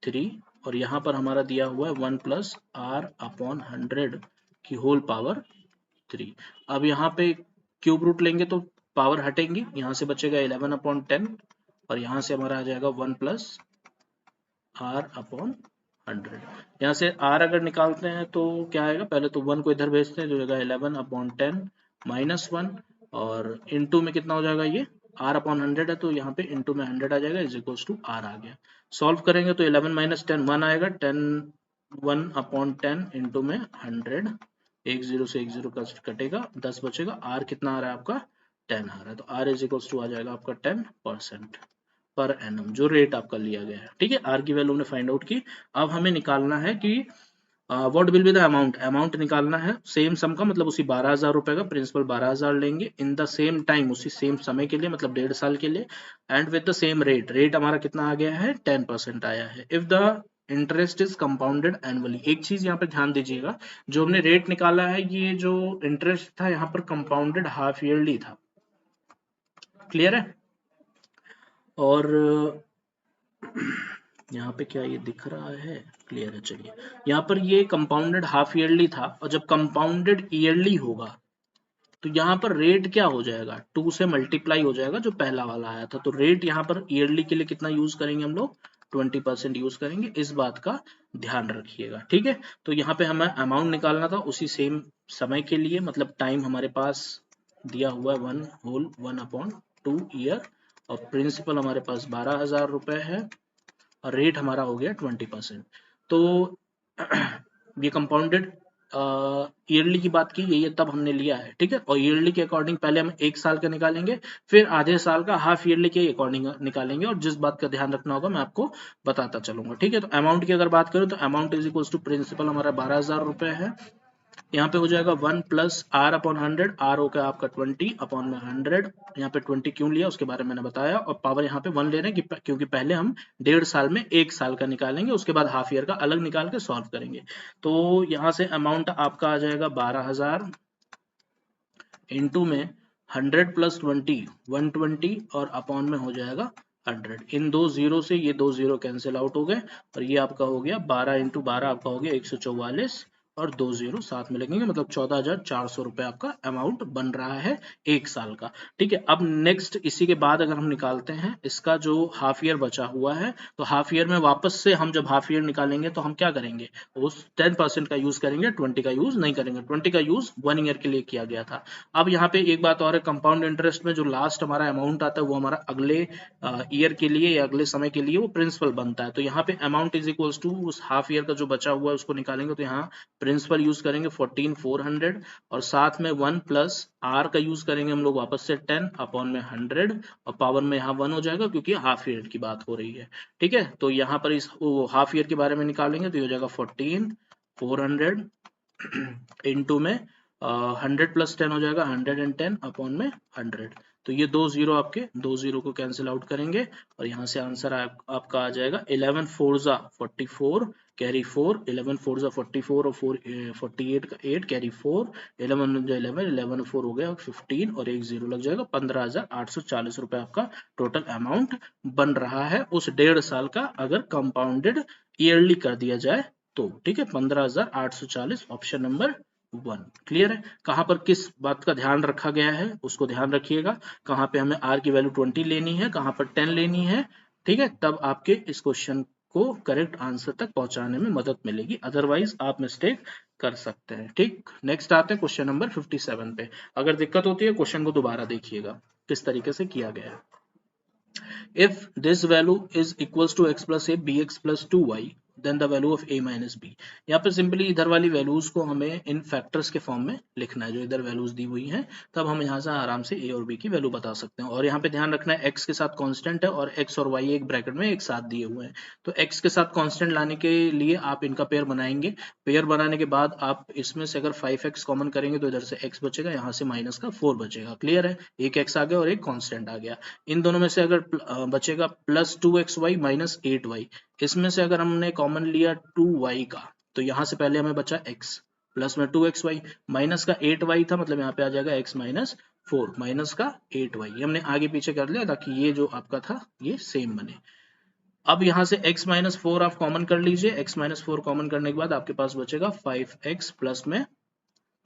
3, और यहाँ पर हमारा दिया हुआ है 1 प्लस आर अपॉन 100 की होल पावर 3। अब यहाँ पे क्यूब रूट लेंगे तो पावर हटेंगी, यहाँ से बचेगा 11/10, और यहाँ से हमारा आ जाएगा 1 प्लस आर अपॉन 100। यहाँ से r अगर निकालते हैं तो क्या आएगा, पहले तो 1 को इधर भेजते हैं, जो होगा 11/10 -1, और इनटू में कितना हो जाएगा, ये r/100 है तो यहाँ पे इनटू में 100 आ जाएगा, इज इक्वल्स टू r आ गया। सॉल्व करेंगे तो 11 - 10 1 आएगा, 10 1/10 इनटू में 100, 1 0 से 1 0 कटेगा, 10 बचेगा, r कितना आ रहा है आपका 10 आ रहा है, तो r इज इक्वल्स टू आ जाएगा आपका 10% पर एनम, जो रेट आपका लिया गया है। ठीक है, आर की वैल्यू हमने फाइंड आउट की। अब हमें निकालना है कि what will be the amount, amount निकालना है सेम सम का, मतलब उसी 12,000 रुपए का, प्रिंसिपल 12,000 लेंगे इन द सेम टाइम, उसी सेम समय के लिए, मतलब 1.5 साल के लिए, and with the same rate, rate हमारा कितना आ गया है 10% आया है। If the interest is compounded annually, एक चीज यहाँ पे ध्यान दीजिएगा, जो हमने रेट निकाला है, ये जो इंटरेस्ट था यहाँ पर कंपाउंडेड हाफ ईयरली था, क्लियर है। और यहाँ पे क्या ये दिख रहा है, क्लियर है, चलिए। यहाँ पर ये कंपाउंडेड हाफ ईयरली था, और जब कंपाउंडेड ईयरली होगा तो यहाँ पर रेट क्या हो जाएगा, 2 से मल्टीप्लाई हो जाएगा, जो पहला वाला आया था। तो रेट यहाँ पर ईयरली के लिए कितना यूज करेंगे हम लोग, 20% यूज करेंगे, इस बात का ध्यान रखिएगा। ठीक है, तो यहाँ पे हमें अमाउंट निकालना था उसी सेम समय के लिए, मतलब टाइम हमारे पास दिया हुआ है 1/2 ईयर, और प्रिंसिपल हमारे पास 12,000 रुपए है, और रेट हमारा हो गया 20%। तो ये कंपाउंडेड ईयरली की बात की यही है, तब हमने लिया है। ठीक है, और ईयरली के अकॉर्डिंग पहले हम 1 साल का निकालेंगे, फिर आधे साल का हाफ ईयरली के अकॉर्डिंग निकालेंगे, और जिस बात का ध्यान रखना होगा मैं आपको बताता चलूंगा। ठीक है, तो अमाउंट की अगर बात करें तो amount is equal to principal हमारा 12,000 रुपए है, यहाँ पे हो जाएगा 1 प्लस r/100, r हो गया आपका 20/100, यहाँ पे 20 क्यों लिया उसके बारे में मैंने बताया, और पावर यहाँ पे 1 ले रहे हैं क्योंकि पहले हम 1.5 साल में 1 साल का निकालेंगे, उसके बाद हाफ ईयर का अलग निकाल के सॉल्व करेंगे। तो यहाँ से अमाउंट आपका आ जाएगा 12,000 इंटू में 100 प्लस 20 120, और अपॉन में हो जाएगा 100। इन दो जीरो से ये दो जीरो कैंसिल आउट हो गए, और ये आपका हो गया 12 इंटू 12 आपका हो गया 144, और दो जीरो साथ में लगेंगे, मतलब 14,400 रुपए आपका अमाउंट बन रहा है 1 साल का। ठीक है, अब नेक्स्ट इसी के बाद अगर हम निकालते हैं इसका जो हाफ ईयर बचा हुआ है, तो हाफ ईयर में वापस से हम जब हाफ ईयर निकालेंगे तो हम क्या करेंगे, उस 10% का यूज करेंगे, 20 का यूज नहीं करेंगे। 20 का यूज 1 ईयर के लिए किया गया था। अब यहाँ पे एक बात और है, कंपाउंड इंटरेस्ट में जो लास्ट हमारा अमाउंट आता है वो हमारा अगले ईयर के लिए या अगले समय के लिए वो प्रिंसिपल बनता है। तो यहाँ पे अमाउंट इज इक्वल्स टू उस हाफ ईयर का जो बचा हुआ है उसको निकालेंगे, तो यहाँ प्रिंसिपल यूज करेंगे 14,400, और साथ में 1 प्लस आर का यूज करेंगे हम लोग वापस से 10 अपॉन में 100, और पावर में यहाँ 1 हो जाएगा क्योंकि हाफ ईयर की बात हो रही है। ठीक है, तो यहाँ पर इस हाफ ईयर के बारे में निकालेंगे तो ये हो जाएगा 14,400 इंटू में 100 प्लस 10 हो जाएगा 110 अपॉन में 100। तो ये दो जीरो आपके दो जीरो को कैंसिल आउट करेंगे, और यहाँ से आंसर आपका आ जाएगा 11 4 जा 44 कैरी 4, 11 4 जा 44 और 48 का 8 कैरी 4, 11 11 11 4 हो गया 15, और एक जीरो लग जाएगा, 15,840 रुपए आपका टोटल अमाउंट बन रहा है उस 1.5 साल का, अगर कंपाउंडेड ईयरली कर दिया जाए तो। ठीक है, 15,840 ऑप्शन नंबर 1 क्लियर है। कहां पर किस बात का ध्यान रखा गया है उसको ध्यान रखिएगा, कहां पे हमें r की वैल्यू 20 लेनी है, कहां पर 10 लेनी है। ठीक है, तब आपके इस क्वेश्चन को करेक्ट आंसर तक पहुंचाने में मदद मिलेगी, अदरवाइज आप मिस्टेक कर सकते हैं। ठीक, नेक्स्ट आते हैं क्वेश्चन नंबर 57 पे। अगर दिक्कत होती है क्वेश्चन को दोबारा देखिएगा किस तरीके से किया गया है। If this value is equals to x plus a bx plus 2y then the value of a minus b। यहाँ पे सिंपली इधर वाली वैल्यूज को हमें इन फैक्टर्स के फॉर्म में लिखना है, जो इधर वैल्यूज दी हुई हैं, तब हम यहाँ से आराम से a और b की वैल्यू बता सकते हैं। और यहाँ पे ध्यान रखना है x के साथ कांस्टेंट है और x और y एक ब्रैकेट में एक साथ दिए हुए हैं, तो x के साथ कांस्टेंट लाने के लिए आप इनका पेयर बनाएंगे। पेयर बनाने के बाद आप इसमें से अगर 5x कॉमन करेंगे तो इधर से x बचेगा, यहाँ से माइनस का 4 बचेगा। क्लियर है, एक x आ गया और एक कांस्टेंट आ गया। इन दोनों में से अगर बचेगा प्लस 2xy माइनस 8y, इसमें से अगर हमने कॉमन लिया 2y का, तो यहाँ से पहले हमें बचा x प्लस में 2xy, माइनस का 8y था, मतलब यहाँ पे आ जाएगा x माइनस 4 माइनस का 8y। हमने आगे पीछे कर लिया ताकि ये जो आपका था ये सेम बने। अब यहाँ से x माइनस 4 आप कॉमन कर लीजिए, x माइनस 4 कॉमन करने के बाद आपके पास बचेगा 5x प्लस में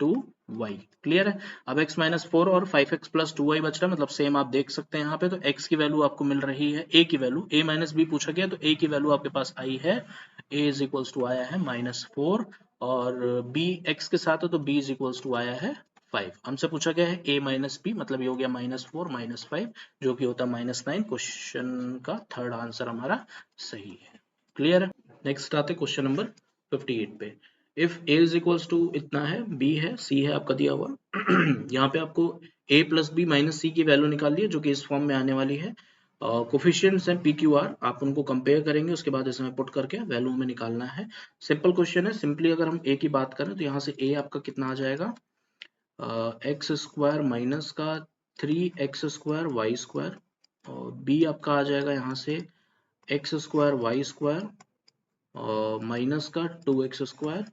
2y। क्लियर है। अब x माइनस 4 और 5x प्लस 2y बच रहा है, मतलब सेम आप देख सकते हैं यहाँ पे। तो x की वैल्यू आपको मिल रही है, a की वैल्यू, a माइनस b पूछा गया तो a की वैल्यू आपके पास आई है, a इज इक्वल्स टू आया है -4 और b x के साथ है तो b इज इक्वल्स टू आया है 5। हमसे पूछा गया है a माइनस b, मतलब ये हो गया -4 -5 जो कि होता है -9। क्वेश्चन का थर्ड आंसर हमारा सही है। क्लियर है। नेक्स्ट आते क्वेश्चन नंबर 58 पे। If a is equals to इतना है, b है, c है आपका दिया हुआ यहाँ पे आपको a प्लस बी माइनस सी की वैल्यू निकालनी है जो कि इस फॉर्म में आने वाली है। कोफिशिएंट्स हैं पी क्यू आर, आप उनको कंपेयर करेंगे, उसके बाद इसमें पुट करके वैल्यू में निकालना है। सिंपल क्वेश्चन है। सिंपली अगर हम a की बात करें तो यहाँ से a आपका कितना आ जाएगा, एक्स स्क्वायर माइनस का 3x स्क्वायर वाई स्क्वायर, और b आपका आ जाएगा यहाँ से x square y square minus का 2x स्क्वायर,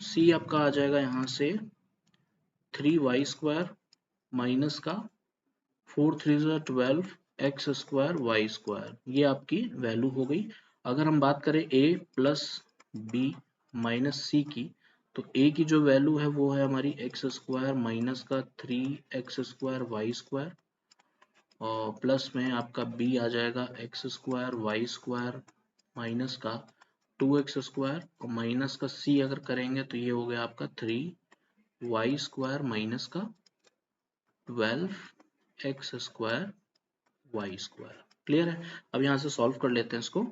c आपका आ जाएगा यहाँ से 3y स्क्वायर माइनस का 4 3 12 एक्स स्क्वायर वाई स्क्वायर। ये आपकी वैल्यू हो गई। अगर हम बात करें a प्लस बी माइनस सी की, तो a की जो वैल्यू है वो है हमारी एक्स स्क्वायर माइनस का 3x स्क्वायर वाई स्क्वायर, और प्लस में आपका b आ जाएगा x square y square minus का 2x स्क्वायर, और माइनस का c अगर करेंगे तो ये हो गया आपका 3y स्क्वायर माइनस का 12x square y square. Clear है। अब यहाँ से सॉल्व कर लेते हैं इसको,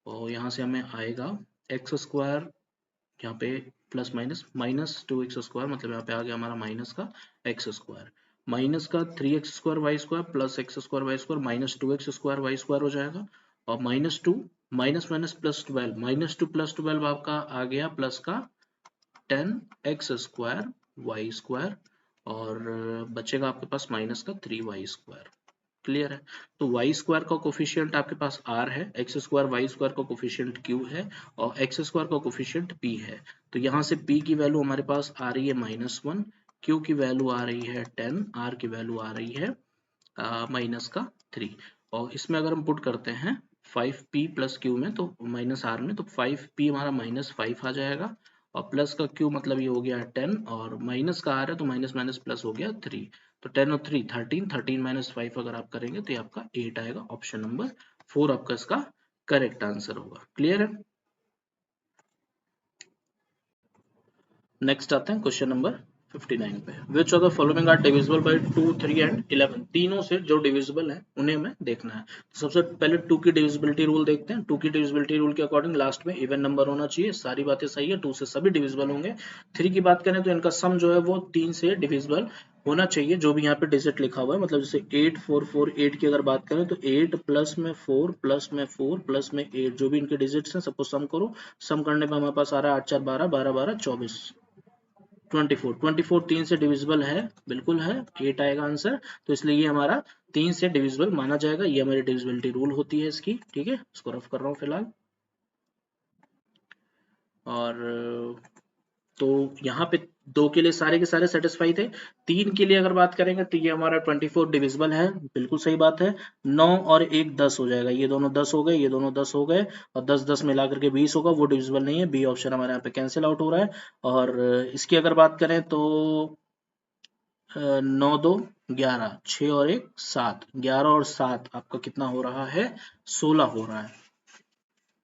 और यहाँ से हमें आएगा एक्स स्क्वायर, यहाँ पे प्लस माइनस 2x स्क्वायर, मतलब यहाँ पे आ गया हमारा माइनस का एक्स स्क्वायर, माइनस का 3x square y square plus x square y square minus 2x square y square हो जाएगा, और -2 माइनस माइनस प्लस 12, -2 प्लस 12 आपका आ गया प्लस का 10x स्क्वायर वाई स्क्वायर, और बचेगा आपके पास माइनस का 3y स्क्वायर। क्लियर है। तो y स्क्वायर का कोफिशिएंट आपके पास r है, x स्क्वायर y स्क्वायर का कोफिशिएंट q है, और x स्क्वायर का कोफिशिएंट p है। तो यहाँ से p की वैल्यू हमारे पास आ रही है -1, q की वैल्यू आ रही है 10, r की वैल्यू आ रही है माइनस का 3, और इसमें अगर हम पुट करते हैं 5p प्लस q में, तो माइनस r में, तो 5p हमारा -5 आ जाएगा, और प्लस का q मतलब ये हो गया 10, और माइनस का r है तो माइनस माइनस प्लस हो गया 3, तो 10 और 3 13, 13 माइनस 5 अगर आप करेंगे तो ये आपका 8 आएगा। ऑप्शन नंबर 4 आपका इसका करेक्ट आंसर होगा। क्लियर है। नेक्स्ट आते हैं क्वेश्चन नंबर 59 पे। Which of the following are divisible by 2, 3 and 11? तीनों से जो डिविजिबल है उन्हें हमें देखना है। तो सबसे पहले 2 की डिविजिबिलिटी रूल देखते हैं। 2 की डिविजिबिलिटी रूल के अकॉर्डिंग लास्ट में इवन नंबर होना चाहिए, सारी बातें सही है, 2 से सभी डिविजिबल होंगे। 3 की बात करें तो इनका सम जो है वो 3 से डिविजिबल होना चाहिए, जो भी यहाँ पे डिजिट लिखा हुआ है, मतलब जैसे 8 4 4 8 की अगर बात करें तो 8 प्लस में 4 प्लस में 4 प्लस में 8, जो भी इनके डिजिट्स हैं सबको सम करो। सम करने पे हमारे पास आ रहा है 8 4 12 12 12 24 24 3 से डिविजिबल है, बिल्कुल है, 8 आएगा आंसर। तो इसलिए ये हमारा 3 से डिविजिबल माना जाएगा। ये हमारी डिविजिबिलिटी रूल होती है इसकी। ठीक है, इसको रफ कर रहा हूँ फिलहाल। और तो यहाँ पे 2 के लिए सारे के सारे सेटिस्फाई थे। 3 के लिए अगर बात करेंगे तो ये हमारा 24 डिविजिबल है, बिल्कुल सही बात है। 9 और 1 10 हो जाएगा, ये दोनों 10 हो गए, ये दोनों 10 हो गए, और 10 10 मिला करके 20 होगा, वो डिविजिबल नहीं है। बी ऑप्शन हमारे यहाँ पे कैंसिल आउट हो रहा है। और इसकी अगर बात करें तो 9 2 11, 6 और 1 7, 11 और 7 आपका कितना हो रहा है, 16 हो रहा है।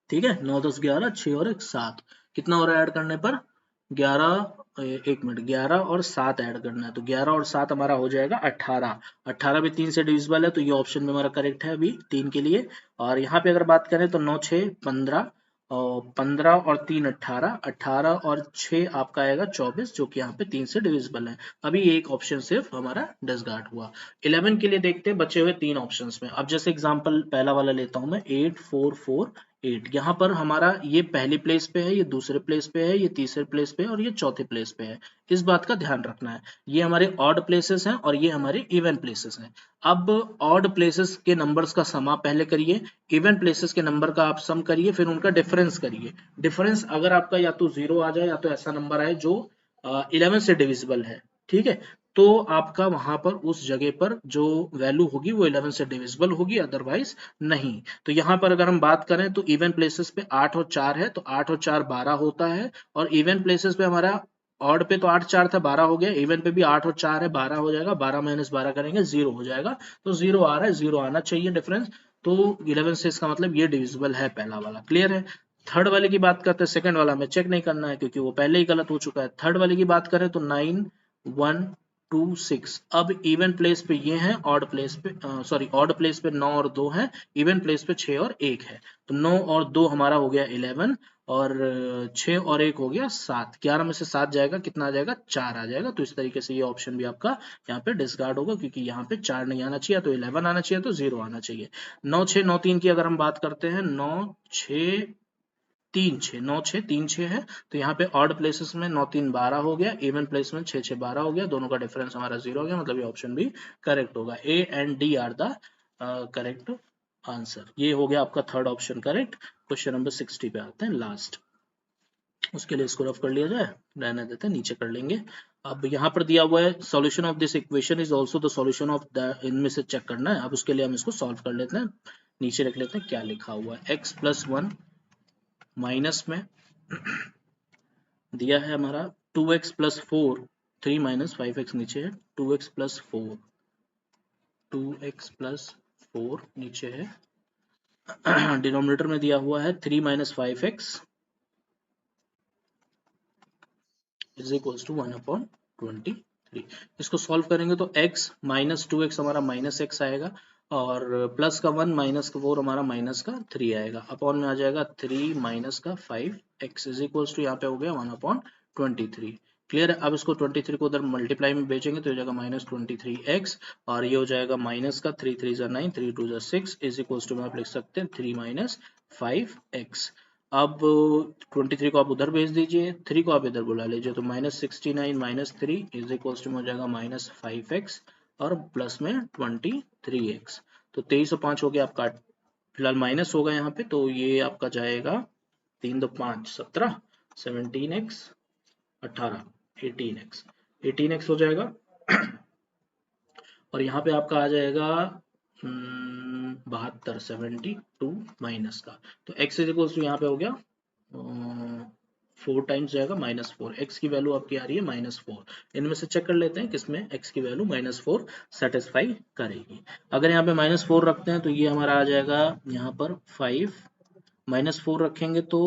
ठीक है, 9 10 11, 6 और 1 7, कितना हो रहा है ऐड करने पर 11, एक मिनट, 11 और 7 ऐड करना है, तो 11 और 7 हमारा हो जाएगा 18। 18 भी 3 से डिविजिबल है, तो ये ऑप्शन में हमारा करेक्ट है अभी 3 के लिए। और यहाँ पे अगर बात करें तो 9 6 15, और 15 और 3 18, 18 और 6 आपका आएगा 24, जो कि यहाँ पे 3 से डिविजिबल है। अभी एक ऑप्शन सिर्फ हमारा डिसकार्ड हुआ। 11 के लिए देखते हैं बचे हुए 3 ऑप्शंस में। अब जैसे एग्जांपल पहला वाला लेता हूं मैं, 8 4 4 8, यहाँ पर हमारा ये पहली प्लेस पे है, ये दूसरे प्लेस पे है, ये तीसरे प्लेस पे है, और ये चौथे प्लेस पे है। इस बात का ध्यान रखना है। ये हमारे ऑड प्लेसेस हैं और ये हमारे इवन प्लेसेस हैं। अब ऑड प्लेसेस के नंबर्स का सम आप पहले करिए, इवन प्लेसेस के नंबर का आप सम करिए, फिर उनका डिफरेंस करिए। डिफरेंस अगर आपका या तो 0 आ जाए या तो ऐसा नंबर आए जो 11 से डिविजिबल है, ठीक है, तो आपका वहां पर उस जगह पर जो वैल्यू होगी वो 11 से डिविजिबल होगी, अदरवाइज नहीं। तो यहाँ पर अगर हम बात करें तो इवन प्लेसेस पे 8 और 4 है, तो 8 और 4 12 होता है, और इवन प्लेसेस पे हमारा ऑड पे तो 8 4 था 12 हो गया, इवन पे भी 8 और 4 है 12 हो जाएगा, 12 माइनस 12 करेंगे 0 हो जाएगा, तो 0 आ रहा है, 0 आना चाहिए डिफरेंस, तो 11 से इसका मतलब ये डिविजिबल है पहला वाला। क्लियर है। थर्ड वाले की बात करते हैं, सेकंड वाला हमें चेक नहीं करना है क्योंकि वो पहले ही गलत हो चुका है। थर्ड वाले की बात करें तो 9 1 2 6, अब इवन प्लेस पे ये है, ऑड प्लेस पे सॉरी ऑड प्लेस पे 9 और 2 है, इवन प्लेस पे 6 और 1 है, तो 9 और 2 हमारा हो गया 11 और 6 और 1 हो गया 7, 11 में से 7 जाएगा, कितना आ जाएगा 4 आ जाएगा, तो इस तरीके से ये ऑप्शन भी आपका यहाँ पे डिस्कार्ड होगा क्योंकि यहाँ पे 4 नहीं आना चाहिए, तो 11 आना चाहिए, तो 0 आना चाहिए। 9 6 9 3 की अगर हम बात करते हैं, 9 6 3 6 9 6 3 6 है, तो यहाँ पे ऑड प्लेसेस में 9 3 12 हो गया, इवन प्लेस में 6 6 12 हो गया, दोनों का डिफरेंस हमारा 0 हो गया, मतलब ये ऑप्शन भी करेक्ट होगा। A and D R the correct answer. ये हो गया आपका third option correct. Question number 60 पे आते हैं लास्ट, उसके लिए इसको रफ कर लिया जाए, रहने देते हैं, नीचे कर लेंगे। अब यहाँ पर दिया हुआ है solution of this equation is also the solution of the, इनमें से चेक करना है। अब उसके लिए हम इसको सॉल्व कर लेते हैं, नीचे रख लेते हैं क्या लिखा हुआ है। x + 1 माइनस में दिया है हमारा 2x + 4 3 - 5x नीचे है, 2x + 4 2x + 4 नीचे है, डिनोमिनेटर में दिया हुआ है 3 - 5x इज इक्वल्स टू 1/23। इसको सॉल्व करेंगे तो x - 2x हमारा -x आएगा, और प्लस का 1 माइनस का 4 हमारा माइनस का 3 आएगा, अपॉन में आ जाएगा 3 माइनस का 5x इज इक्वल्स टू यहाँ पे हो गया 1/23। क्लियर है। अब इसको 23 को उधर मल्टीप्लाई में भेजेंगे तो हो जाएगा -23x, और ये हो जाएगा माइनस का 3 3 = 9 3 2 = 6 इज इक्वल्स टू आप लिख सकते हैं 3 - 5x। अब 23 को आप उधर भेज दीजिए, 3 को आप इधर बुला लीजिए, तो -69 - 3 इज इक्वल्स टू हो जाएगा -5x और प्लस में 23x, तो 23 और 5 हो गया आपका, फिलहाल माइनस होगा यहाँ पे, तो ये आपका जाएगा 3 2 5 17 17x 18 18x हो जाएगा और यहाँ पे आपका आ जाएगा 72 72 माइनस का, तो x इज इक्वल टू यहाँ पे हो गया 4 टाइम्स जाएगा -4, x की वैल्यू आपकी आ रही है -4। इनमें से चेक कर लेते हैं किसमें x की वैल्यू -4 सेटिस्फाई करेगी। अगर यहाँ पे -4 रखते हैं तो ये हमारा आ जाएगा यहाँ पर 5, -4 रखेंगे तो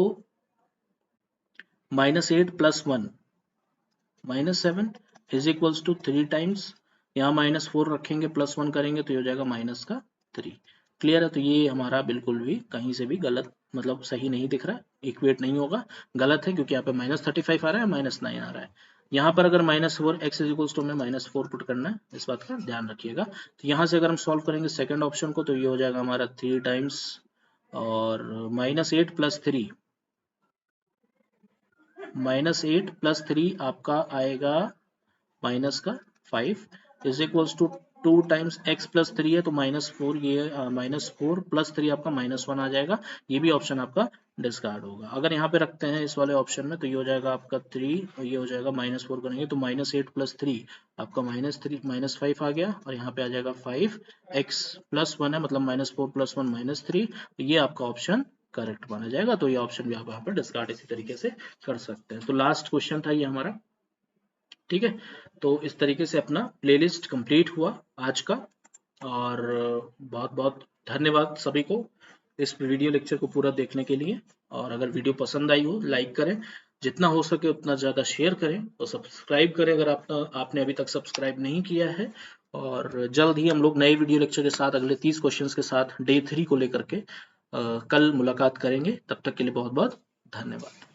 -8 + 1 -7 इज इक्वल्स टू 3 टाइम्स, यहाँ -4 रखेंगे +1 करेंगे तो ये हो जाएगा -3। क्लियर है। तो ये हमारा बिल्कुल भी कहीं से भी गलत, मतलब सही नहीं दिख रहा है, इक्वेट नहीं होगा, गलत है क्योंकि यहाँ पे -35 आ रहा है, -9 आ रहा है। यहाँ पर अगर -4 x इज इक्वल्स टू में -4 पुट करना है, इस बात का ध्यान रखिएगा। तो यहाँ से अगर हम सॉल्व करेंगे सेकंड ऑप्शन को तो ये हो जाएगा हमारा 3 टाइम्स और -8 + 3 -8 + 3 आपका आएगा माइनस का 5 is equals to 2 times x + 3 है तो -4, ये -4 + 3 आपका -1 आ जाएगा, ये भी ऑप्शन आपका डिस्कार्ड होगा। अगर यहाँ पे रखते हैं इस वाले ऑप्शन में तो ये हो जाएगा आपका 3 और ये हो जाएगा -4 करेंगे तो -8 + 3 आपका -5 आ गया, और यहाँ पे आ जाएगा 5 x + 1 है, मतलब -4 + 1 -3, तो ये आपका ऑप्शन करेक्ट माना जाएगा। तो ये ऑप्शन भी आप यहाँ पर डिस्कार्ड इसी तरीके से कर सकते हैं। तो लास्ट क्वेश्चन था ये हमारा, ठीक है। तो इस तरीके से अपना प्लेलिस्ट कंप्लीट हुआ आज का, और बहुत बहुत धन्यवाद सभी को इस वीडियो लेक्चर को पूरा देखने के लिए। और अगर वीडियो पसंद आई हो लाइक करें, जितना हो सके उतना ज़्यादा शेयर करें और सब्सक्राइब करें अगर आपने अभी तक सब्सक्राइब नहीं किया है। और जल्द ही हम लोग नए वीडियो लेक्चर के साथ अगले 30 क्वेश्चंस के साथ डे 3 को लेकर के कल मुलाकात करेंगे। तब तक के लिए बहुत बहुत धन्यवाद।